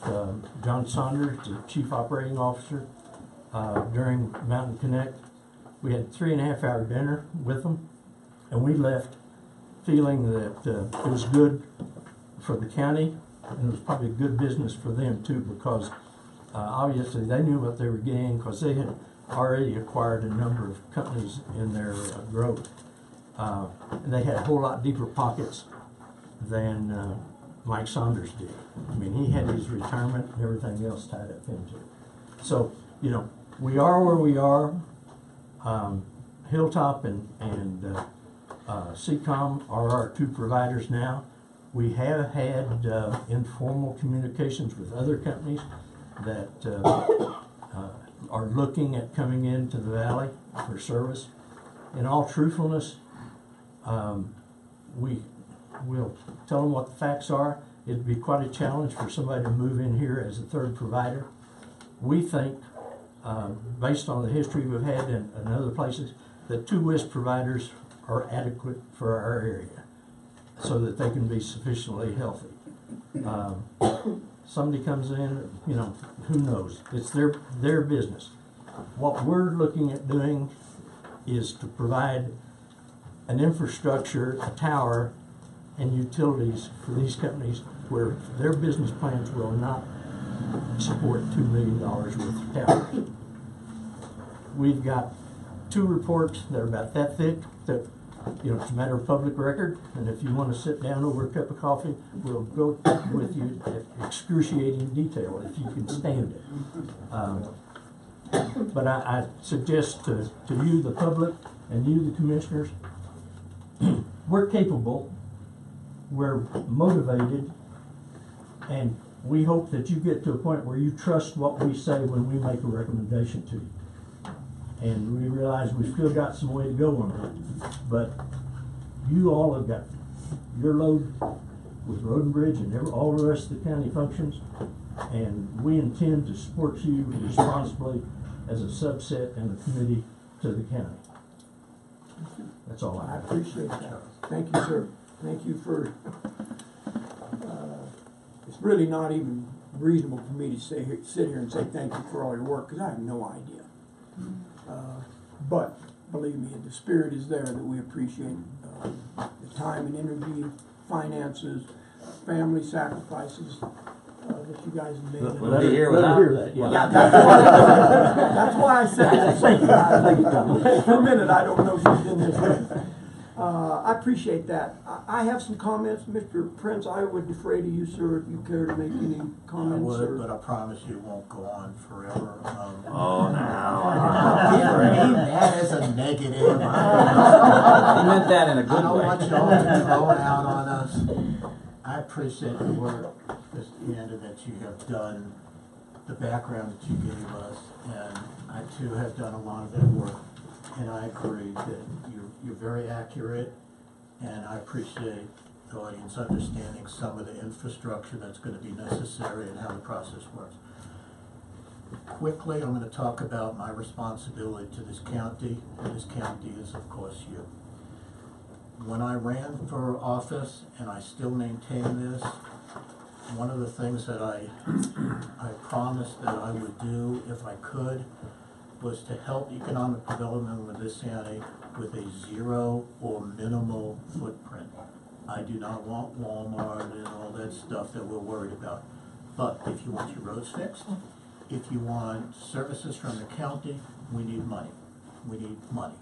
John Saunders, the Chief Operating Officer, during Mountain Connect. We had a 3.5-hour dinner with them, and we left feeling that it was good for the county, and it was probably good business for them too, because obviously they knew what they were getting, because they had already acquired a number of companies in their growth. And they had a whole lot deeper pockets than Mike Saunders did. I mean, he had his retirement and everything else tied up into it. So, you know, we are where we are. Hilltop and CCOM are our two providers now. We have had informal communications with other companies that are looking at coming into the valley for service. In all truthfulness, we'll tell them what the facts are. It'd be quite a challenge for somebody to move in here as a third provider. We think, based on the history we've had in other places, that 2 WISP providers are adequate for our area, so that they can be sufficiently healthy. Somebody comes in, you know, who knows? It's their business. What we're looking at doing is to provide an infrastructure, a tower, and utilities for these companies where their business plans will not support $2 million worth of towers. We've got two reports. They're about that thick, that, you know, it's a matter of public record, and if you want to sit down over a cup of coffee, we'll go with you at excruciating detail if you can stand it. But I suggest to you, the public, and you, the commissioners, we're capable, we're motivated, and we hope that you get to a point where you trust what we say when we make a recommendation to you. And we realize we've still got some way to go on it, but you all have got your load with Road and Bridge and all the rest of the county functions, and we intend to support you responsibly as a subset and a committee to the county. That's all I have. Appreciate that. Thank you, sir. Thank you for, it's really not even reasonable for me to sit here and say thank you for all your work, because I have no idea. But believe me, the spirit is there that we appreciate the time and energy, finances, family sacrifices that you guys have made. We'll be here without that. Yeah, that's why I said that. For a minute, I don't know who's in this. I appreciate that. I have some comments, Mr. Prince. I would defer to you, sir, if you care to make any comments. I would, but I promise you it won't go on forever. Oh, Mean that as a negative. He meant that in a good way. I don't want you all to throw it out on us. I appreciate the work, Mr. Canada, that you have done, the background that you gave us, and I too have done a lot of that work. And I agree that you're very accurate, and I appreciate the audience understanding some of the infrastructure that's going to be necessary and how the process works. Quickly, I'm going to talk about my responsibility to this county, and this county is, of course, you. When I ran for office, and I still maintain this, one of the things that I promised that I would do if I could was to help economic development with this county with a zero or minimal footprint. I do not want Walmart and all that stuff that we're worried about. But if you want your roads fixed, if you want services from the county, we need money. We need money.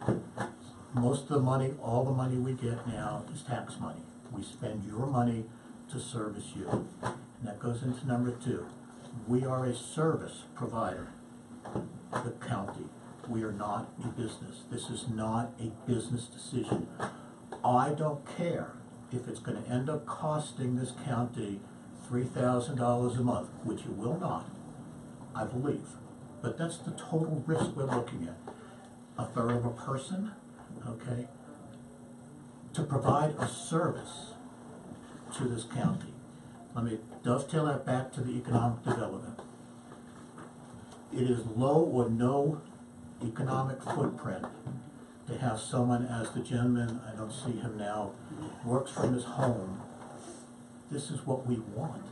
Most of the money, all the money we get now is tax money. We spend your money to service you. And that goes into number two. We are a service provider. The county. We are not a business. This is not a business decision. I don't care if it's going to end up costing this county $3,000 a month, which it will not, I believe. But that's the total risk we're looking at. A third of a person, okay, to provide a service to this county. Let me dovetail that back to the economic development. It is low or no economic footprint to have someone, as the gentleman, I don't see him now, works from his home. This is what we want.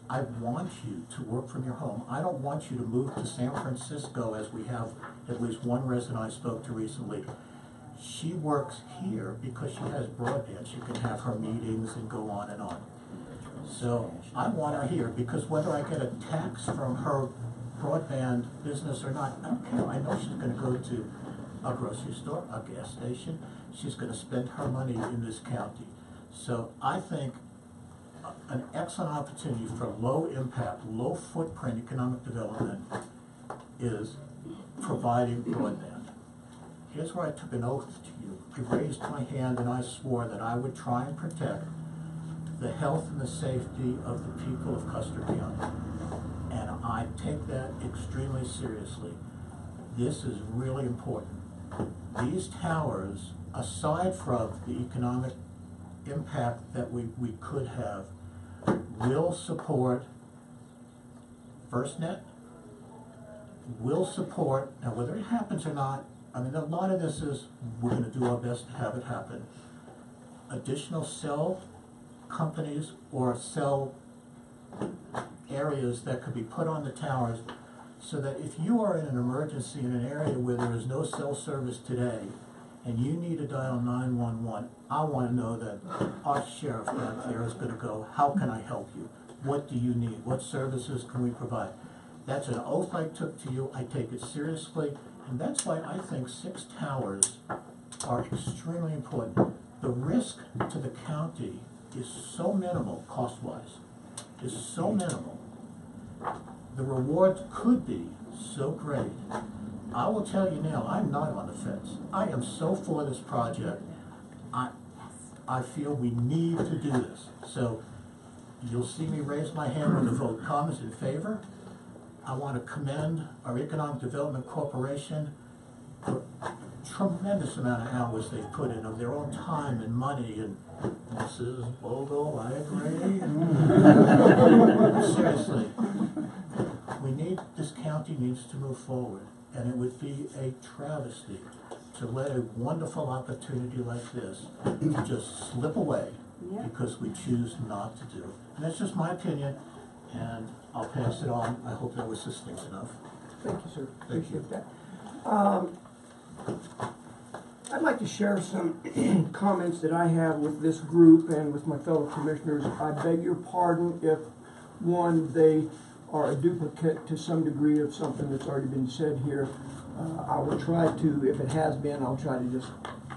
I want you to work from your home. I don't want you to move to San Francisco, as we have at least one resident I spoke to recently. She works here because she has broadband. She can have her meetings and go on and on. So I want her here because whether I get a tax from her broadband business or not, I don't care. I know she's going to go to a grocery store, a gas station. She's going to spend her money in this county. So I think an excellent opportunity for low impact, low footprint economic development is providing broadband. Here's where I took an oath to you. I raised my hand and I swore that I would try and protect the health and the safety of the people of Custer County. And I take that extremely seriously. This is really important. These towers, aside from the economic impact that we could have, will support FirstNet, will support, now whether it happens or not, I mean, a lot of this is, we're going to do our best to have it happen. Additional cell companies or cell areas that could be put on the towers so that if you are in an emergency in an area where there is no cell service today and you need to dial 911, I want to know that our sheriff back there is going to go, how can I help you? What do you need? What services can we provide? That's an oath I took to you. I take it seriously, And that's why I think 6 towers are extremely important. The risk to the county is so minimal, cost-wise, is so minimal. The rewards could be so great. I will tell you now, I'm not on the fence. I am so for this project. I feel we need to do this. So you'll see me raise my hand when the vote comes in favor. I want to commend our Economic Development Corporation for a tremendous amount of hours they've put in of their own time and money, and Mrs. Bogle, I agree. Seriously, this county needs to move forward, and it would be a travesty to let a wonderful opportunity like this just slip away because we choose not to do it. And that's just my opinion, and I'll pass it on. I hope that was succinct enough. Thank you, sir. Thank you. Appreciate that. I'd like to share some comments that I have with this group and with my fellow commissioners. I beg your pardon if, one, they are a duplicate to some degree of something that's already been said here. I will try to, if it has been, I'll try to just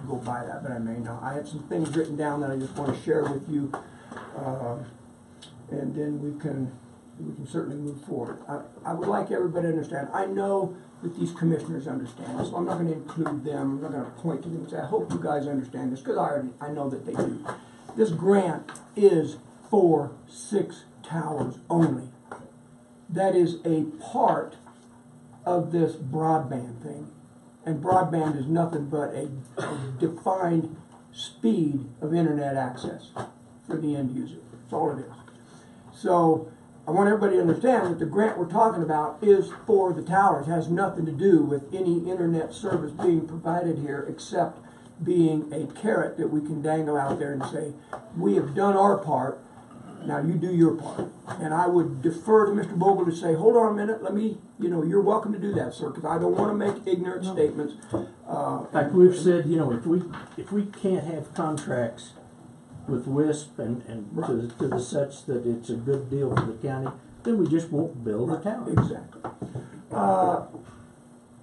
go by that, but I may not. I have some things written down that I just want to share with you, and then we can certainly move forward. I would like everybody to understand. I know that these commissioners understand, so I'm not going to include them. I'm not going to point to them and say, I hope you guys understand this, because I know that they do. This grant is for 6 towers only. That is a part of this broadband thing. And broadband is nothing but a defined speed of internet access for the end user. That's all it is. So I want everybody to understand that the grant we're talking about is for the towers. It has nothing to do with any internet service being provided here except being a carrot that we can dangle out there and say, we have done our part, now you do your part. And I would defer to Mr. Bogle to say, hold on a minute, let me, you're welcome to do that, sir, because I don't want to make ignorant statements. Like we've said, if we can't have contracts with WISP and right. to the such that it's a good deal for the county, then we just won't build a tower. Exactly.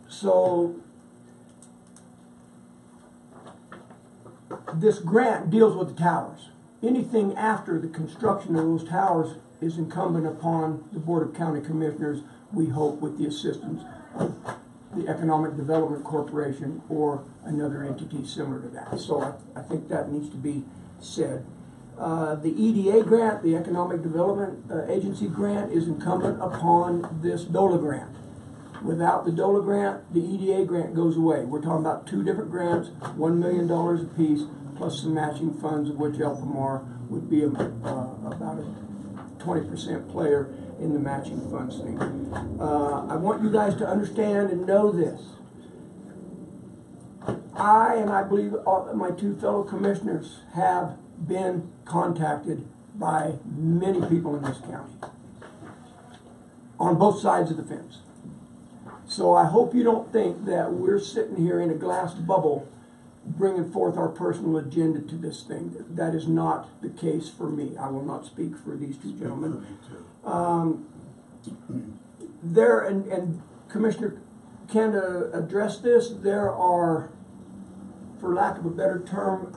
So this grant deals with the towers. Anything after the construction of those towers is incumbent upon the Board of County Commissioners, we hope with the assistance of the Economic Development Corporation or another entity similar to that. So I think that needs to be said. The EDA grant, the Economic Development Agency grant, is incumbent upon this DOLA grant. Without the DOLA grant, the EDA grant goes away. We're talking about 2 different grants, $1 million apiece, plus some matching funds, of which Elpamar would be about a 20% player in the matching funds thing. I want you guys to understand and know this. I believe my 2 fellow commissioners have been contacted by many people in this county on both sides of the fence. So I hope you don't think that we're sitting here in a glass bubble bringing forth our personal agenda to this thing. That is not the case for me. I will not speak for these 2 gentlemen. And Commissioner Kanda addressed this, there are, for lack of a better term,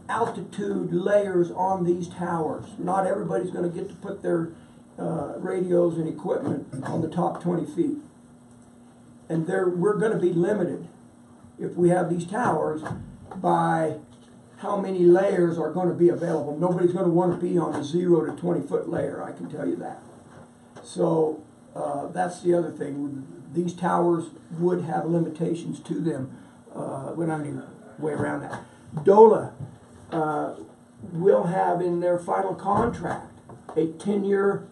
altitude layers on these towers. Not everybody's going to get to put their radios and equipment on the top 20 feet. And we're going to be limited, if we have these towers, by how many layers are going to be available. Nobody's going to want to be on a 0 to 20 foot layer, I can tell you that. So that's the other thing. These towers would have limitations to them. We don't have any way around that. DOLA will have in their final contract a 10-year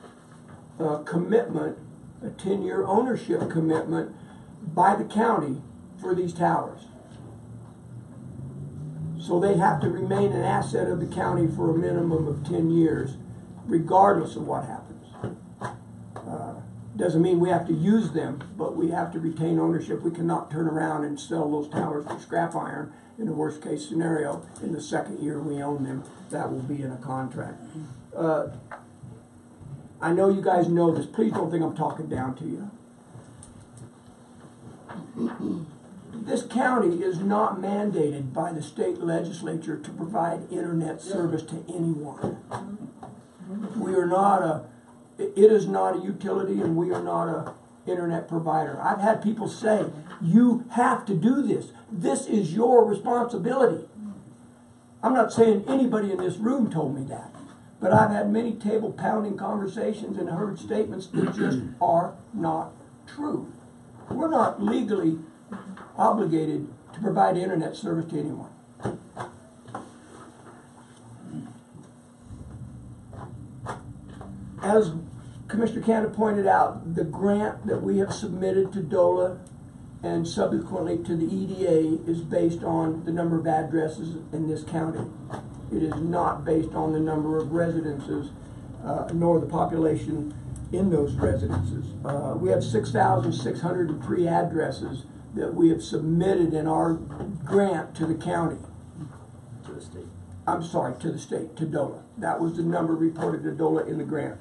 commitment, a 10-year ownership commitment by the county for these towers. So they have to remain an asset of the county for a minimum of 10 years, regardless of what happens. Doesn't mean we have to use them, but we have to retain ownership. We cannot turn around and sell those towers for scrap iron in the worst case scenario. In the 2nd year we own them, that will be in a contract. I know you guys know this. Please don't think I'm talking down to you. This county is not mandated by the state legislature to provide internet service to anyone. We are not it is not a utility, and we are not a internet provider. I've had people say, you have to do this. This is your responsibility. I'm not saying anybody in this room told me that, but I've had many table pounding conversations and heard statements that just are not true. We're not legally obligated to provide internet service to anyone. As Commissioner Canada pointed out, the grant that we have submitted to DOLA and subsequently to the EDA is based on the number of addresses in this county. It is not based on the number of residences nor the population in those residences. We have 6,603 addresses that we have submitted in our grant to the county. To the state. I'm sorry, to the state, to DOLA. That was the number reported to DOLA in the grant.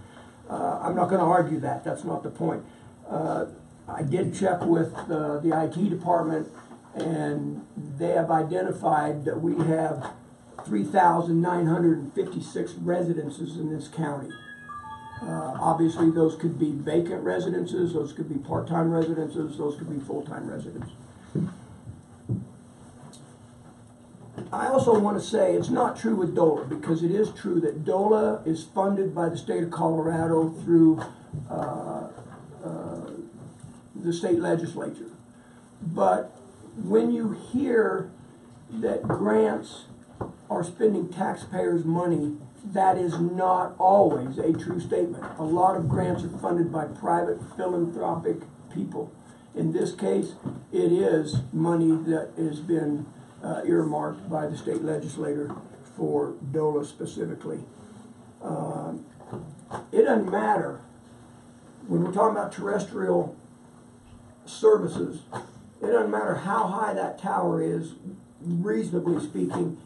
I'm not going to argue that. That's not the point. I did check with the IT department, and they have identified that we have 3,956 residences in this county. Obviously, those could be vacant residences, those could be part-time residences, those could be full-time residents. I also want to say it's not true with DOLA, because it is true that DOLA is funded by the state of Colorado through the state legislature. But when you hear that grants are spending taxpayers' money, that is not always a true statement. A lot of grants are funded by private philanthropic people. In this case, it is money that has been earmarked by the state legislator for DOLA specifically. It doesn't matter. When we're talking about terrestrial services, it doesn't matter how high that tower is, reasonably speaking.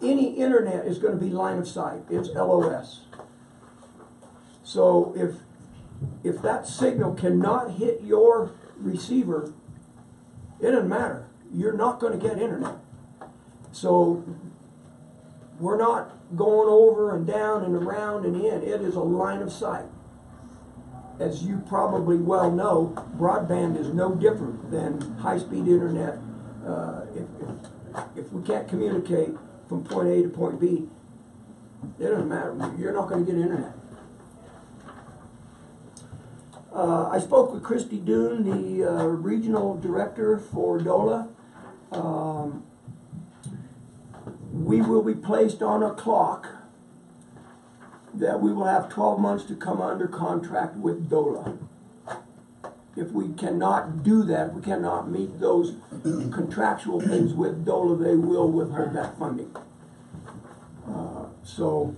Any internet is going to be line of sight. It's LOS. So if that signal cannot hit your receiver, it doesn't matter. You're not going to get internet. So we're not going over and down and around and in. It is a line of sight. As you probably well know, broadband is no different than high-speed internet. If we can't communicate from point A to point B, it doesn't matter. You're not going to get internet. I spoke with Christy Doon, the regional director for DOLA. We will be placed on a clock that we will have 12 months to come under contract with DOLA. If we cannot do that, if we cannot meet those contractual things with DOLA, they will withhold that funding. So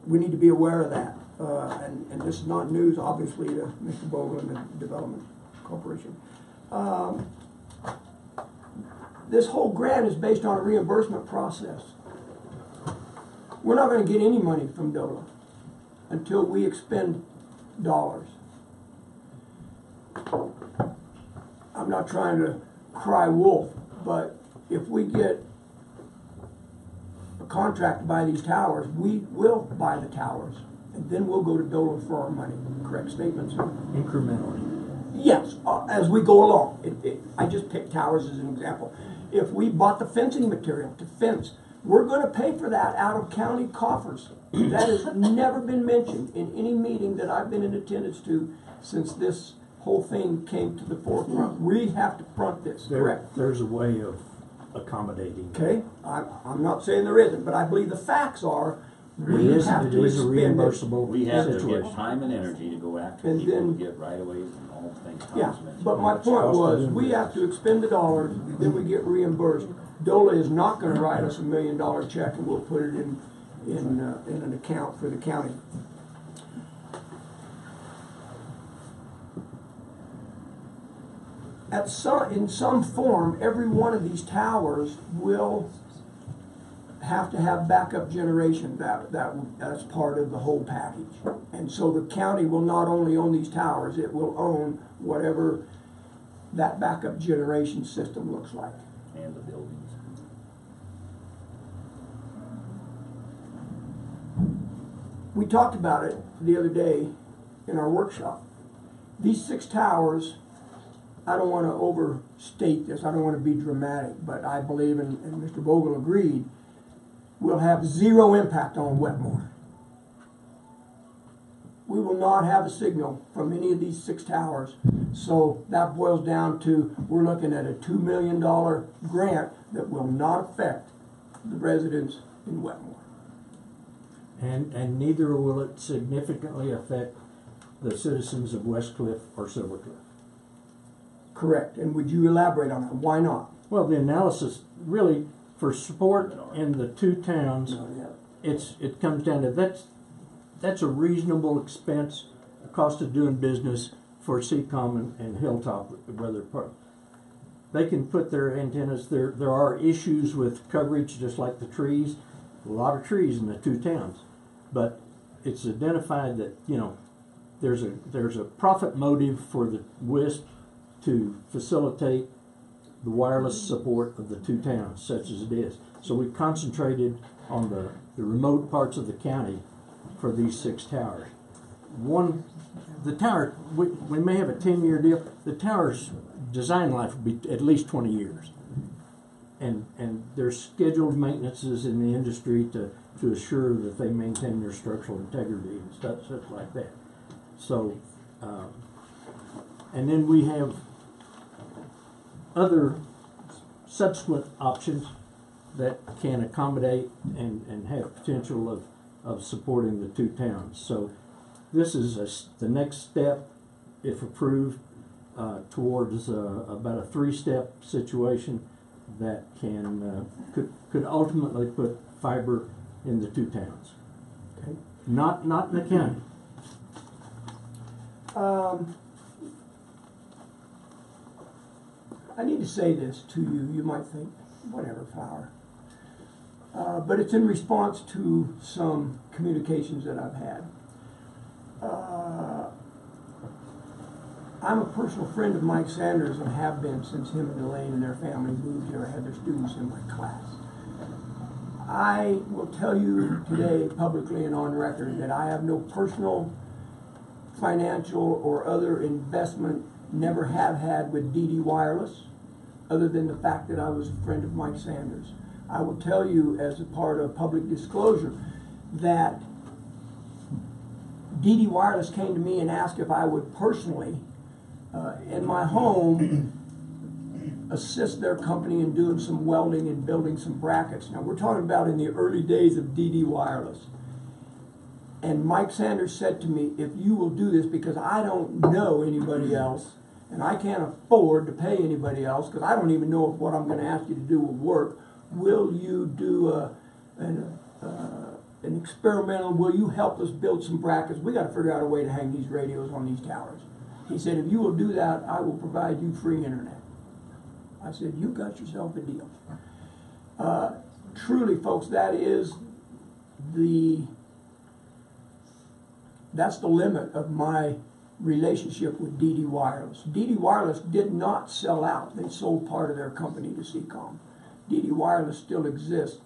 we need to be aware of that. And this is not news, obviously, to Mr. Bogle and the Development Corporation. This whole grant is based on a reimbursement process. We're not going to get any money from DOLA until we expend dollars. I'm not trying to cry wolf, but if we get a contract to buy these towers, we will buy the towers, and then we'll go to DOLA for our money. Correct statements? Incrementally. Yes, as we go along. I just picked towers as an example. If we bought the fencing material to fence, we're going to pay for that out of county coffers. That has never been mentioned in any meeting that I've been in attendance to since this whole thing came to the forefront. We have to front this, correct? There's a way of accommodating. Okay, I'm not saying there isn't, but I believe the facts are we have to is a reimbursable. We have to situation. get time and energy to go after And people then- who get right-of-ways and all the things. Yeah, but my point was, we have to expend the dollars, then we get reimbursed. DOLA is not going to write us $1 million check, and we'll put it in an account for the county. In some form, every one of these towers will have to have backup generation. That's part of the whole package. And so the county will not only own these towers, it will own whatever that backup generation system looks like. And the buildings. We talked about it the other day in our workshop. These 6 towers, I don't want to overstate this, I don't want to be dramatic, but I believe, and Mr. Vogel agreed, will have 0 impact on Wetmore. We will not have a signal from any of these 6 towers, so that boils down to we're looking at a $2 million grant that will not affect the residents in Wetmore. And neither will it significantly affect the citizens of Westcliff or Silvercliff. Correct. And would you elaborate on that? Why not? Well, the analysis really for support in the 2 towns, it comes down to that's a reasonable expense, cost of doing business for Seacom and Hilltop, where they're part. They can put their antennas there. There are issues with coverage, just like the trees. A lot of trees in the 2 towns, but it's identified that there's a profit motive for the WISP to facilitate the wireless support of the 2 towns, such as it is. So we concentrated on the remote parts of the county for these 6 towers. The tower, we may have a 10-year deal. The tower's design life will be at least 20 years. And there's scheduled maintenances in the industry to assure that they maintain their structural integrity and stuff like that. So, and then we have other subsequent options that can accommodate and have potential of supporting the 2 towns. So this is the next step, if approved, towards about a 3-step situation that could ultimately put fiber in the 2 towns. Okay. Not in the county. I need to say this to you. You might think, whatever, Flower. But it's in response to some communications that I've had. I'm a personal friend of Mike Sanders and have been since him and Elaine and their family moved here. I had their students in my class. I will tell you today publicly and on record that I have no personal, financial, or other investment, never have had with DD Wireless, other than the fact that I was a friend of Mike Sanders. I will tell you as a part of public disclosure that DD Wireless came to me and asked if I would personally, in my home, assist their company in doing some welding and building some brackets. Now we're talking about in the early days of DD Wireless. And Mike Sanders said to me, if you will do this, because I don't know anybody else, and I can't afford to pay anybody else, because I don't even know if what I'm going to ask you to do will work, will you do an experimental, will you help us build some brackets? We got to figure out a way to hang these radios on these towers. He said, if you will do that, I will provide you free internet. I said, you got yourself a deal. Truly, folks, that's the limit of my relationship with DD Wireless. DD Wireless did not sell out. They sold part of their company to Seacom. DD Wireless still exists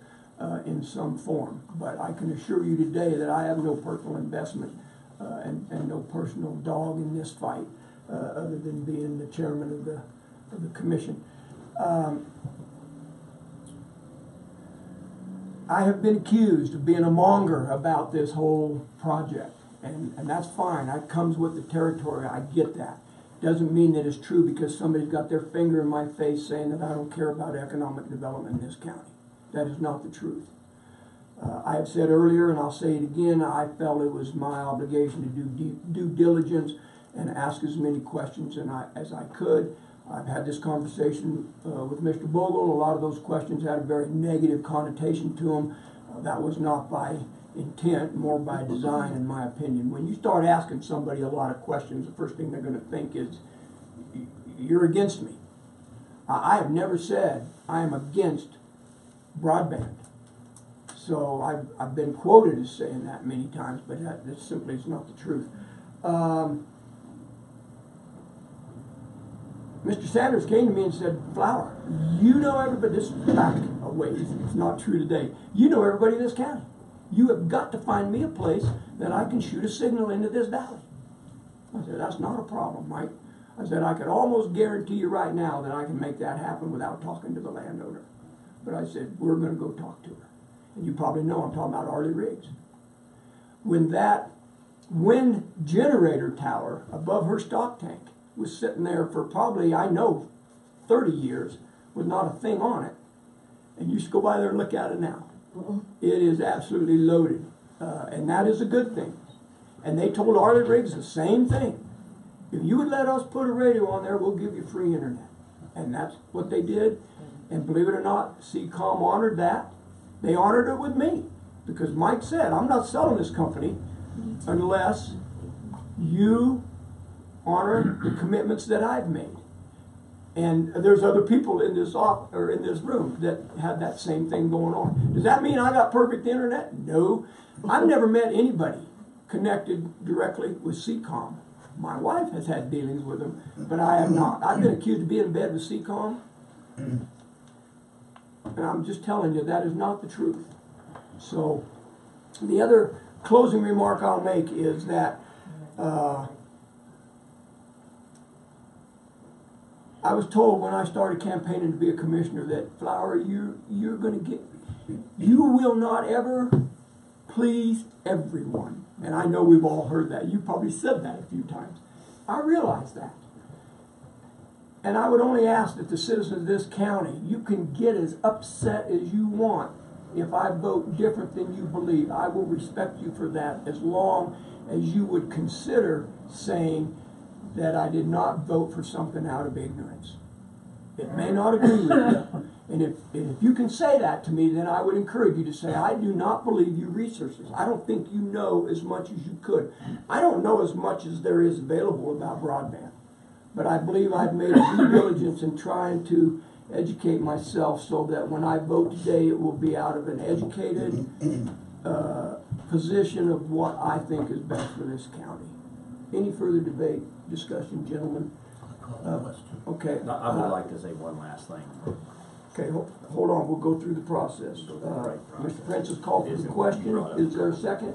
in some form, but I can assure you today that I have no personal investment and no personal dog in this fight, other than being the chairman of the commission. I have been accused of being a monger about this whole project, and that's fine. That comes with the territory. I get that. Doesn't mean that it's true because somebody's got their finger in my face saying that I don't care about economic development in this county. That is not the truth. I have said earlier, and I'll say it again, I felt it was my obligation to do due diligence and ask as many questions as I could. I've had this conversation with Mr. Vogel. A lot of those questions had a very negative connotation to them. That was not by intent, more by design, in my opinion. When you start asking somebody a lot of questions, the first thing they're going to think is, you're against me. I have never said I am against broadband. So I've been quoted as saying that many times, but that simply is not the truth. Mr. Sanders came to me and said, Flower, you know everybody, this is back a ways, it's not true today. You know everybody in this county. You have got to find me a place that I can shoot a signal into this valley. I said, that's not a problem, Mike. I said, I could almost guarantee you right now that I can make that happen without talking to the landowner. But I said, we're going to go talk to her. And you probably know I'm talking about Arlie Riggs. When that wind generator tower above her stock tank was sitting there for probably, I know, 30 years with not a thing on it, and you should go by there and look at it now. It is absolutely loaded, and that is a good thing. And they told Arlie Riggs the same thing. If you would let us put a radio on there, we'll give you free internet. And that's what they did. And believe it or not, CCOM honored that. They honored it with me. Because Mike said, I'm not selling this company unless you honor the commitments that I've made. And there's other people in this in this room that have that same thing going on. Does that mean I got perfect internet? No. I've never met anybody connected directly with CCOM. My wife has had dealings with them, but I have not. I've been accused of being in bed with CCOM, and I'm just telling you that is not the truth. So the other closing remark I'll make is that I was told when I started campaigning to be a commissioner that, Flower, you're going to get, you will not ever please everyone. And I know we've all heard that. You probably said that a few times. I realize that. And I would only ask that the citizens of this county, you can get as upset as you want. If I vote different than you believe, I will respect you for that, as long as you would consider saying that I did not vote for something out of ignorance. It may not agree with you. And if you can say that to me, then I would encourage you to say, I do not believe you researched this. I don't think you know as much as you could. I don't know as much as there is available about broadband. But I believe I've made due diligence in trying to educate myself so that when I vote today, it will be out of an educated position of what I think is best for this county. Any further debate, discussion, gentlemen? Okay. I would like to say one last thing. Okay, hold on, we'll go through the process. Mr. Prince has called for the question. Is there a second?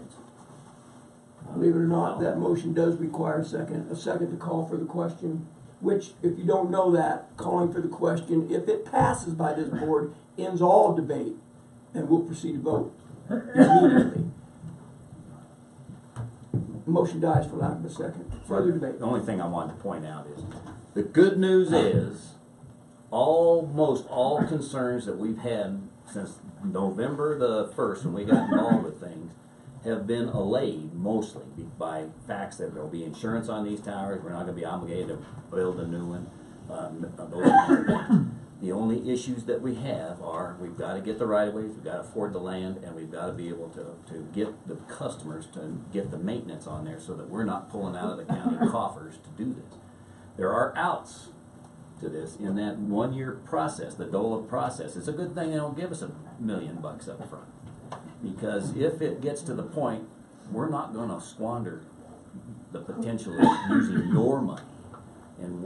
Believe it or not, that motion does require a second to call for the question, which, if you don't know that, calling for the question, if it passes by this board, ends all debate, and we'll proceed to vote immediately. Motion dies for lack of a second. Further debate. The only thing I wanted to point out is, the good news is, almost all concerns that we've had since November the 1st, when we got involved with things, have been allayed mostly by facts that there will be insurance on these towers. We're not going to be obligated to build a new one. The only issues that we have are, we've got to get the right of ways, we've got to afford the land, and we've got to be able to get the customers to get the maintenance on there so that we're not pulling out of the county coffers to do this. There are outs to this in that 1 year process, the DOLA process. It's a good thing they don't give us $1 million up front, because if it gets to the point, we're not going to squander the potential of using your money and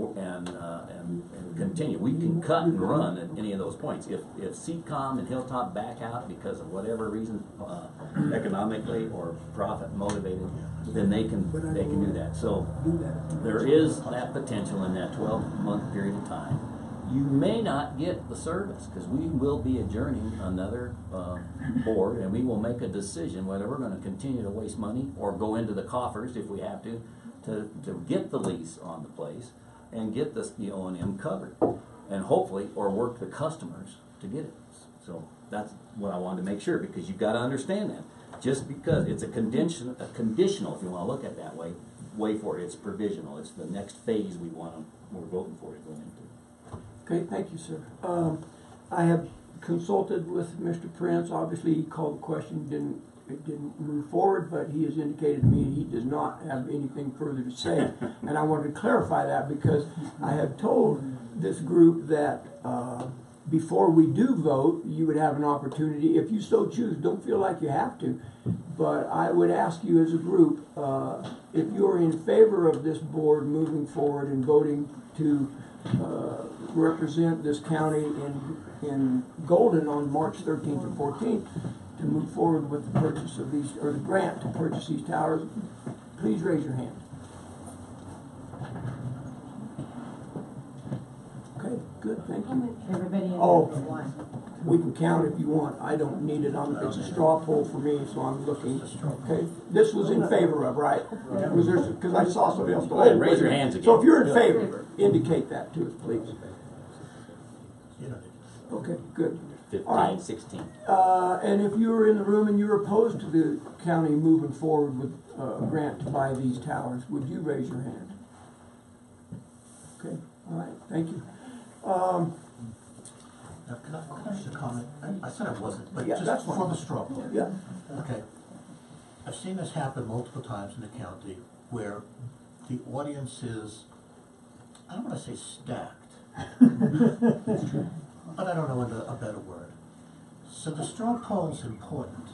continue. We can cut and run at any of those points. If CCOM and Hilltop back out because of whatever reason, economically or profit motivated, then they can do that. So there is that potential in that 12-month period of time. You may not get the service, because we will be adjourning another board, and we will make a decision whether we're going to continue to waste money or go into the coffers if we have to get the lease on the place and get the O&M covered, and hopefully, or work the customers to get it. So that's what I wanted to make sure, because you've got to understand that. Just because it's a conditional, if you want to look at it that way, for it. It's provisional. It's the next phase we're voting for to go into. Okay, thank you, sir. I have consulted with Mr. Prince. Obviously, he called the question, it didn't move forward, but he has indicated to me he does not have anything further to say. And I wanted to clarify that, because I have told this group that before we do vote, you would have an opportunity, if you so choose, don't feel like you have to, but I would ask you as a group, if you're in favor of this board moving forward and voting to represent this county in Golden on March 13th or 14th to move forward with the purchase of these, or the grant to purchase these towers, please raise your hand. Okay, good, thank you. Everybody in Oh, there but one. we can count if you want. I don't need it. It's a straw poll for me, so I'm looking. Okay, this was in favor of, right? Was there? Because I saw somebody else. Go ahead, raise your hands again. So if you're in favor, indicate that to us, please. Okay, good. 15, 16. And if you were in the room and you're opposed to the county moving forward with a grant to buy these towers, would you raise your hand? Okay, all right, thank you. Now, can I just comment? I said I wasn't, but Yeah, that's just fine. for the straw poll. Yeah. Okay. I've seen this happen multiple times in the county where the audience is, I don't want to say stacked, but I don't know a better word. So the straw poll is important,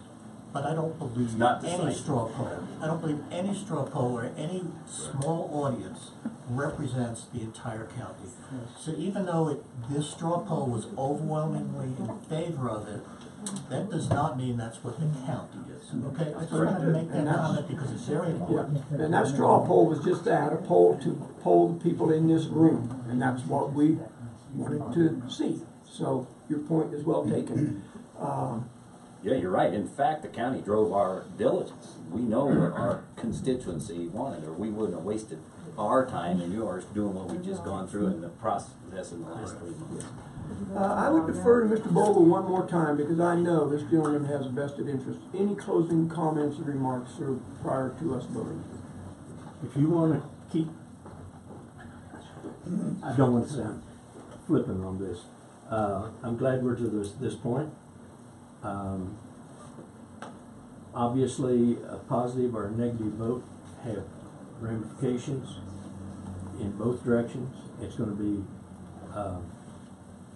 but I don't believe It's not any decisive. straw poll. I don't believe any straw poll where any small audience represents the entire county. So even though this straw poll was overwhelmingly in favor of it, that does not mean that's what the county is. Okay, I just want to make that comment because it's very important. Yeah. And that straw poll was just that, a poll to poll the people in this room, and that's what we wanted to see. So your point is well taken. Yeah, you're right. In fact, the county drove our diligence. We know what our constituency wanted, or we wouldn't have wasted our time and yours doing what we've just gone through in the process in the last 3 months. I would defer to Mr. Bogle one more time because I know this gentleman has a vested interest. Any closing comments or remarks or prior to us voting? If you want to keep, I don't want to sound flippant on this. I'm glad we're to this point. Obviously, a positive or a negative vote have ramifications in both directions. It's going to be a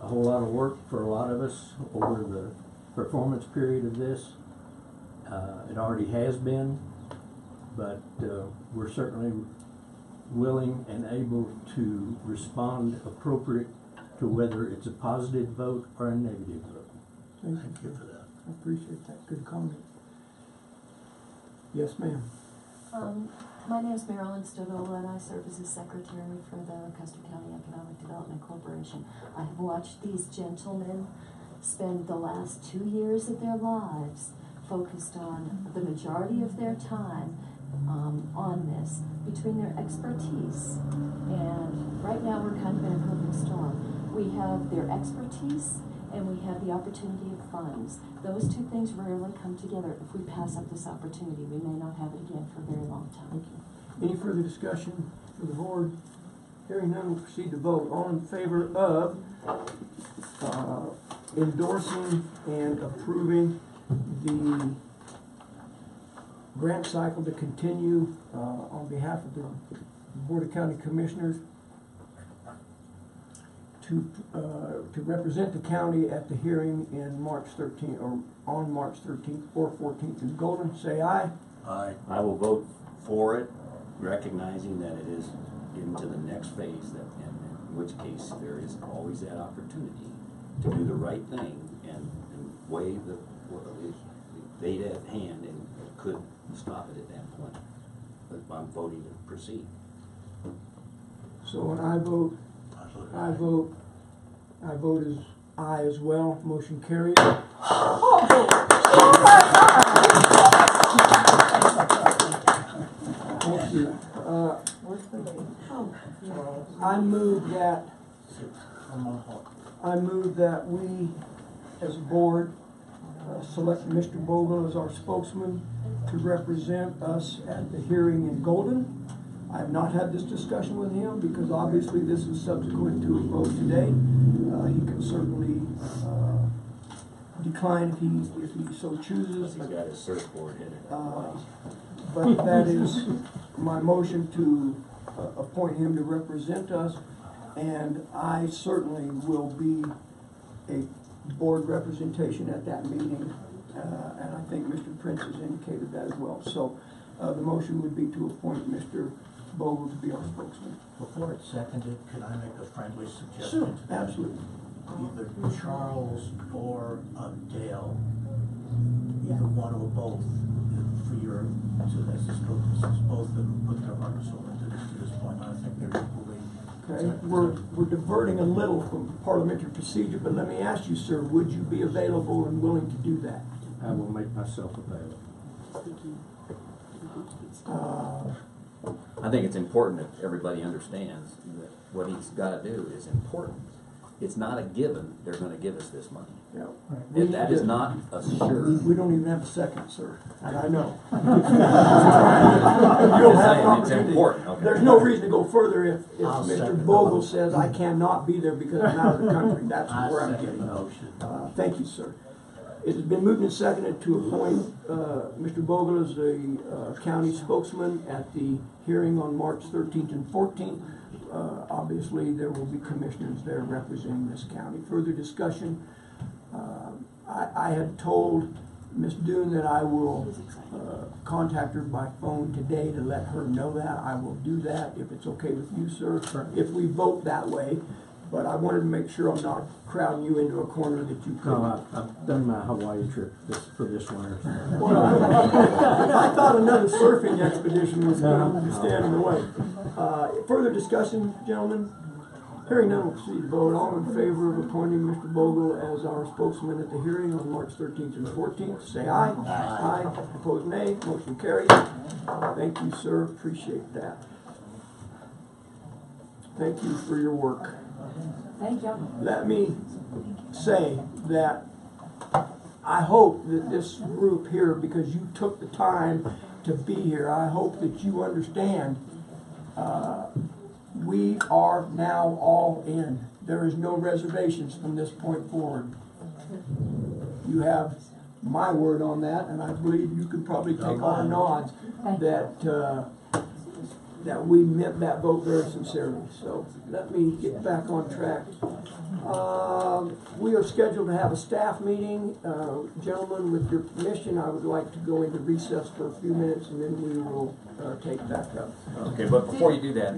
whole lot of work for a lot of us over the performance period of this. It already has been, but we're certainly willing and able to respond appropriate to whether it's a positive vote or a negative vote. Thank you for that. I appreciate that. Good comment. Yes, ma'am. My name is Marilyn Stodola, and I serve as the secretary for the Custer County Economic Development Corporation. I have watched these gentlemen spend the last 2 years of their lives focused on the majority of their time on this, between their expertise. And right now we're kind of in a perfect storm. We have their expertise and we have the opportunity of funds. Those two things rarely come together. If we pass up this opportunity, we may not have it again for a very long time. Any further discussion for the board? Hearing none, we'll proceed to vote. All in favor of endorsing and approving the grant cycle to continue on behalf of the Board of County Commissioners to represent the county at the hearing in March 13th or on March 13th or 14th in Golden, say aye. Aye. I will vote for it, recognizing that it is into the next phase, that, in which case there is always that opportunity to do the right thing and waive the date at hand, and could stop it at that point. But I'm voting to proceed. So when I vote as aye as well. Motion carries. Thank you. I move that we, as a board, select Mr. Bogle as our spokesman to represent us at the hearing in Golden. I have not had this discussion with him because obviously this is subsequent to a vote today. He can certainly decline if he so chooses. He's got his surfboard headed. But that is my motion to appoint him to represent us, and I certainly will be a board representation at that meeting, and I think Mr. Prince has indicated that as well. So the motion would be to appoint Mr. Bogle to be our spokesman. Before it's seconded, can I make a friendly suggestion? Sure, to that? absolutely. Either Charles or Dale, either one or both, for your, as a spokesman, both of them put their heart and soul into this to this point. I think they're equally. Okay, we're diverting a little from parliamentary procedure, but let me ask you, sir, would you be available and willing to do that? I will make myself available. I think it's important that everybody understands that what he's got to do is important. It's not a given they're going to give us this money. Yeah. That is not assured. We don't even have a second, sir, and I know. It's important. Okay. There's no reason to go further if I'll Mr. second Bogle that. says, I cannot be there because I'm out of the country. That's I where I'm second getting. the motion. Thank you, sir. It has been moved and seconded to appoint Mr. Bogle as the county spokesman at the hearing on March 13th and 14th. Obviously, there will be commissioners there representing this county. Further discussion. I had told Ms. Doon that I will contact her by phone today to let her know that. I will do that if it's okay with you, sir. Sure. If we vote that way. But I wanted to make sure I'm not crowding you into a corner that you couldn't. No, I've done my Hawaii trip for this winter. Well, I thought another surfing expedition was going to stand in the way. Further discussion, gentlemen? Hearing none, we'll proceed to vote. All in favor of appointing Mr. Bogle as our spokesman at the hearing on March 13th and 14th, say aye. Aye. Opposed, nay. Motion carries. Thank you, sir. Appreciate that. Thank you for your work. Thank you. Let me say that I hope that this group here, because you took the time to be here, I hope that you understand we are now all in. There is no reservations from this point forward. You have my word on that, and I believe you can probably take all the nods that we meant that vote very sincerely. So let me get back on track. We are scheduled to have a staff meeting. Gentlemen, with your permission, I would like to go into recess for a few minutes and then we will take back up. Okay, but before you do that,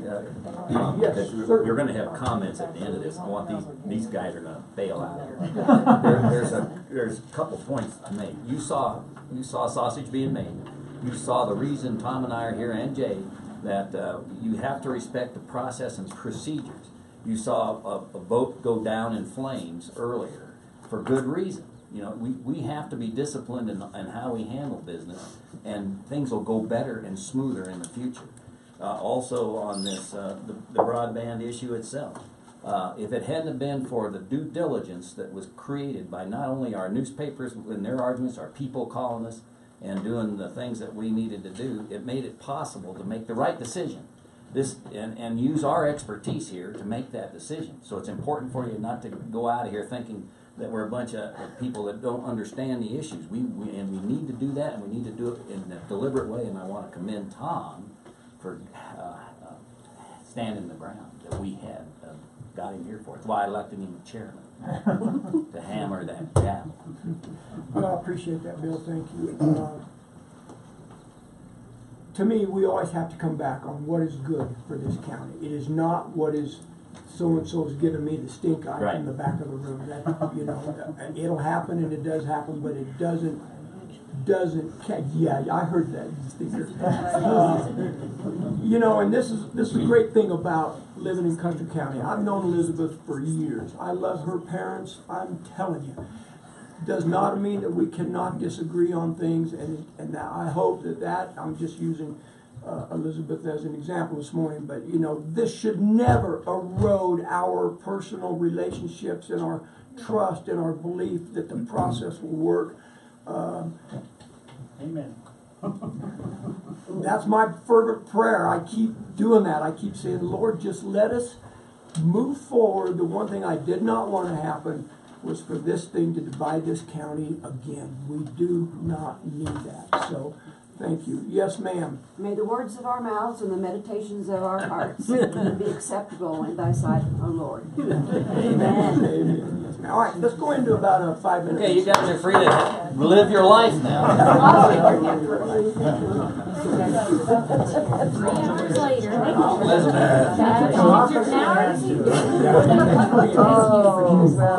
yes, we're going to have comments at the end of this. I want these guys are going to fail out here. There's a couple points to make. You saw sausage being made. You saw the reason Tom and I are here, and Jay, that you have to respect the process and procedures. You saw a boat go down in flames earlier for good reason. You know, we have to be disciplined in how we handle business, and things will go better and smoother in the future. Also on this, the broadband issue itself. If it hadn't been for the due diligence that was created by not only our newspapers in their arguments, our people calling us, and doing the things that we needed to do, it made it possible to make the right decision. And use our expertise here to make that decision. So it's important for you not to go out of here thinking that we're a bunch of people that don't understand the issues. We need to do that, and we need to do it in a deliberate way. And I want to commend Tom for standing the ground that we had got him here for. That's why I elected him chairman to hammer that gavel. Well, I appreciate that, Bill. Thank you. To me, we always have to come back on what is good for this county. It is not what is so-and-so's giving me the stink eye Right. in the back of the room. That, you know, it'll happen and it does happen, but it doesn't, yeah, I heard that. You know, and this is a great thing about living in Custer County. I've known Elizabeth for years. I love her parents. I'm telling you. Does not mean that we cannot disagree on things, and I hope that I'm just using Elizabeth as an example this morning, but you know, this should never erode our personal relationships and our trust and our belief that the process will work. Amen. That's my fervent prayer. I keep doing that. I keep saying, Lord, just let us move forward. The one thing I did not want to happen was for this thing to divide this county again. We do not need that. So, thank you. Yes, ma'am. May the words of our mouths and the meditations of our hearts be acceptable in thy sight, O Lord. Amen. Amen. now. All right, let's go into about a 5-minute. Okay, you guys are free to live your life now. 3 hours later. Elizabeth.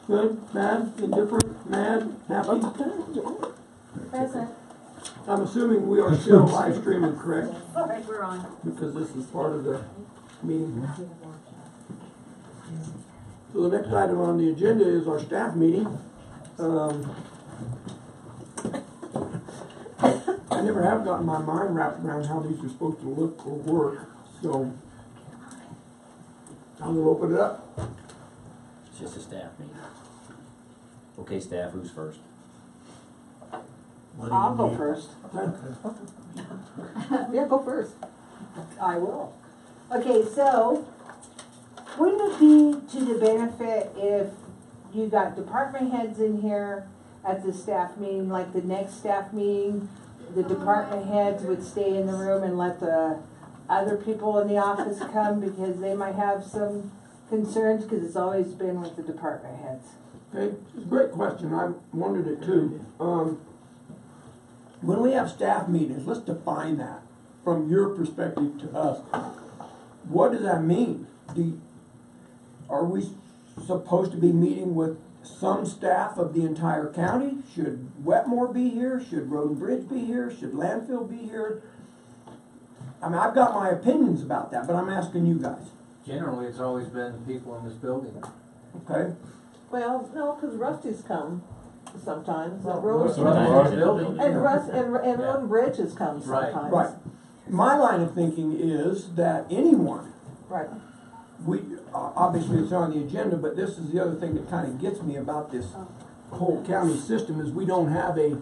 Good, bad, indifferent, mad, happy? Present. I'm assuming we are still live streaming, correct? Right, we're on. Because this is part of the meeting. So the next item on the agenda is our staff meeting. I never have gotten my mind wrapped around how these are supposed to look or work, so I'm gonna open it up. It's just a staff meeting. Okay, staff, who's first? I'll go first. Yeah, go first. I will. Okay, so wouldn't it be to the benefit if you got department heads in here at the staff meeting, like the next staff meeting, the department heads would stay in the room and let the other people in the office come because they might have some concerns, because it's always been with the department heads. Okay, it's a great question. I wondered it too. When we have staff meetings, let's define that from your perspective to us. What does that mean? Are we supposed to be meeting with some staff of the entire county? Should Wetmore be here? Should Road and Bridge be here? Should Landfill be here? I mean, I've got my opinions about that, but I'm asking you guys. Generally, it's always been people in this building. Okay? Well, no, because Rusty's come sometimes. Well, Road building. and Road and Bridge has come sometimes. Right. My line of thinking is that anyone, Right. Obviously it's on the agenda, but this is the other thing that kind of gets me about this whole county system is we don't have a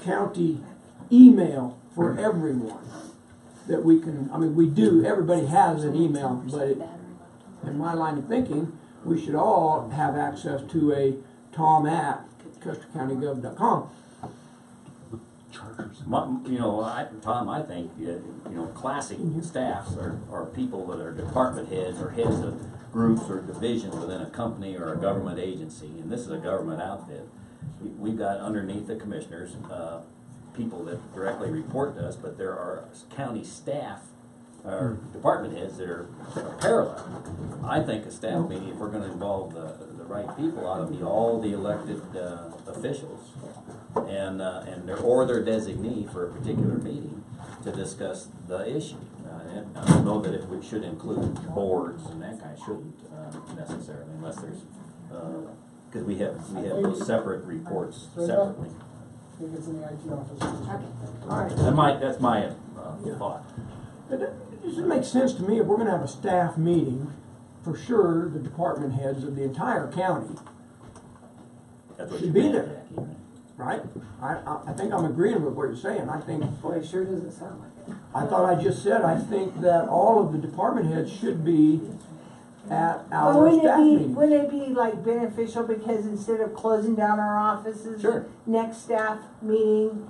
county email for everyone that we can, I mean, we do, everybody has an email, but in my line of thinking, we should all have access to a tom@custercountygov.com. Tom, I think, classic staffs are people that are department heads or heads of groups or divisions within a company or a government agency, and this is a government outfit. We've got underneath the commissioners, people that directly report to us, but there are county staff or department heads that are parallel. I think a staff meeting, if we're gonna involve the right people, ought to be all the elected officials and their designee for a particular meeting to discuss the issue. And I don't know that we should include boards and that kind, shouldn't necessarily, unless there's, because we have those separate reports separately. I think it's in the IT office. Okay. All right. That's my thought. It just makes sense to me if we're going to have a staff meeting, for sure the department heads of the entire county should be there, right? I think I'm agreeing with what you're saying. I think. Boy, it sure doesn't sound like it. I thought I just said I think that all of the department heads should be at our staff meeting. Wouldn't it be like beneficial because instead of closing down our offices, Sure. next staff meeting,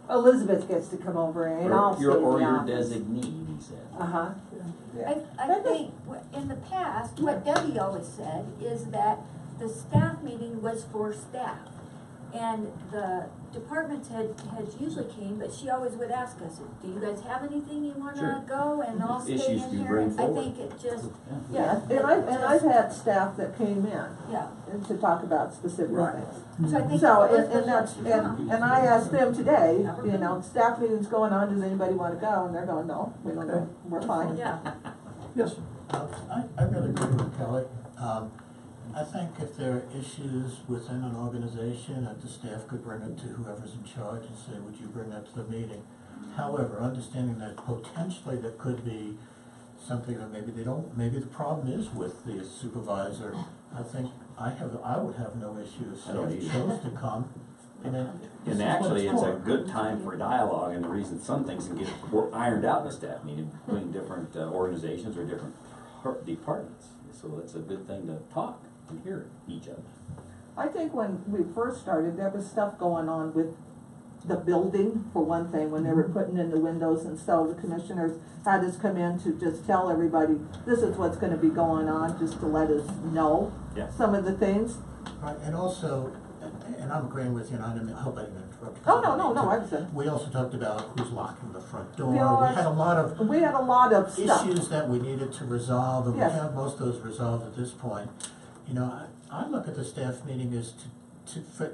Elizabeth gets to come over and I'll stay in the your office. designee, he said. Uh-huh. I think in the past, what Debbie always said is that the staff meeting was for staff. And the departments heads usually came, but she always would ask us, do you guys have anything you wanna Sure. go and I'll stay Issues in to here? bring I forward. think it just, Yeah, and I've had staff that came in yeah. to talk about specific Right. things. So I think. So, Elizabeth and that's, should come. and I asked them today, staff meeting's going on, does anybody wanna go? And they're going, no, we don't go, we're fine. Yeah. Yes. I really agree with Kelly. I think if there are issues within an organization, that the staff could bring it to whoever's in charge and say, would you bring that to the meeting? However, understanding that potentially there could be something that maybe they don't, maybe the problem is with the supervisor. I think I would have no issue if I don't staff either. chose to come. And then this And is what actually, it's a for. good time for dialogue, and the reason some things can get ironed out in a staff meeting between different organizations or different departments. So it's a good thing to talk and hear each other. I think when we first started, there was stuff going on with the building, for one thing, when they were putting in the windows and so the commissioners had us come in to just tell everybody, this is what's gonna be going on, just to let us know Yeah. some of the things. Right, and also, and I'm agreeing with you, and I hope I didn't interrupt you. Oh, no, I was. We also talked about who's locking the front door. Doors. We had a lot of stuff. issues that we needed to resolve, and Yes. we have most of those resolved at this point. You know, I look at the staff meeting as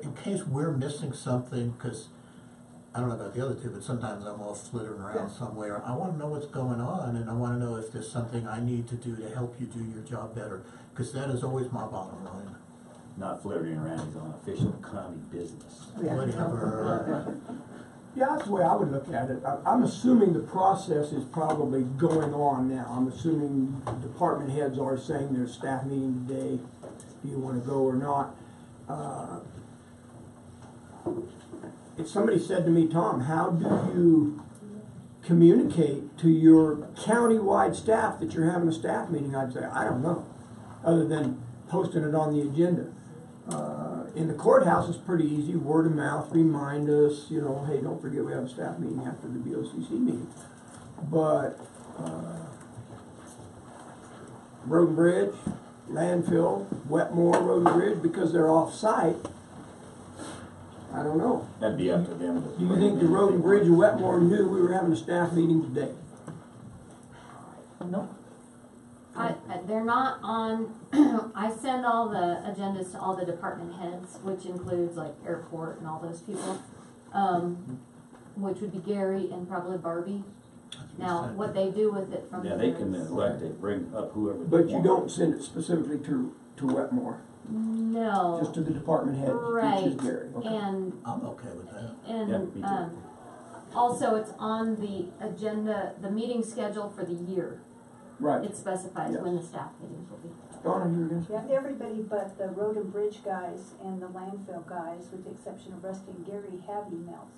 in case we're missing something, because I don't know about the other two, but sometimes I'm all flittering around somewhere. I want to know what's going on, and I want to know if there's something I need to do to help you do your job better, because that is always my bottom line. Not flirting around, he's on official county business. Whatever. Yeah, that's the way I would look at it. I'm assuming the process is probably going on now. I'm assuming department heads are saying there's staff meeting today. Do you want to go or not? If somebody said to me, Tom, how do you communicate to your county-wide staff that you're having a staff meeting? I'd say, I don't know, other than posting it on the agenda. In the courthouse, it's pretty easy, word of mouth, remind us, you know, hey, don't forget we have a staff meeting after the BOCC meeting. But Road and Bridge, landfill, Wetmore, Road and Bridge, because they're off-site, I don't know. That'd be up to them. Do you think the Road and Bridge and Wetmore knew we were having a staff meeting today? No. They're not on, I send all the agendas to all the department heads, which includes like airport and all those people, which would be Gary and probably Barbie. Now, what they do with it from Yeah, they can elect it, bring up whoever they But you want. don't send it specifically to Wetmore? No. Just to the department head, Right. which is Gary. Okay. And I'm okay with that. And Yeah, me too. Also, it's on the agenda, the meeting schedule for the year. Right. It specifies Yes. when the staff meetings will be. Donna, you were gonna say? Yeah, everybody but the road and bridge guys and the landfill guys, with the exception of Rusty and Gary, have emails.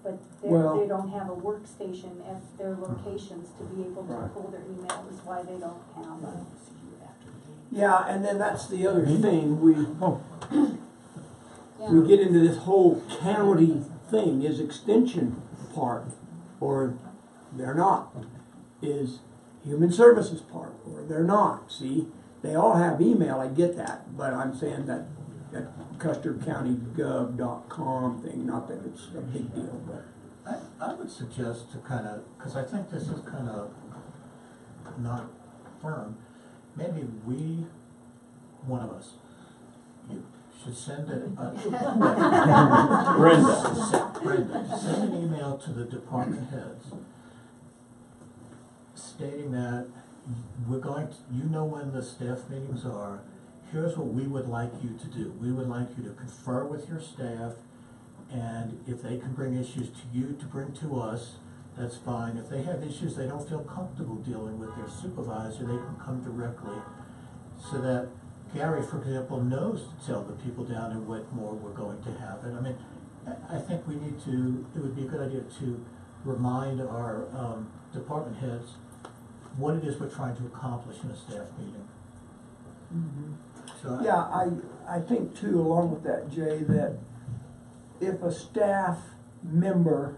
But they don't have a workstation at their locations to be able to pull their email, is why they don't have them. Yeah, and then that's the other thing, we get into this whole county thing, is extension part, or they're not, is human services part, or they're not, see? They all have email, I get that, but I'm saying that CusterCountyGov.com thing, not that it's a big deal, but. I would suggest to kind of, because I think this is kind of not firm, maybe one of us, you, should send it. Brenda, send an email to the department heads stating that we're going to, you know when the staff meetings are, here's what we would like you to do. We would like you to confer with your staff, and if they can bring issues to you to bring to us, that's fine. If they have issues they don't feel comfortable dealing with their supervisor, they can come directly, so that Gary, for example, knows to tell the people down in Wetmore we're going to have it. I mean, I think we need to, it would be a good idea to remind our department heads what it is we're trying to accomplish in a staff meeting. Mm-hmm. So Yeah, I think too, along with that, Jay, that if a staff member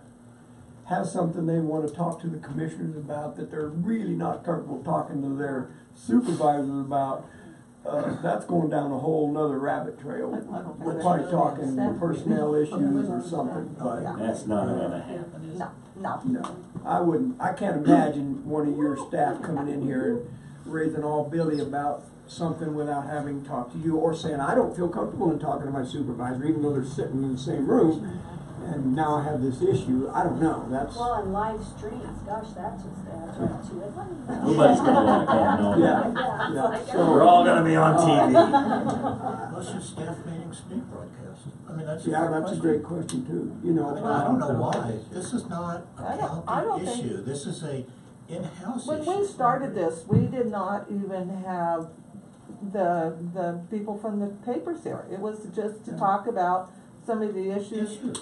has something they want to talk to the commissioners about that they're really not comfortable talking to their supervisors about, that's going down a whole nother rabbit trail. We're probably talking personnel issues or something, but. That's not gonna happen, is it? No, I wouldn't. I can't imagine one of your staff coming in here and raising all Billy about something without having talked to you, or saying, I don't feel comfortable in talking to my supervisor, even though they're sitting in the same room, and now I have this issue. I don't know. That's. Well, on live streams, gosh, that's just adds to it. Nobody's gonna wanna come, no. Yeah. So we're all gonna be on TV. Unless your staff meetings being broadcast. I mean, that's a Yeah, fair that's question. a great question too. You know, I don't know why. This is not a I don't county think- issue. This is a in-house When issue. we started this, we did not even have the people from the papers here. It was just to talk about some of the issues, you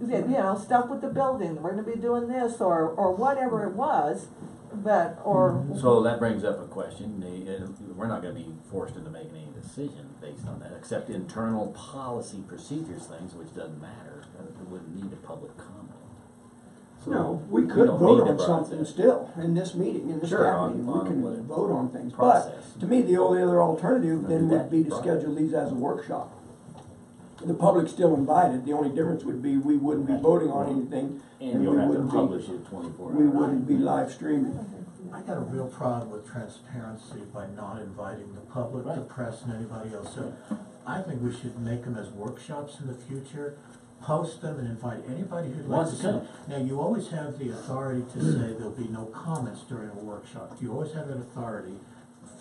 know, stuff with the building, we're gonna be doing this, or whatever it was, but, or. So that brings up a question, we're not gonna be forced into making any decision based on that, except internal policy procedures things, which doesn't matter, it wouldn't need a public comment. So no, we could don't vote need the on something process. still in this meeting, in this Sure, staff on- meeting. on We can what- vote on things. process. But to me, the only other alternative then do would that be to process. schedule these as a workshop. The public's still invited, the only difference would be we wouldn't be voting on anything. And you'll we have to wouldn't publish it 24 hours. We wouldn't be live streaming. I got a real problem with transparency by not inviting the public, the Right. press, and anybody else. So I think we should make them as workshops in the future, post them and invite anybody who'd like Wants to to say. come. Now, you always have the authority to say there'll be no comments during a workshop. You always have that authority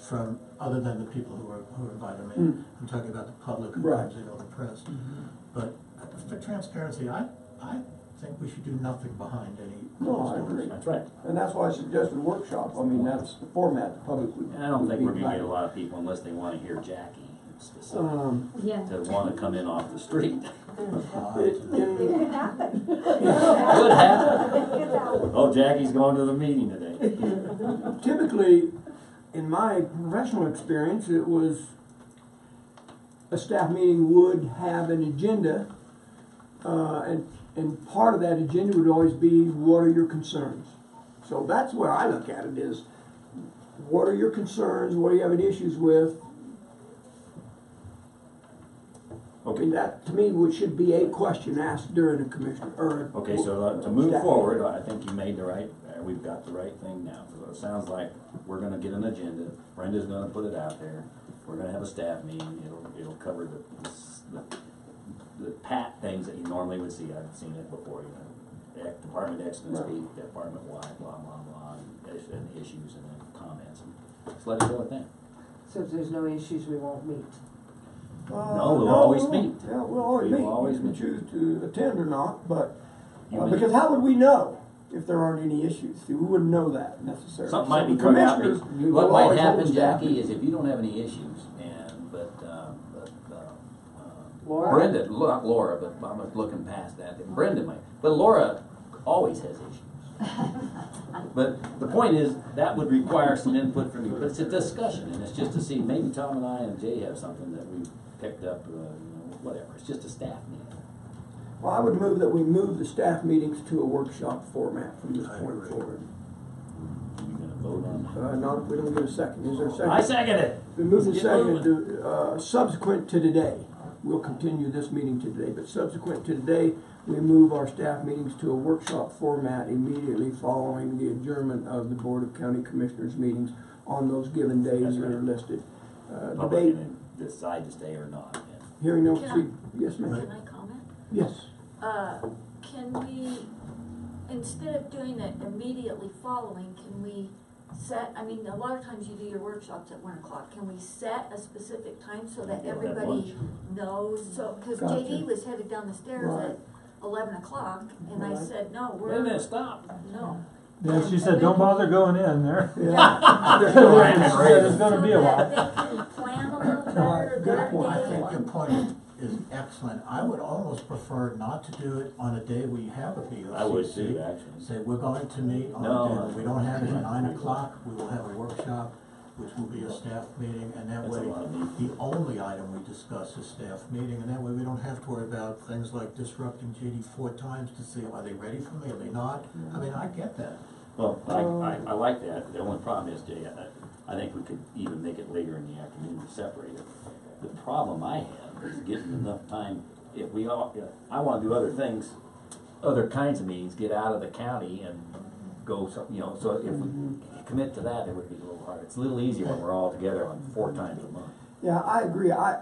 from, other than the people who are invited. I mean, I'm talking about the public who Right. comes in, or the press. But for transparency, I think we should do nothing behind any. No, I agree. That's right. And that's why I suggested workshop. I mean, that's the format the public would. And I don't think would we're be gonna get a invited. lot of people unless they wanna hear Jackie specifically, Yeah. to wanna come in off the street. It could happen. Could happen. Oh, Jackie's going to the meeting today. Typically, in my professional experience, it was a staff meeting would have an agenda, and part of that agenda would always be, what are your concerns? So that's where I look at it is, what are your concerns, what are you having issues with? I mean, that, to me, should be a question asked during a commissioner, or. Okay, so to move staff forward, meeting. I think you made the right, we've got the right thing now. So it sounds like we're gonna get an agenda, Brenda's gonna put it out there, we're gonna have a staff meeting, it'll cover the pat things that you normally would see, I've seen it before, you know. Department X can speak, Department Y, blah, blah, blah, and issues and then comments, and just let it go at that. So if there's no issues, we won't meet. No, we'll always meet. Yeah, we'll always We meet. will always You can meet. choose to attend or not, but, You meet. because how would we know if there aren't any issues? See, we wouldn't know that necessarily. Something might So be the thrown out. commissioners What will might always hold happen, staff Jackie, meetings. is if you don't have any issues, Laura? Brenda, not Laura, but I'm looking past that, and Brenda might, but Laura always has issues. But the point is, that would require some input from you, but it's a discussion, and it's just to see, maybe Tom and I and Jay have something that we picked up, you know, whatever, it's just a staff meeting. Well, I would move that we move the staff meetings to a workshop format from this I point agree. forward. You gonna vote on No, we don't get a second. Is there a it? second? I second it. We move the Get second moving. to, subsequent to today. We'll continue this meeting to today, but subsequent to today, we move our staff meetings to a workshop format immediately following the adjournment of the Board of County Commissioners meetings on those given days That's that right. are listed. Public Debate, can decide to stay or not. yeah. hearing no, Can I- see, yes, ma'am. Can I comment? Yes. Can we, instead of doing it immediately following, can we set, I mean, a lot of times you do your workshops at 1 o'clock. Can we set a specific time so that You'll have everybody knows? So, cause Gotcha. JD was headed down the stairs Right. at 11 o'clock, and I Right. said, no, Wait a minute, we're, stop. no. Yeah, she said, don't bother going in there. Yeah. It's gonna be a So while. that they can plan a little better Good their point. I day. think your point is excellent. I would almost prefer not to do it on a day where you have a BOCC. I would too, actually. Say, we're going to meet on No. a day that we don't have it at 9 o'clock, we will have a workshop, which will be a staff meeting, and that That's a way, lot of meetings. the only item we discuss is staff meeting, and that way we don't have to worry about things like disrupting JD 4 times to see, are they ready for me, are they not? I mean, I get that. Well, I like that. The only problem is, Jay, I think we could even make it later in the afternoon to separate it. The problem I have is getting enough time, if we all, I wanna do other things, other kinds of meetings, get out of the county and go, you know, so if we commit to that, it would be a little hard. It's a little easier when we're all together on 4 times a month. Yeah, I agree. I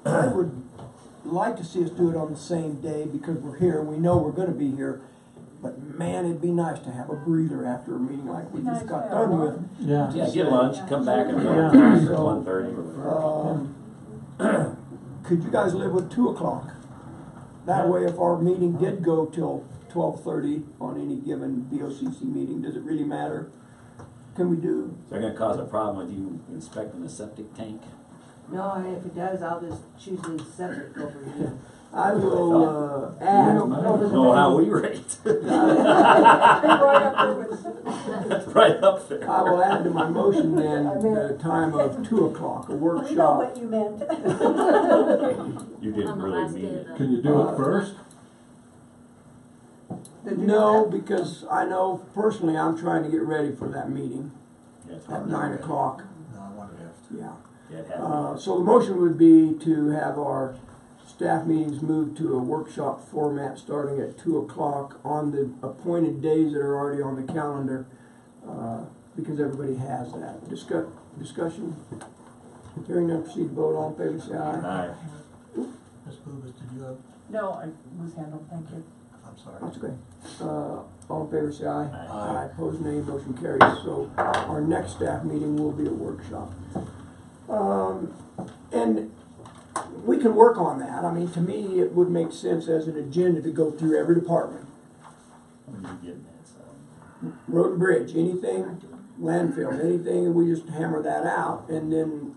would like to see us do it on the same day because we're here and we know we're gonna be here. But man, it'd be nice to have a breather after a meeting like we just got done with. Yeah. Yeah, get lunch, come back and Yeah. 1:30 or whatever. Could you guys live with 2 o'clock? That way, if our meeting did go till 12:30 on any given BOCC meeting, does it really matter? Can we do? Is that gonna cause a problem with you inspecting the septic tank? No, and if it does, I'll just choose the septic over you. I will add. Know how we rate. Right up there. I will add to my motion then the time of 2 o'clock, a We know workshop. what you meant. You didn't On the really last mean day it. of the. Can you do it first? No, because I know personally I'm trying to get ready for that meeting Yeah, it's at hard. 9 o'clock. No, I wanted to have to. Yeah. Yeah, it had to So the motion would be to have our staff meetings moved to a workshop format starting at 2 o'clock on the appointed days that are already on the calendar, because everybody has that. Discussion? Hearing none, proceed to vote. All in favor, say aye. Aye. Ms. Bubis, did you have, No, I was handled, thank you. I'm sorry. That's okay. All in favor, say aye. Aye. Opposed, nay. Motion carries. So our next staff meeting will be a workshop. And we can work on that. I mean, to me, it would make sense as an agenda to go through every department. When you getting that, so. Road and bridge, anything, landfill, anything, and we just hammer that out. And then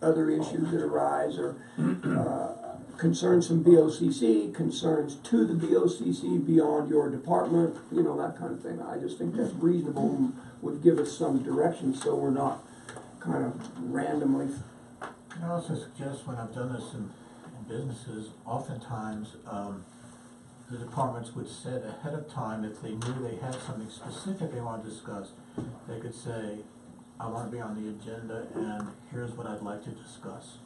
other issues that arise or concerns from BOCC, concerns to the BOCC beyond your department, you know, that kind of thing. I just think that's reasonable and would give us some direction so we're not kind of randomly. Can I also suggest, when I've done this in businesses, oftentimes the departments would set ahead of time, if they knew they had something specific they want to discuss, they could say, I want to be on the agenda and here's what I'd like to discuss.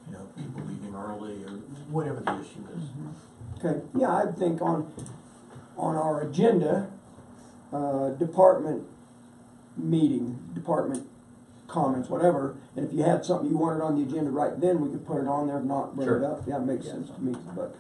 You know, people leaving early or whatever the issue is. Okay, yeah, I think on our agenda, department meeting, department comments, whatever, and if you had something you wanted on the agenda right then, we could put it on there, if not bring it up. Yeah, it makes sense to me. But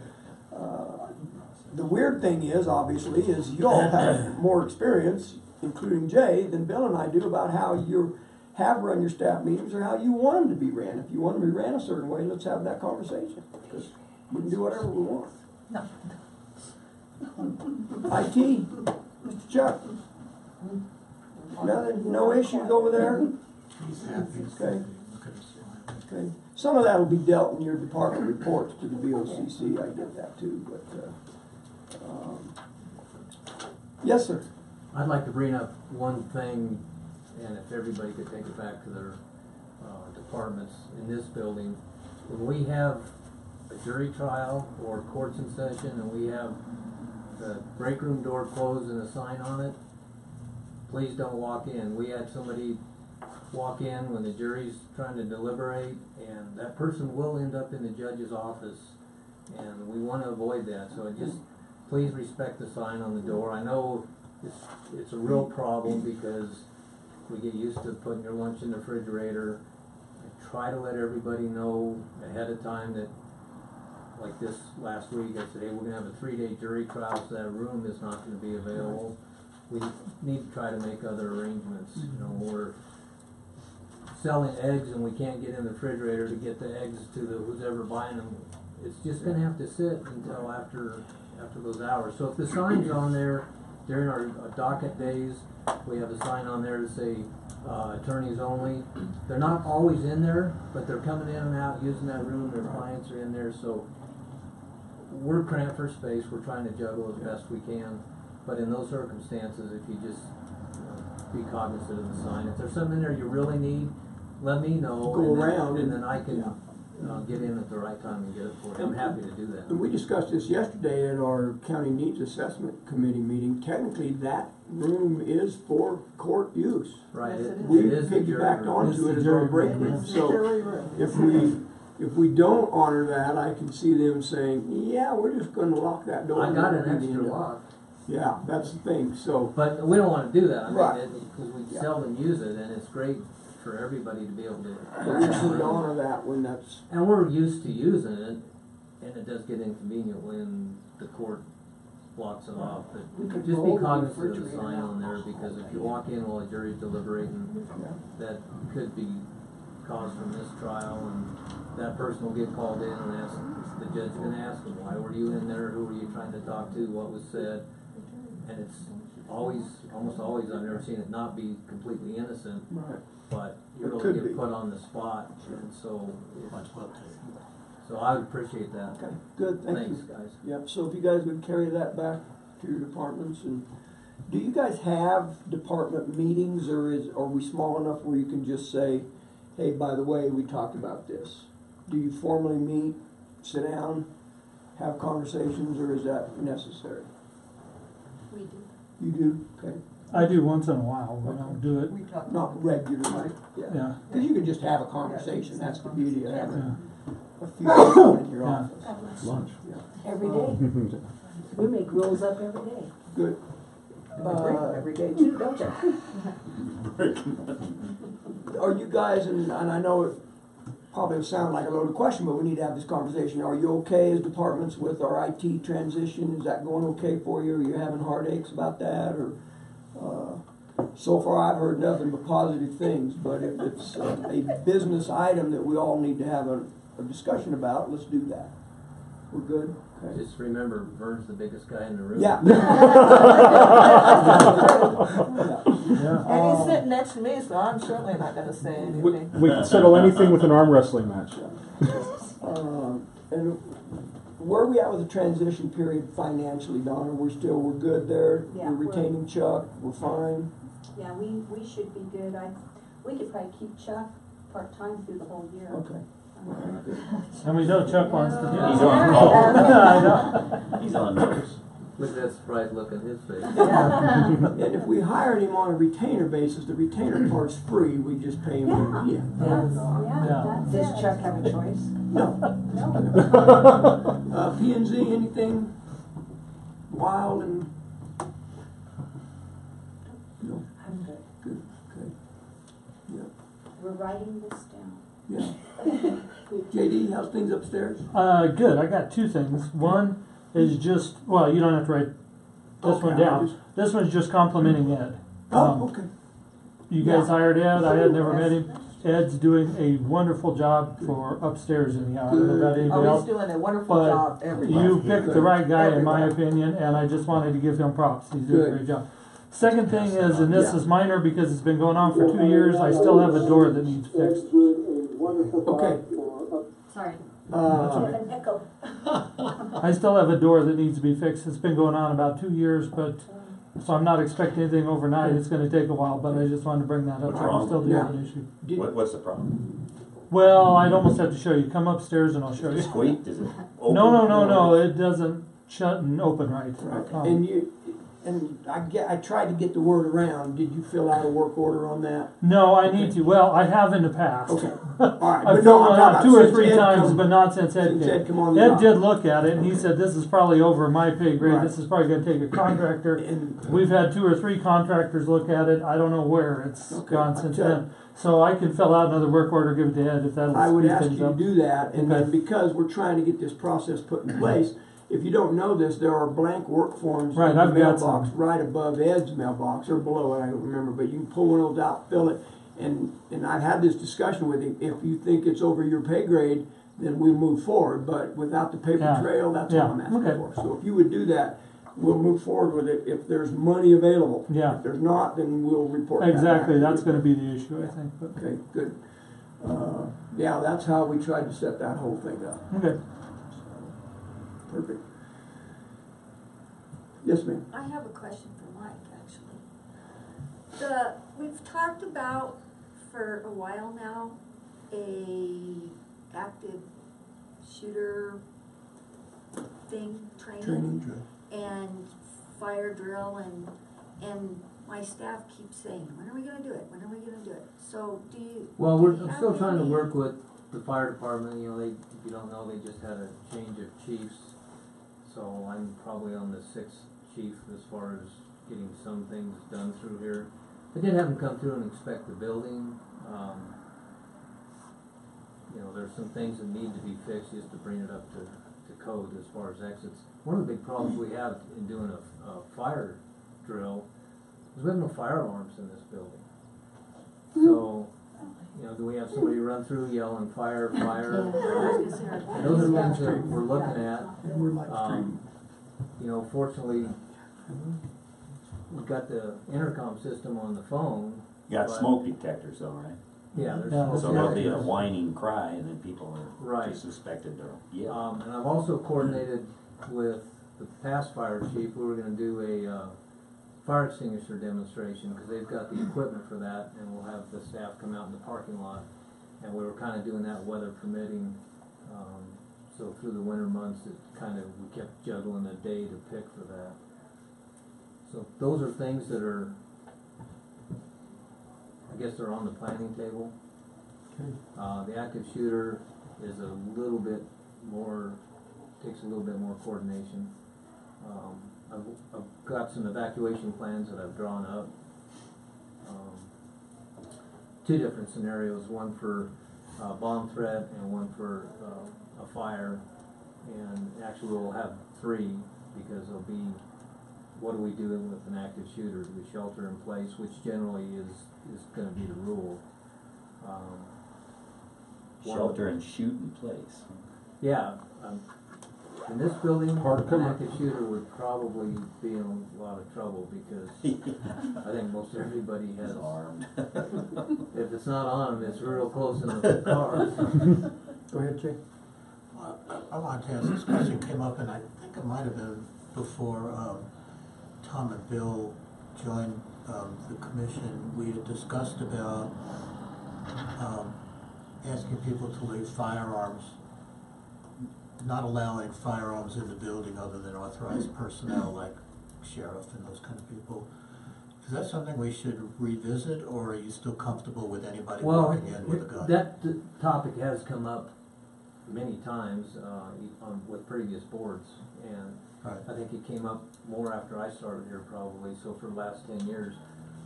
the weird thing is, obviously, is you all have more experience, including Jay, than Bill and I do about how you have run your staff meetings or how you want them to be ran. If you want them to be ran a certain way, let's have that conversation. Because we can do whatever we want. No. IT, Mr. Chuck. Nothing, no issues over there? Okay. Okay. Some of that will be dealt in your department reports to the BOCC. I get that too, but yes, sir. I'd like to bring up one thing, and if everybody could take it back to their departments in this building. When we have a jury trial or courts in session and we have the break room door closed and a sign on it, please don't walk in. We had somebody walk in when the jury's trying to deliberate, and that person will end up in the judge's office, and we want to avoid that. So just please respect the sign on the door. I know it's a real problem because we get used to putting your lunch in the refrigerator. I try to let everybody know ahead of time that, like this last week, I said, hey, we're going to have a 3-day jury trial, so that room is not going to be available. We need to try to make other arrangements. You know, we're selling eggs and we can't get in the refrigerator to get the eggs to the who's ever buying them. It's just going to have to sit until after those hours. So if the sign's on there during our docket days, we have a sign on there to say attorneys only. They're not always in there, but they're coming in and out using that room. Their clients are in there, so we're cramped for space. We're trying to juggle as best we can. But in those circumstances, if you just be cognizant of the sign. If there's something in there you really need, let me know. Go around. And then I can get in at the right time and get it for you. I'm happy to do that. And we discussed this yesterday at our County Needs Assessment Committee meeting. Technically, that room is for court use. Right. We piggybacked onto it as our break room. So if we don't honor that, I can see them saying, yeah, we're just going to lock that door. I got an extra lock. Yeah, that's the thing. So, but we don't want to do that. I mean, right. Because we seldom use it, and it's great for everybody to be able to. We should honor that when that's. And we're used to using it, and it does get inconvenient when the court blocks it off. But just be cognizant of the sign on there, because if you walk in while a jury's deliberating, that could be cause for mistrial, and that person will get called in and ask. The judge's going to ask them, why were you in there? Who were you trying to talk to? What was said? And it's almost always, I've never seen it not be completely innocent, right. But you really get put on the spot, and so I would appreciate that. Okay, good, thanks guys. Yep. So if you guys would carry that back to your departments, and do you guys have department meetings, or are we small enough where you can just say, hey, by the way, we talked about this? Do you formally meet, sit down, have conversations, or is that necessary? We do. You do? Okay. I do once in a while. We don't do it. Not regularly. Yeah. Because you can just have a conversation. That's the beauty of having a few people in your Yeah. office. Lunch. Every day. We make rolls up every day. Good. And we bring them every day too, don't you? Are you guys, and I know it probably will sound like a loaded question, but we need to have this conversation. Are you okay as departments with our IT transition? Is that going okay for you? Are you having heartaches about that? Or so far I've heard nothing but positive things, but if it's a business item that we all need to have a discussion about, let's do that. We're good? Okay. Just remember, Vern's the biggest guy in the room. Yeah. And he's sitting next to me, so I'm certainly not gonna say anything. We can settle anything with an arm wrestling match. And where are we at with the transition period financially, Donna? We're good there? Yeah, We're retaining Chuck? We're fine? Yeah, we should be good. We could probably keep Chuck part-time through the whole year. Okay. And we know Chuck wants to do it. He's on call. I know. He's on notice. Look at that surprised look on his face. And if we hired him on a retainer basis, the retainer part's free, we just pay him. Yeah. Does Chuck have a choice? No. P&Z, anything wild and? No. I'm good. Good. Okay. Yeah. We're writing this down. Yeah. JD, how's things upstairs? Good. I got two things. One is just, well, you don't have to write this one down. This one's just complimenting Ed. Okay. You guys hired Ed. I had never met him. Ed's doing a wonderful job for upstairs anyhow. I don't know about anybody else. He's doing a wonderful But job everywhere. you picked the right guy in my opinion, and I just wanted to give him props. He's doing a great job. Second thing is, and this is minor because it's been going on for 2 years, I still have a door that needs fixed. Okay. Sorry. An echo. I still have a door that needs to be fixed. It's been going on about 2 years, but so I'm not expecting anything overnight. It's going to take a while, but I just wanted to bring that up. What's I wrong? still do have an issue. What's the problem? Well, I'd almost have to show you. Come upstairs and I'll show you. Squeaked? Is it open? No. It doesn't shut and open right. And I tried to get the word around. Did you fill out a work order on that? No, I need to. Well, I have in the past. Okay. All right. I've filled it out 2 or 3 times, but not since Ed came. Ed did look at it, and he said, this is probably over my pay grade. This is probably going to take a contractor. We've had 2 or 3 contractors look at it. I don't know where it's gone since then. So I can fill out another work order, give it to Ed if that'll I would speed ask things you up. to do that, and then because we're trying to get this process put in place, if you don't know this, there are blank work forms in the I've got mailbox some. right above Ed's mailbox, or below it, I don't remember, but you can pull one of those out, fill it, and I've had this discussion with him. If you think it's over your pay grade, then we'll move forward, but without the paper trail, that's all I'm asking for. So if you would do that, we'll move forward with it if there's money available. Yeah. If there's not, then we'll report that Exactly, back. that's going to be the issue, I think. But. Okay, good. Yeah, that's how we tried to set that whole thing up. Okay. Perfect. Yes, ma'am. I have a question for Mike, actually. We've talked about for a while now a active shooter training and fire drill, and my staff keeps saying, when are we going to do it? When are we going to do it? So do you? Well, do I'm you still have trying to any- work with the fire department. You know, if you don't know, they just had a change of chiefs. So I'm probably on the 6th chief as far as getting some things done through here. I did have them come through and inspect the building. You know, there's some things that need to be fixed just to bring it up to code as far as exits. One of the big problems we have in doing a fire drill is we have no fire alarms in this building. So, you know, do we have somebody run through yelling fire, fire? And those are things that we're looking at. You know, fortunately, we've got the intercom system on the phone. You got smoke detectors though, right? Yeah, there's so there'll be a whining cry, and then people are suspected to yell. And I've also coordinated with the past fire chief. We were going to do a fire extinguisher demonstration because they've got the equipment for that, and we'll have the staff come out in the parking lot. And we were kind of doing that weather permitting. So through the winter months, we kept juggling a day to pick for that. So those are things that are, I guess they're on the planning table. The active shooter is a little bit takes a little bit more coordination. I've got some evacuation plans that I've drawn up. Two different scenarios, one for bomb threat and one for a fire. And actually we'll have three, because there'll be, what do we do with an active shooter? Do we shelter in place, which generally is gonna be the rule. Shelter and shoot in place. Yeah, in this building, Hard to an come active shooter would probably be in a lot of trouble, because I think most everybody has armed. If it's not on them, it's real close in the car. Go ahead, Jay. I wanted to ask, this question came up, and I think it might have been before Tom and Bill joined the commission. We had discussed about asking people to leave firearms, not allowing firearms in the building other than authorized personnel like sheriff and those kind of people. Is that something we should revisit, or are you still comfortable with anybody walking in with a gun? That topic has come up many times with previous boards, and right. I think it came up more after I started here probably, so for the last 10 years.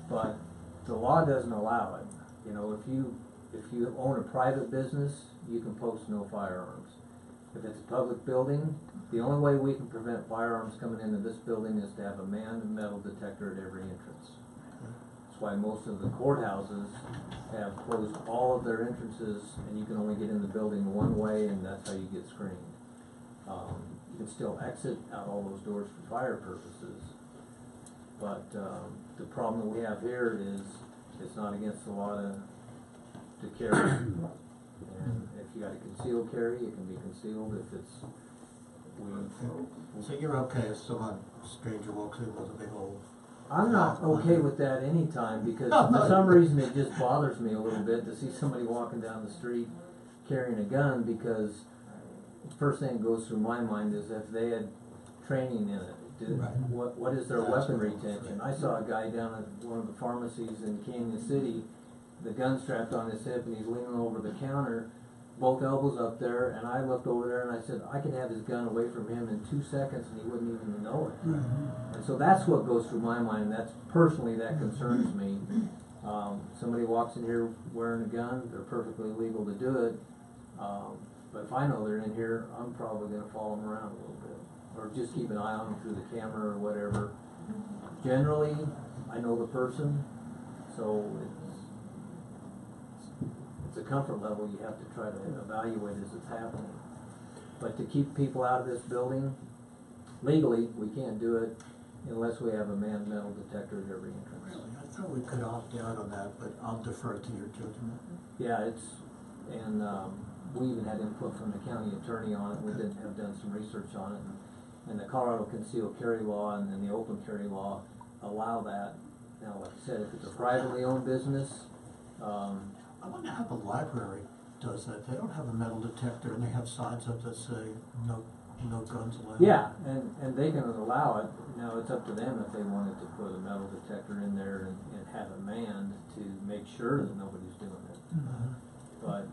But the law doesn't allow it. You know, if you own a private business, you can post no firearms. If it's a public building, the only way we can prevent firearms coming into this building is to have a manned metal detector at every entrance. That's why most of the courthouses have closed all of their entrances, and you can only get in the building one way, and that's how you get screened. You can still exit out all those doors for fire purposes, but the problem that we have here is it's not against the law to carry. And if you got a concealed carry, it can be concealed. If it's So you're okay if someone stranger walks in with a big old... I'm not okay with that anytime, because for some reason it just bothers me a little bit to see somebody walking down the street carrying a gun, because the first thing that goes through my mind is if they had training in it. What is their weapon retention? I saw a guy down at one of the pharmacies in Canyon City, the gun strapped on his hip, and he's leaning over the counter, both elbows up there, and I looked over there and I said, I can have his gun away from him in 2 seconds and he wouldn't even know it. And so that's what goes through my mind, and that's personally, that concerns me. Somebody walks in here wearing a gun, they're perfectly legal to do it, but if I know they're in here, I'm probably going to follow them around a little bit, or just keep an eye on them through the camera or whatever. Generally, I know the person, so it's a comfort level you have to try to evaluate as it's happening. But to keep people out of this building, legally, we can't do it unless we have a manned metal detector at every entrance. Really? I thought we could opt out on that, but I'll defer to your judgment. Yeah, and we even had input from the county attorney on it. We have done some research on it, and the Colorado concealed carry law and then the open carry law allow that. Now, like I said, if it's a privately owned business, I wonder how the library does that. They don't have a metal detector, and they have signs up that say no guns allowed. yeah, and they can allow it. Now it's up to them if they wanted to put a metal detector in there and have it manned to make sure that nobody's doing it. But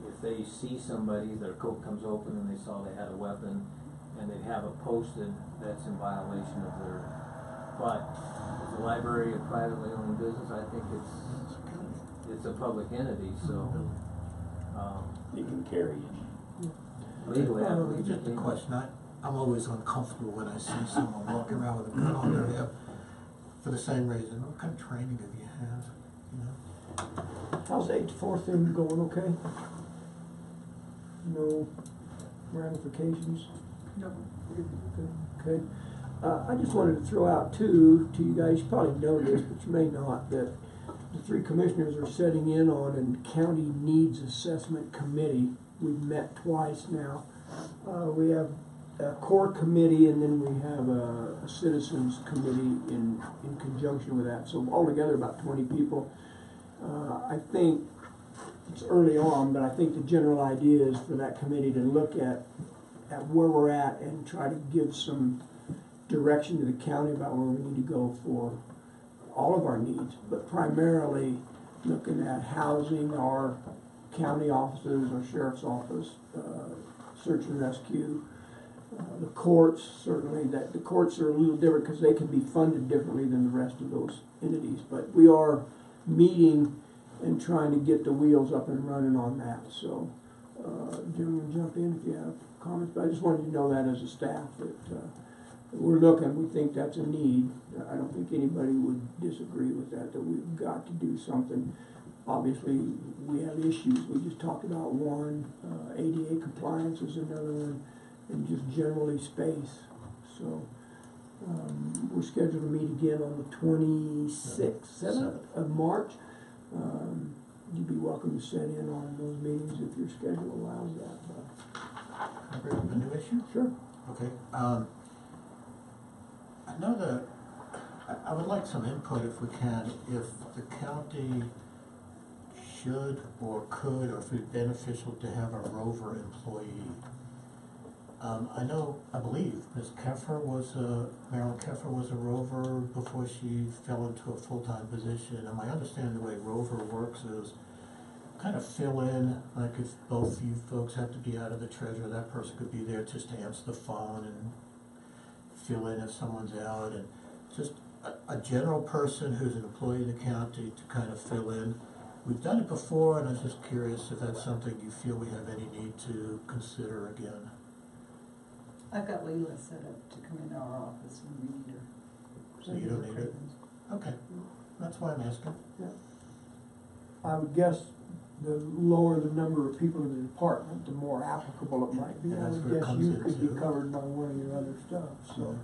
if they see somebody, their coat comes open and they saw they had a weapon and they have it posted, that's in violation of their. But as a library, a privately owned business, I think it's a public entity, so you can carry it. Legally, I believe just a question. I'm always uncomfortable when I see someone walking around with a gun on their hip for the same reason. What kind of training have you had? You know? How's 8-4 thing going? Okay. No ramifications. No. Okay. I just wanted to throw out too to you guys. You probably know this, but you may not. That the three commissioners are setting in on a county needs assessment committee. We've met twice now. We have a core committee, and then we have a citizens committee in conjunction with that. So altogether about 20 people. I think it's early on, but I think the general idea is for that committee to look at where we're at and try to give some direction to the county about where we need to go for all of our needs, but primarily looking at housing, our county offices, our sheriff's office, search and rescue. The courts, certainly, that the courts are a little different because they can be funded differently than the rest of those entities. But we are meeting and trying to get the wheels up and running on that. So, gentlemen, jump in if you have comments. But I just wanted you to know that as a staff that we're looking. We think that's a need. I don't think anybody would disagree with that. That we've got to do something. Obviously, we have issues. We just talked about one. ADA compliance is another one. And just generally space. So we're scheduled to meet again on the 7th of March. You'd be welcome to set in on those meetings if your schedule allows that. Can I bring up a new issue? Sure. Okay. I know that I would like some input if we can, if the county should or could, or if it's beneficial to have a rover employee. I believe Ms. Marilyn Keffer was a rover before she fell into a full-time position. And my understanding the way rover works is kind of fill in, like if both you folks have to be out of the treasurer, that person could be there just to answer the phone and fill in if someone's out, and just a general person who's an employee of the county to kind of fill in. We've done it before, and I was just curious if that's something you feel we have any need to consider again. I've got Leila set up to come into our office when we need her. So you don't need it? Okay, that's why I'm asking. Yeah. I would guess the lower the number of people in the department, the more applicable it might be. I would guess you could be covered by one of your other stuff. So.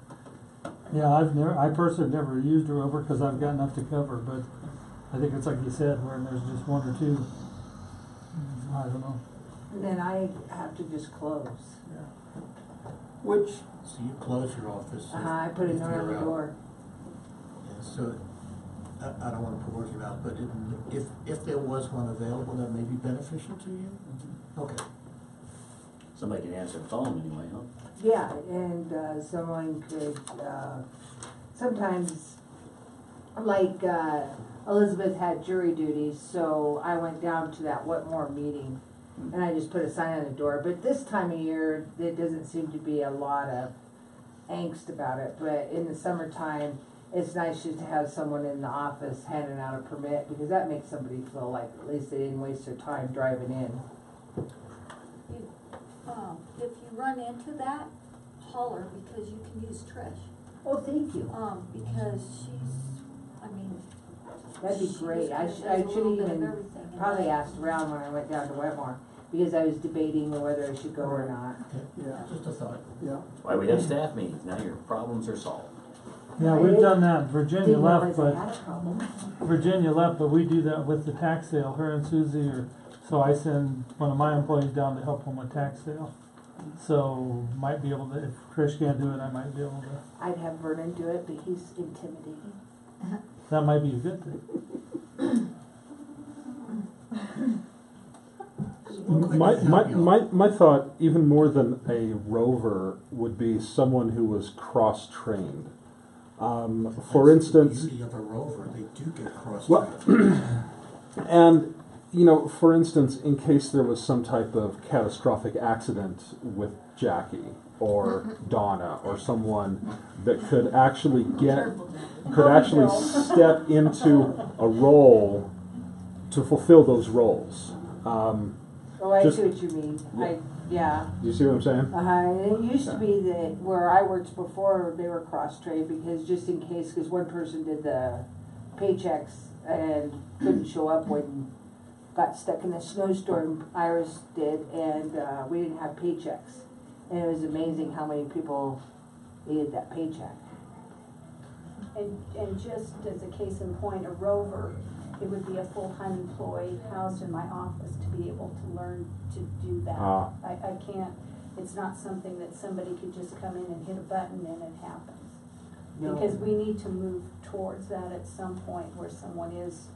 Yeah, I personally have never used a rover because I've got enough to cover, but I think it's like you said, where there's just one or two. I don't know. And then I have to just close. Yeah. So you close your office. I put a note on the door. Yeah, so I don't want to put words in your mouth, but if there was one available that may be beneficial to you? Okay. Somebody can answer the phone anyway, huh? Yeah, and someone could, sometimes, like Elizabeth had jury duties, so I went down to that Wetmore meeting, and I just put a sign on the door. But this time of year, there doesn't seem to be a lot of angst about it. But in the summertime, it's nice just to have someone in the office handing out a permit, because that makes somebody feel like at least they didn't waste their time driving in. If you run into that, holler, because you can use Trish. Oh, thank you. Because she's, I mean, that'd be great. I should even probably asked around when I went down to Wetmore, because I was debating whether I should go or not. Yeah, just a thought. Yeah. That's why we have staff meetings. Now your problems are solved. Yeah, we've done that. Virginia left, but had a problem. Virginia left, but we do that with the tax sale. Her and Susie are. So I send one of my employees down to help them with tax sale. So might be able to. If Trish can't do it, I might be able to. I'd have Vernon do it, but he's intimidating. That might be a good thing. My thought, even more than a rover, would be someone who was cross-trained. For instance, the beauty of a rover, they do get cross-trained. Well, and you know, for instance, in case there was some type of catastrophic accident with Jackie or Donna or someone that could actually step into a role to fulfill those roles. Oh, I see what you mean. Yeah. You see what I'm saying? And it used to be that where I worked before, they were cross-trained, because just in case, because one person did the paychecks and couldn't show up when got stuck in a snowstorm, Iris did, and we didn't have paychecks. And it was amazing how many people needed that paycheck. And just as a case in point, a rover, it would be a full-time employee housed in my office to be able to learn to do that. I can't, it's not something that somebody could just come in and hit a button and it happens. No. Because we need to move towards that at some point where someone is,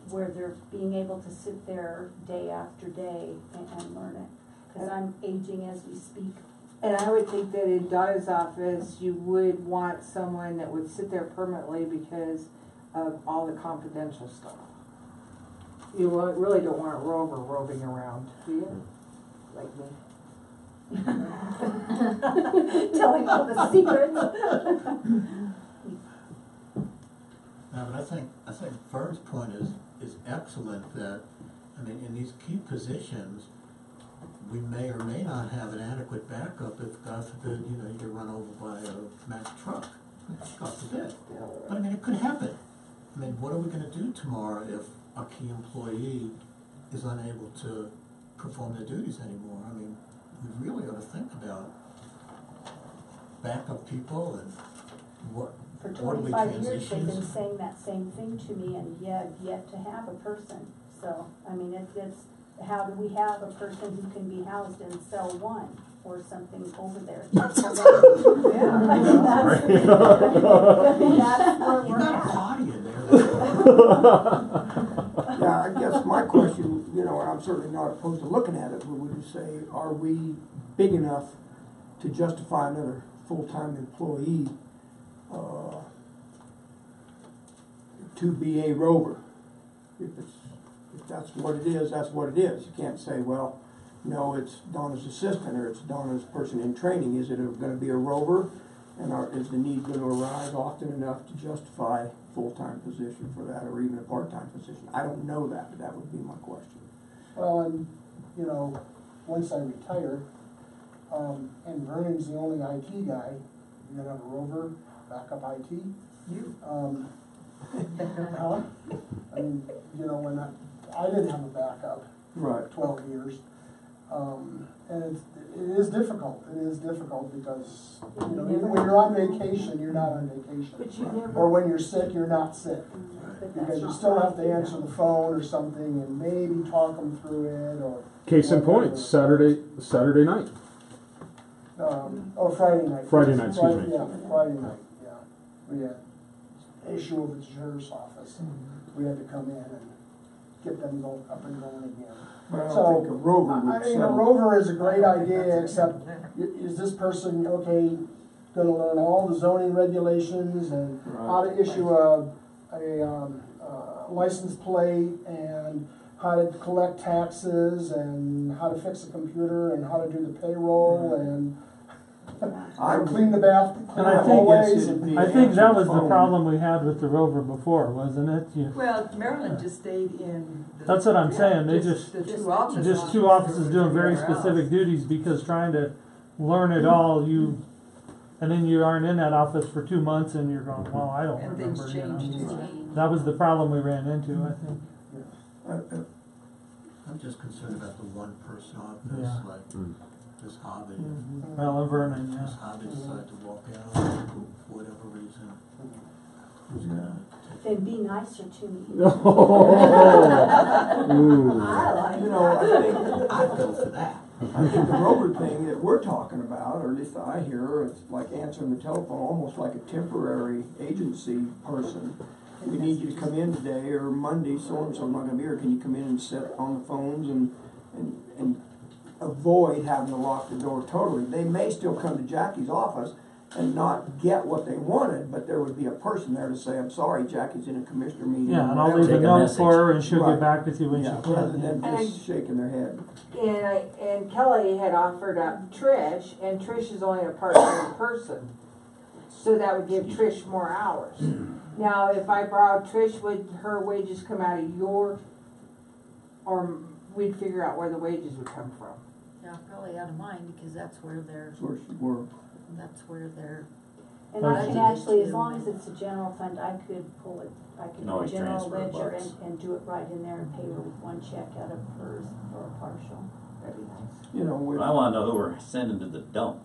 where they're being able to sit there day after day and learn it. Because I'm aging as we speak. And I would think that in Donna's office, you would want someone that would sit there permanently because of all the confidential stuff. You really don't want a rover roving around, do you? Like me. Tell him all the secrets. No, but I think Vern's point is excellent, that, I mean, in these key positions, we may or may not have an adequate backup if, God forbid, you know, you get run over by a Mack truck. God forbid. But I mean, it could happen. I mean, what are we gonna do tomorrow if a key employee is unable to perform their duties anymore? I mean, we really ought to think about backup people and what. For orderly 25 years, they've transitions. been saying that same thing to me, and yet to have a person. So, I mean, it's, how do we have a person who can be housed in cell 1 or something over there? That's where we're at. Yeah, I guess my question, you know, and I'm certainly not opposed to looking at it, but would you say, are we big enough to justify another full-time employee to be a rover? If that's what it is, that's what it is. You can't say, well, no, it's Donna's assistant or it's Donna's person in training. Is it going to be a rover? And is the need going to arise often enough to justify a full-time position for that, or even a part-time position? I don't know that, but that would be my question. Well, and, you know, once I retire, and Vernon's the only IT guy, you're gonna have a rover, backup IT? You. Huh? I mean, you know, when I didn't have a backup. Right. 12 years. And it is difficult. It is difficult because, you know, even when you're on vacation, you're not on vacation. But you never. Or when you're sick, you're not sick. But Because you not still right. have to answer the phone or something and maybe talk them through it or. Case in whatever. point, Saturday night. Friday night. Friday night, excuse me. Yeah, Friday night, yeah. We had issue of the sheriff's office. We had to come in and get them up and going again. But I don't So, think a rover would I mean, a settle. rover is a great idea, except is this person, okay, gonna learn all the zoning regulations and how to issue a license plate and how to collect taxes and how to fix a computer and how to do the payroll and clean the bathroom, And I think, I think that was the problem we had with the rover before, wasn't it? Well, Maryland just stayed in. That's what I'm saying. They the two offices. just two offices doing very specific duties, because trying to learn it all, and then you aren't in that office for 2 months and you're going, well, I don't And remember. things You know. changed. That was the problem we ran into, I think. I'm just concerned about the one-person office, Yeah. like this hobby. Well, and Vernon, This yeah. hobby decided to walk out for whatever reason. Who's gonna take Then be nicer to me. Ooh. You know, I think I'd go for that. I think the rover thing that we're talking about, or at least I hear, it's like answering the telephone, almost like a temporary agency person. We need you to come in today, or Monday, so-and-so's not gonna be here, can you come in and sit on the phones and avoid having to lock the door totally? They may still come to Jackie's office and not get what they wanted, but there would be a person there to say, I'm sorry, Jackie's in a commissioner meeting. Yeah, and I'll whatever. leave a Take a note message. for her and she'll Right. get back with you when she Yeah, rather can. than just shaking their head. And Kelly had offered up Trish, and Trish is only a part-time person. So that would give Trish more hours. Now, if I borrowed Trish, would her wages come out of your, or we'd figure out where the wages would come from? Yeah, probably out of mine, because that's where they're, That's where she worked. that's where they're. And I can actually, as long as it's a general fund, I could pull it, I could Can do always general transfer ledger bucks. and do it right in there and pay her with one check out of hers for a partial. That'd be nice. You know, with, I wanna know who we're sending to the dump.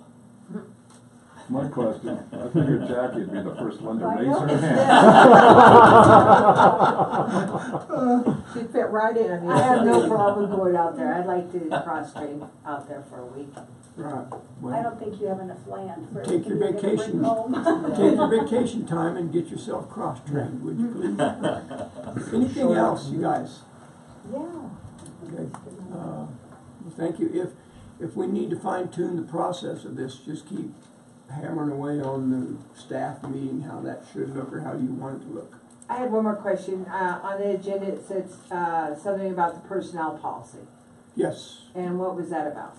My question, I figured Jackie would be the first one to I raise know. her hand. She'd fit right in. I have no problem going out there. I'd like to cross-train out there for a week. right. I Well, don't think you have enough land for take your everything you're gonna vacation, bring home. take your vacation time and get yourself cross-trained, would you please? Anything else, you guys? Yeah. Okay. Well, thank you. If we need to fine-tune the process of this, just keep hammering away on the staff meeting, how that should look or how you want it to look. I had one more question. On the agenda, it says something about the personnel policy. Yes. And what was that about?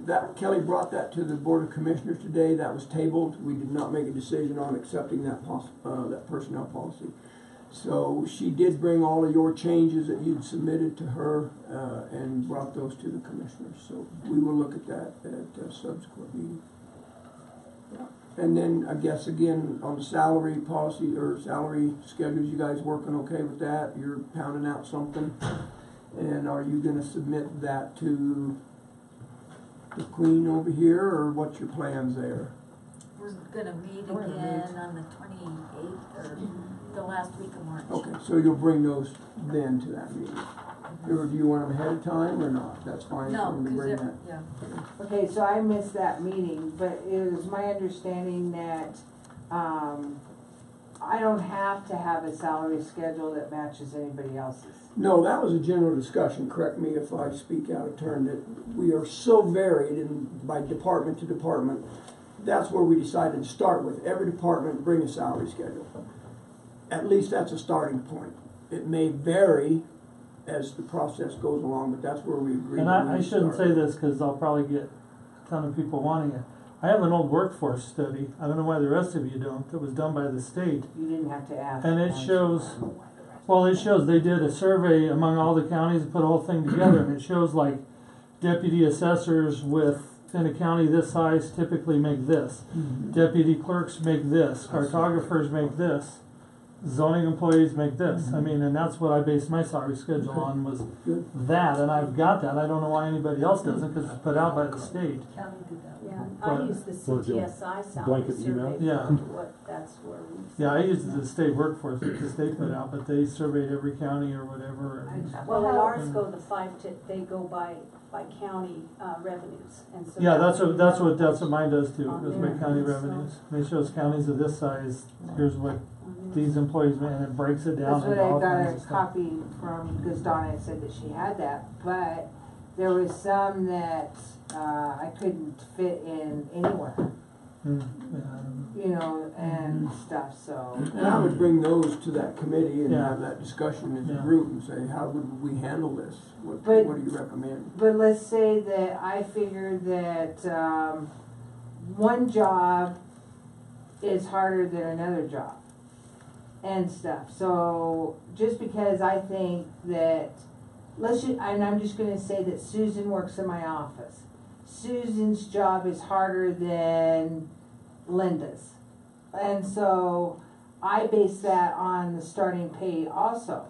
that, Kelly brought that to the Board of Commissioners today, that was tabled, we did not make a decision on accepting that that personnel policy. So she did bring all of your changes that you'd submitted to her, and brought those to the commissioners, so we will look at that at a subsequent meeting. And then, I guess, again, on the salary policy, or salary schedules, you guys working okay with that? You're pounding out something? And are you gonna submit that to the Queen over here, or what's your plans there? We're gonna meet again on the 28th, or the last week of March. Okay, so you'll bring those then to that meeting? Or do you want them ahead of time or not? That's fine for No, them to bring that. yeah. Okay, so I missed that meeting, but it was my understanding that, I don't have to have a salary schedule that matches anybody else's. No, that was a general discussion, correct me if I speak out of turn, that we are so varied in, by department to department. That's where we decided to start with. Every department bring a salary schedule. At least that's a starting point. It may vary as the process goes along, but that's where we agreed. And I shouldn't say this because I'll probably get a ton of people wanting it. I have an old workforce study, I don't know why the rest of you don't, that was done by the state. You didn't have to ask. And it shows, well, it shows they did a survey among all the counties and put a whole thing together, and it shows like deputy assessors in a county this size typically make this. Deputy clerks make this, cartographers make this, zoning employees make this. I mean, and that's what I based my salary schedule on, was that, and I've got that. I don't know why anybody else doesn't, because it's put out by the state. Yeah, But- I use the CTSI salary Blanket survey. email? Yeah. That's where we. Yeah, I used the state workforce that the state put out, but they surveyed every county or whatever. And Well, and ours go they go by county revenues, and so. yeah, that's what mine does too. It goes by county revenues. And it shows counties of this size. Here's what these employees made, and it breaks it down. That's what into all I got kinds a of stuff. copy from, because Donna had said that she had that, but there was some that, I couldn't fit in anywhere, you know, and stuff, so. And I would bring those to that committee and Yeah. have that discussion as a Yeah. group and say, how would we handle this? What do you recommend? But let's say that I figure that, one job is harder than another job and stuff. So just because I think that, and I'm just gonna say that Susan works in my office. Susan's job is harder than Linda's. And so I base that on the starting pay also.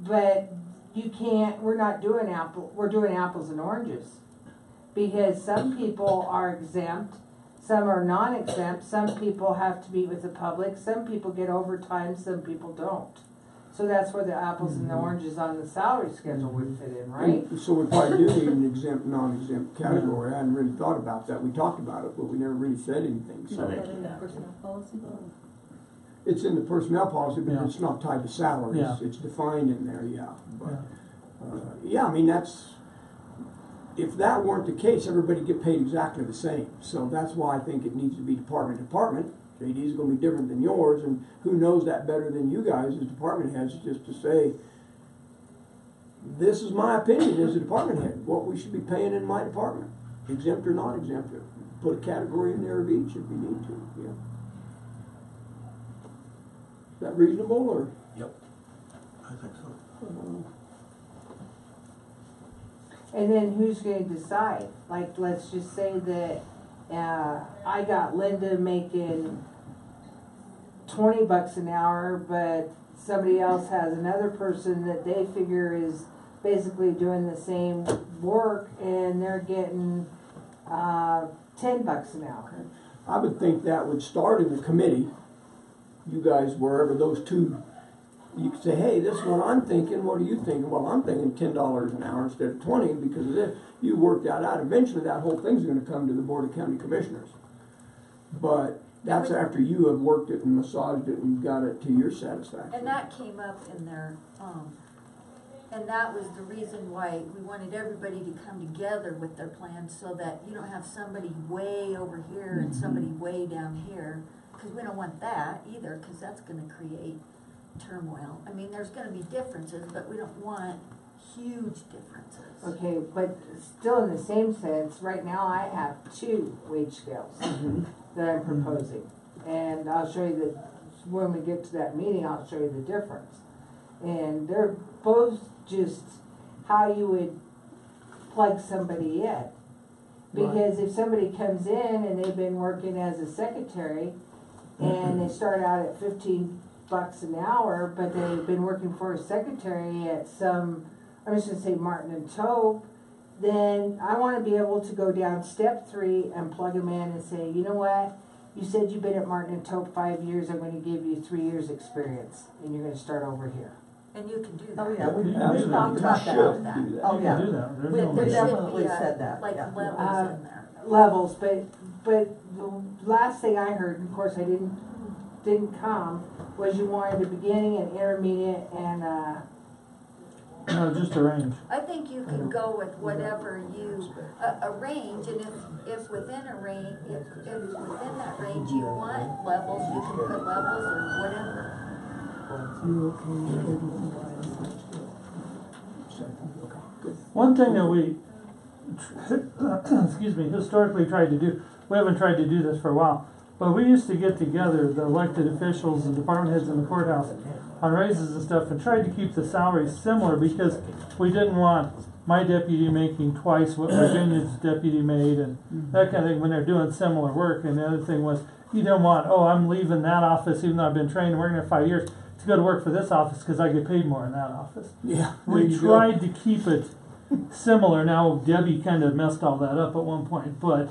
But we're not doing we're doing apples and oranges. Because some people are exempt, some are non-exempt, some people have to meet with the public, some people get overtime, some people don't. So that's where the apples and the oranges on the salary schedule would fit in, right? So we probably do need an exempt, non-exempt category. I hadn't really thought about that. We talked about it, but we never really said anything. So Personnel policy? it's in the personnel policy, but it's not tied to salaries. Yeah. It's defined in there, yeah. But, yeah, I mean, if that weren't the case, everybody get paid exactly the same. So that's why I think it needs to be department to department. JD's gonna be different than yours, and who knows that better than you guys as department heads, just to say, this is my opinion as a department head, what we should be paying in my department, exempt or not exempt. Put a category in there of each if we need to, yeah. Is that reasonable, or? Yep, I think so. And then who's gonna decide? Like, let's just say that, I got Linda making $20 an hour, but somebody else has another person that they figure is basically doing the same work and they're getting, $10 an hour. I would think that would start in the committee. You guys, wherever those two, you could say, hey, this is what I'm thinking, what are you thinking? Well, I'm thinking $10 an hour instead of 20 because of this. You work that out. Eventually that whole thing's gonna come to the Board of County Commissioners. But that's after you have worked it and massaged it and got it to your satisfaction. And that came up in there, and that was the reason why we wanted everybody to come together with their plans, so that you don't have somebody way over here and somebody way down here, because we don't want that either, because that's gonna create turmoil. I mean, there's gonna be differences, but we don't want huge differences. Okay, but still in the same sense, right now I have 2 wage scales that I'm proposing. And I'll show you when we get to that meeting, I'll show you the difference. And they're both just how you would plug somebody in. Because if somebody comes in and they've been working as a secretary and they start out at $15 an hour, but they've been working for a secretary at some, I'm just gonna say Martin and Tope, then I wanna be able to go down step 3 and plug them in and say, you know what? You said you've been at Martin and Tope 5 years, I'm gonna give you 3 years experience, and you're gonna start over here. And you can do that. Oh, yeah, we Absolutely. talked about Should that. do that. Oh, You yeah. can do that. There's With- no there We should definitely be a- said that, like yeah. levels in there. Levels, but the last thing I heard, of course I didn't come, was you wanted a beginning, an intermediate, and No, just a range. I think you can go with whatever you, a range, and if within a range, if within that range you want levels, you can put levels or whatever. One thing that we, excuse me, historically tried to do, we haven't tried to do this for a while, but we used to get together, the elected officials and department heads in the courthouse, on raises and stuff, and tried to keep the salaries similar, because we didn't want my deputy making twice what Virginia's deputy made, and that kind of thing when they're doing similar work. And the other thing was, you don't want, oh, I'm leaving that office even though I've been trained and working there 5 years to go to work for this office because I get paid more in that office. Yeah. We tried to keep it similar. Now, Debbie kind of messed all that up at one point, but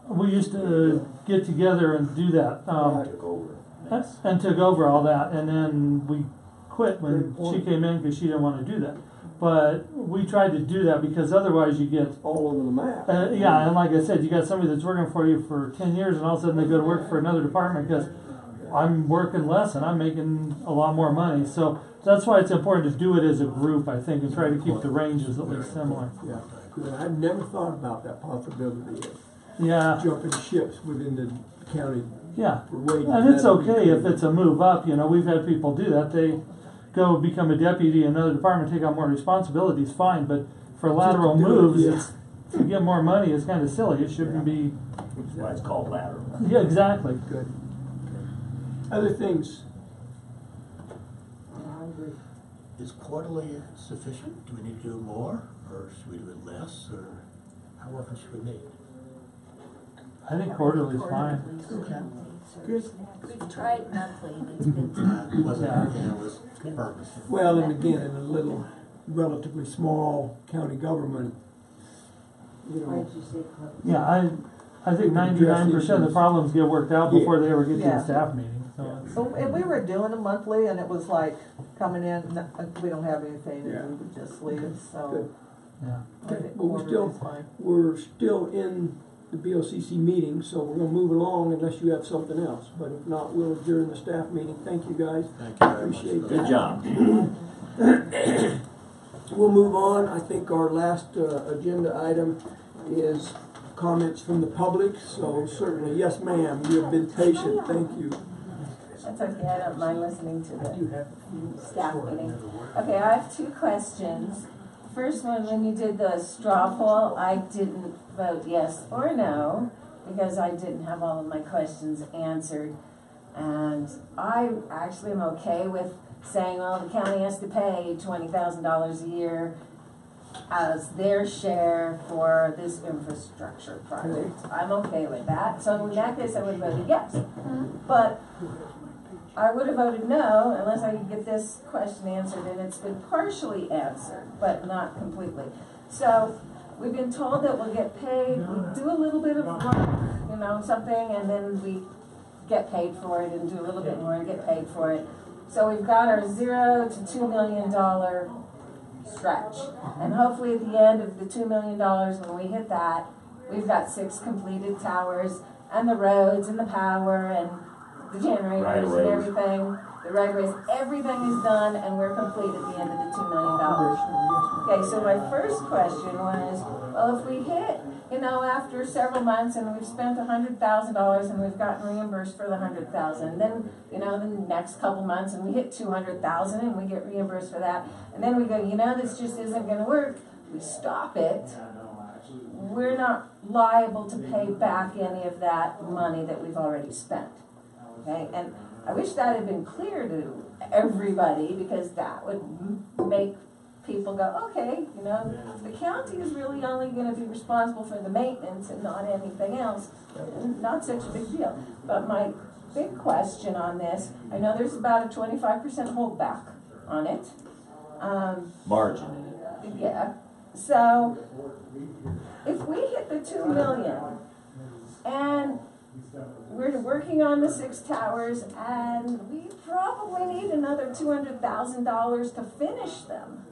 we used to get together and do that. And took over all that, and then we quit when she came in because she didn't want to do that. But we tried to do that because otherwise you get all over the map. Yeah, and like I said, you got somebody that's working for you for 10 years, and all of a sudden they go to work for another department because I'm working less and I'm making a lot more money. So that's why it's important to do it as a group, I think, and try to keep the ranges at least similar. Yeah, because I've never thought about that possibility of jumping ships within the county. Yeah, for wages. and it's okay if it's a move up. You know, we've had people do that. They go become a deputy in another department, take on more responsibilities, fine. But for lateral moves, it's, to get more money is kind of silly. It shouldn't be. That's why it's called lateral. Yeah, exactly. Good. Other things? Is quarterly sufficient? Do we need to do more, or should we do it less, or how often should we meet? I think quarterly is fine. Okay. Good. We've tried monthly and it's been Wasn't anything that was purposeful. Well, and again, in a little, relatively small county government, you know. Yeah, I think 99% of the problems get worked out before they ever get to the staff meeting. So And we were doing them monthly, and it was like coming in, we don't have anything, and we would just leave, so. Good. Yeah. Okay, but we're still in the BOCC meeting, so we're gonna move along unless you have something else. But if not, we'll adjourn the staff meeting. Thank you, guys. Thank you very much. Appreciate Good that. job. We'll move on. I think our last agenda item is comments from the public. So certainly, yes, ma'am. You have been patient. Thank you. That's okay. I don't mind listening to the staff meeting. Okay, I have 2 questions. First one, when you did the straw poll, I didn't vote yes or no because I didn't have all of my questions answered. And I actually am okay with saying, well, the county has to pay $20,000 a year as their share for this infrastructure project. I'm okay with that. So in that case, I would have voted yes. But I would have voted no unless I could get this question answered, and it's been partially answered, but not completely. So we've been told that we'll get paid, we do a little bit of work, you know, something, and then we get paid for it and do a little bit more and get paid for it. So we've got our $0 to $2 million stretch. And hopefully at the end of the $2 million, when we hit that, we've got 6 completed towers and the roads and the power and the generators and everything, the right ways, everything is done and we're complete at the end of the $2 million. Okay, so my first question was, well, if we hit you know, after several months and we've spent $100,000 and we've gotten reimbursed for the $100,000. Then, you know, the next couple months and we hit $200,000 and we get reimbursed for that. And then we go, you know, this just isn't going to work. We stop it. We're not liable to pay back any of that money that we've already spent. Okay, and I wish that had been clear to everybody, because that would make people go, okay, you know, the county is really only going to be responsible for the maintenance and not anything else. Not such a big deal. But my big question on this, I know there's about a 25% holdback on it. Margin in it. Yeah. So if we hit the 2 million and we're working on the 6 towers and we probably need another $200,000 to finish them,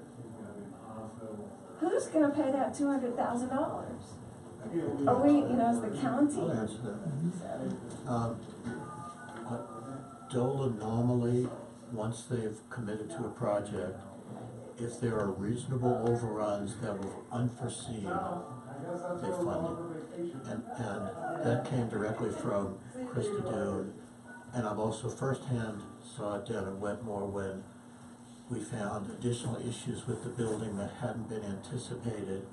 who's going to pay that $200,000? Are we, you know, is the county? I'll answer that. DOLA normally, once they've committed to a project, if there are reasonable overruns that were unforeseen, they fund it. And that came directly from Krista Dune. And I've also firsthand saw it down at Wetmore when we found additional issues with the building that hadn't been anticipated.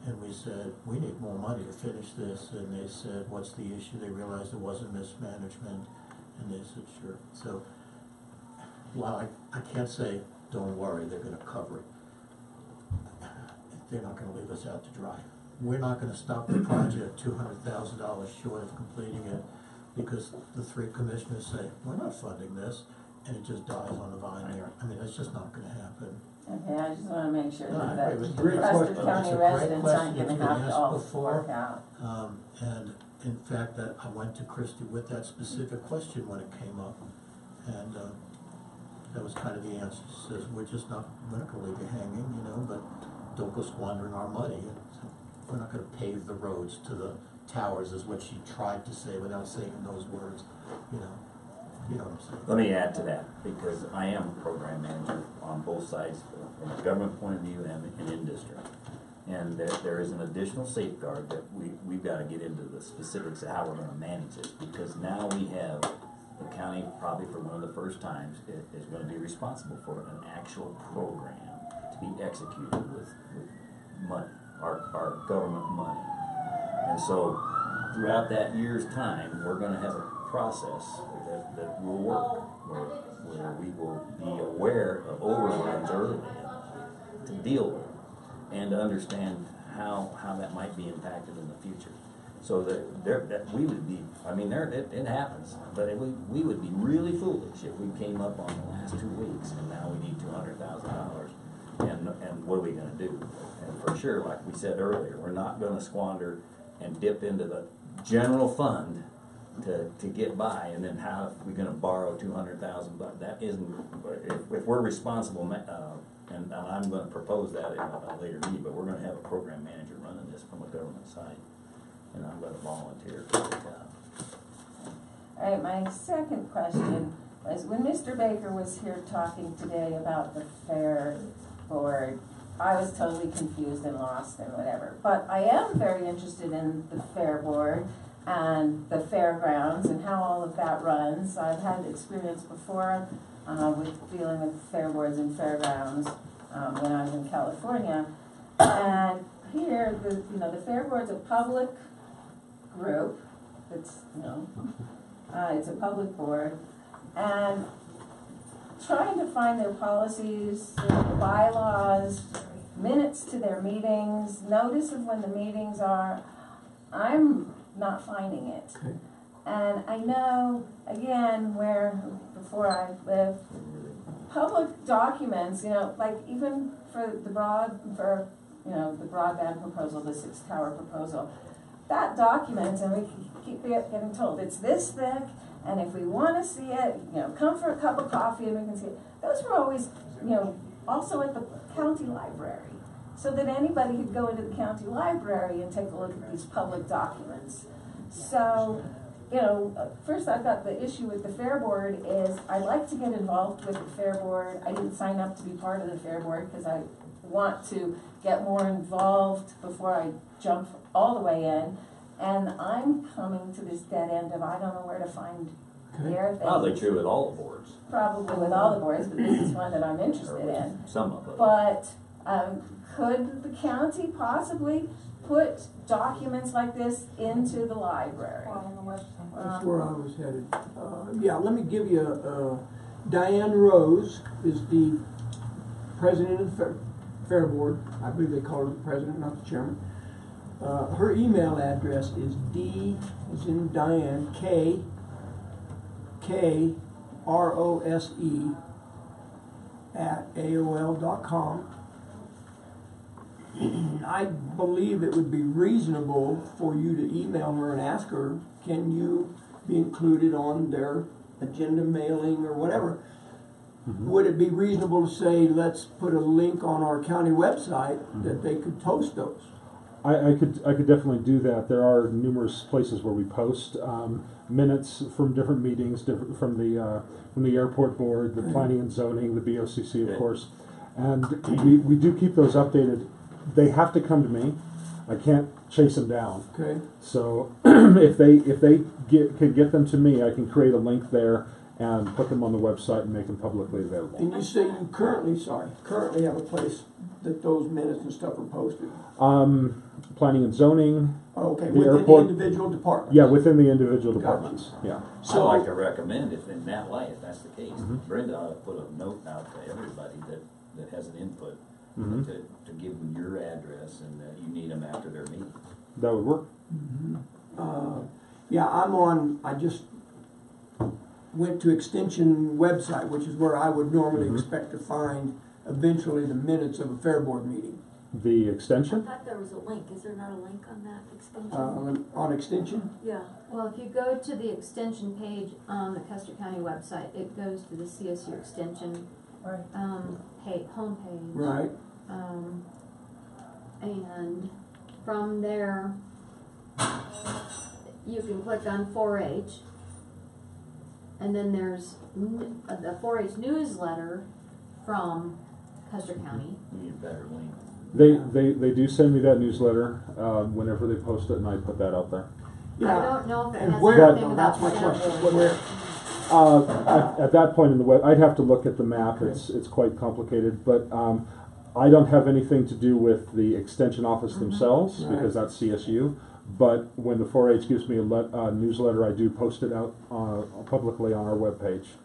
And we said, we need more money to finish this. And they said, what's the issue? They realized it wasn't mismanagement. And they said, sure. So while I can't say, don't worry, they're going to cover it, they're not going to leave us out to dry. We're not going to stop the project $200,000 short of completing it because the 3 commissioners say, we're not funding this, and it just dies on the vine there. I mean, that's just not going to happen. Okay, I just want to make sure that the Custer County residents aren't going to have to all work out. And in fact, that I went to Christie with that specific question when it came up, and that was kind of the answer. She says, we're not going to leave you hanging, you know, but don't go squandering our money. So we're not going to pave the roads to the towers, is what she tried to say without saying those words, you know. You know what I'm saying? Let me add to that, because I am a program manager on both sides, from a government point of view and industry. And there is an additional safeguard that we've got to get into the specifics of how we're going to manage this, because now we have the county, probably for one of the first times, is going to be responsible for an actual program to be executed with money, our government money. And so throughout that year's time, we're going to have a process that will work, where we will be aware of overruns early to deal with and to understand how that might be impacted in the future. So that we would be, I mean, it happens, but we would be really foolish if we came up on the last 2 weeks and now we need $200,000, and what are we going to do? And for sure, like we said earlier, we're not going to squander and dip into the general fund to get by, and then how are we going to borrow $200,000? But that isn't, if we're responsible, and I'm going to propose that in a later meeting, but we're going to have a program manager running this from a government side, and I'm going to volunteer for the job. All right, my second question was, when Mr. Baker was here talking today about the fair board, I was totally confused and lost and whatever. But I am very interested in the fair board and the fairgrounds and how all of that runs. I've had experience before with dealing with fair boards and fairgrounds when I was in California. And here, the fair board's a public group. It's it's a public board, and trying to find their policies, their bylaws, minutes to their meetings, notice of when the meetings are. I'm not finding it. And I know, again, where before I lived, public documents, like even for the broadband proposal, the 6 tower proposal, that document, and we keep getting told it's this thick, and if we want to see it, come for a cup of coffee and we can see it. Those were always, also at the county library, so that anybody could go into the county library and take a look at these public documents. So, first I've got the issue with the fair board is I'd like to get involved with the fair board. I didn't sign up to be part of the fair board because I want to get more involved before I jump all the way in. And I'm coming to this dead end of I don't know where to find their things. Probably true with all the boards. Probably with all the boards, but this is one that I'm interested in. Some of them. But could the county possibly put documents like this into the library? That's where I was headed. Yeah, let me give you Diane Rose is the president of the Fair Board. I believe they call her the president, not the chairman. Her email address is D as in Diane, K ROSE at AOL.com. I believe it would be reasonable for you to email her and ask her, can you be included on their agenda mailing or whatever? Would it be reasonable to say, let's put a link on our county website that they could post those? I could definitely do that. There are numerous places where we post minutes from different meetings, from the airport board, the planning and zoning, the BOCC, of course, and we do keep those updated. They have to come to me. I can't chase them down. Okay. So if they could get them to me, I can create a link there and put them on the website and make them publicly available. And you say you currently have a place that those minutes and stuff are posted? Planning and zoning. Okay, the within airport, the individual departments? Yeah, within the individual departments, yeah. So I'd like to recommend, if in that light, if that's the case, Brenda ought to put a note out to everybody that has an input to give them your address and that you need them after their meeting. That would work. Yeah, I just went to Extension website, which is where I would normally expect to find eventually the minutes of a Fair Board meeting. The extension? I thought there was a link. Is there not a link on that extension? On Extension? Yeah. Well, if you go to the extension page on the Custer County website, it goes to the CSU extension homepage. Right. And from there, you can click on 4-H, and then there's the 4-H newsletter from Custer County. You need a better link. They do send me that newsletter whenever they post it, and I put that out there. Yeah. I don't know if it And has where, anything that's about my Fair question. Board. Where? At that point in the web, I'd have to look at the map. It's quite complicated, but I don't have anything to do with the extension office themselves because that's CSU. But when the 4-H gives me a newsletter, I do post it out publicly on our webpage.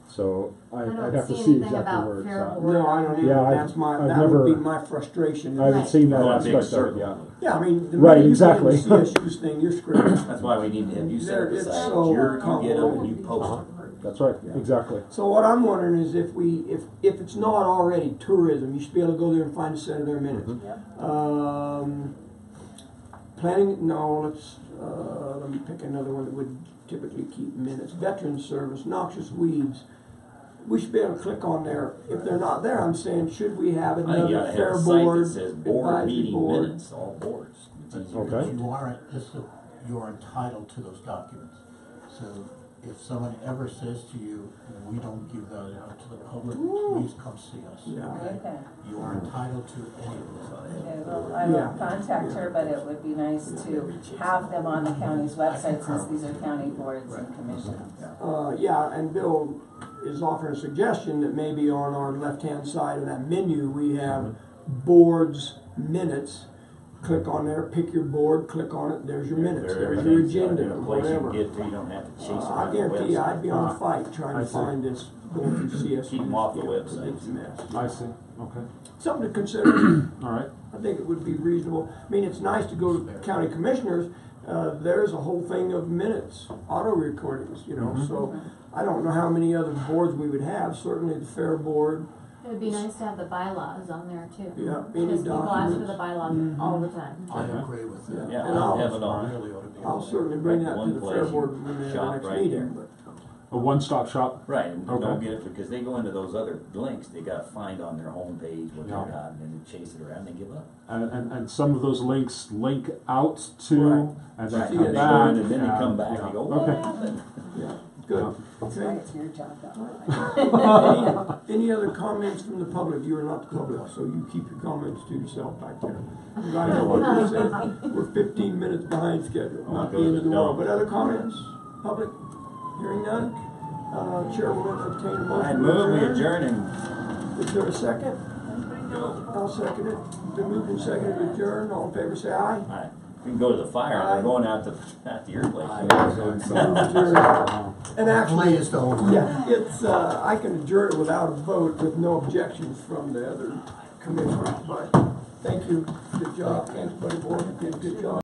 So I'd have to see exactly where it's at. No, I don't either. Yeah, that would be my frustration. I haven't seen that aspect of it yet. Yeah, I mean, the right, exactly. The CSU's thing, you're screwed. That's why we need to have you set up a site. So You get them and you post them. That's right, exactly. So what I'm wondering is if it's not already tourism, you should be able to go there and find a set of their minutes. Planning, no, let me pick another one that would typically keep minutes. Veterans Service, noxious weeds. We should be able to click on there. If they're not there, I'm saying, should we have another Fair Board, that says board advisory meeting board? minutes, all boards. Okay. You are entitled to those documents. So if someone ever says to you, we don't give that out to the public, please come see us. Okay. You are entitled to any of those. Okay, well, I will contact her, but it would be nice to have them on the county's website since these are county boards and commissions. Yeah, and Bill is offering a suggestion that maybe on our left-hand side of that menu we have boards minutes. Click on there, pick your board, click on it, there's your minutes, there's your agenda, whatever. You don't have to chase I guarantee you, I'd be on a fight trying to find this going through CS. Keep them off the website. I see, okay. Something to consider. All right. I think it would be reasonable. I mean, it's nice to go to county commissioners. There's a whole thing of minutes, auto recordings, so I don't know how many other boards we would have. Certainly the Fair Board. It would be nice to have the bylaws on there too. Yeah, because people ask for the bylaws all the time. I agree with that. Yeah, and I'll certainly bring that to the Fair Board when they have the next meeting. A one-stop shop? Right, and don't get it because they go into those other links, they gotta find on their homepage what they got and then they chase it around and they give up. And some of those links link out to, and then They come go back. in and then they come back and they go, what happened? Good. That's Okay. why it's your job, not mine. Any other comments from the public? You are not the public, so you keep your comments to yourself back there. You gotta know what you said. We're 15 minutes behind schedule, not the end of the world. But other comments, public? Hearing none? Chair will obtain a motion. I move we adjourn. Is there a second? I'll second it. Been moved and seconded to adjourn. All in favor, say aye. Aye. We can go to the fire. They're going out to your place. And actually, Please don't. yeah, it's, I can adjourn it without a vote with no objections from the other commissioners, but thank you. Good job. Thanks, buddy board. You did a good job.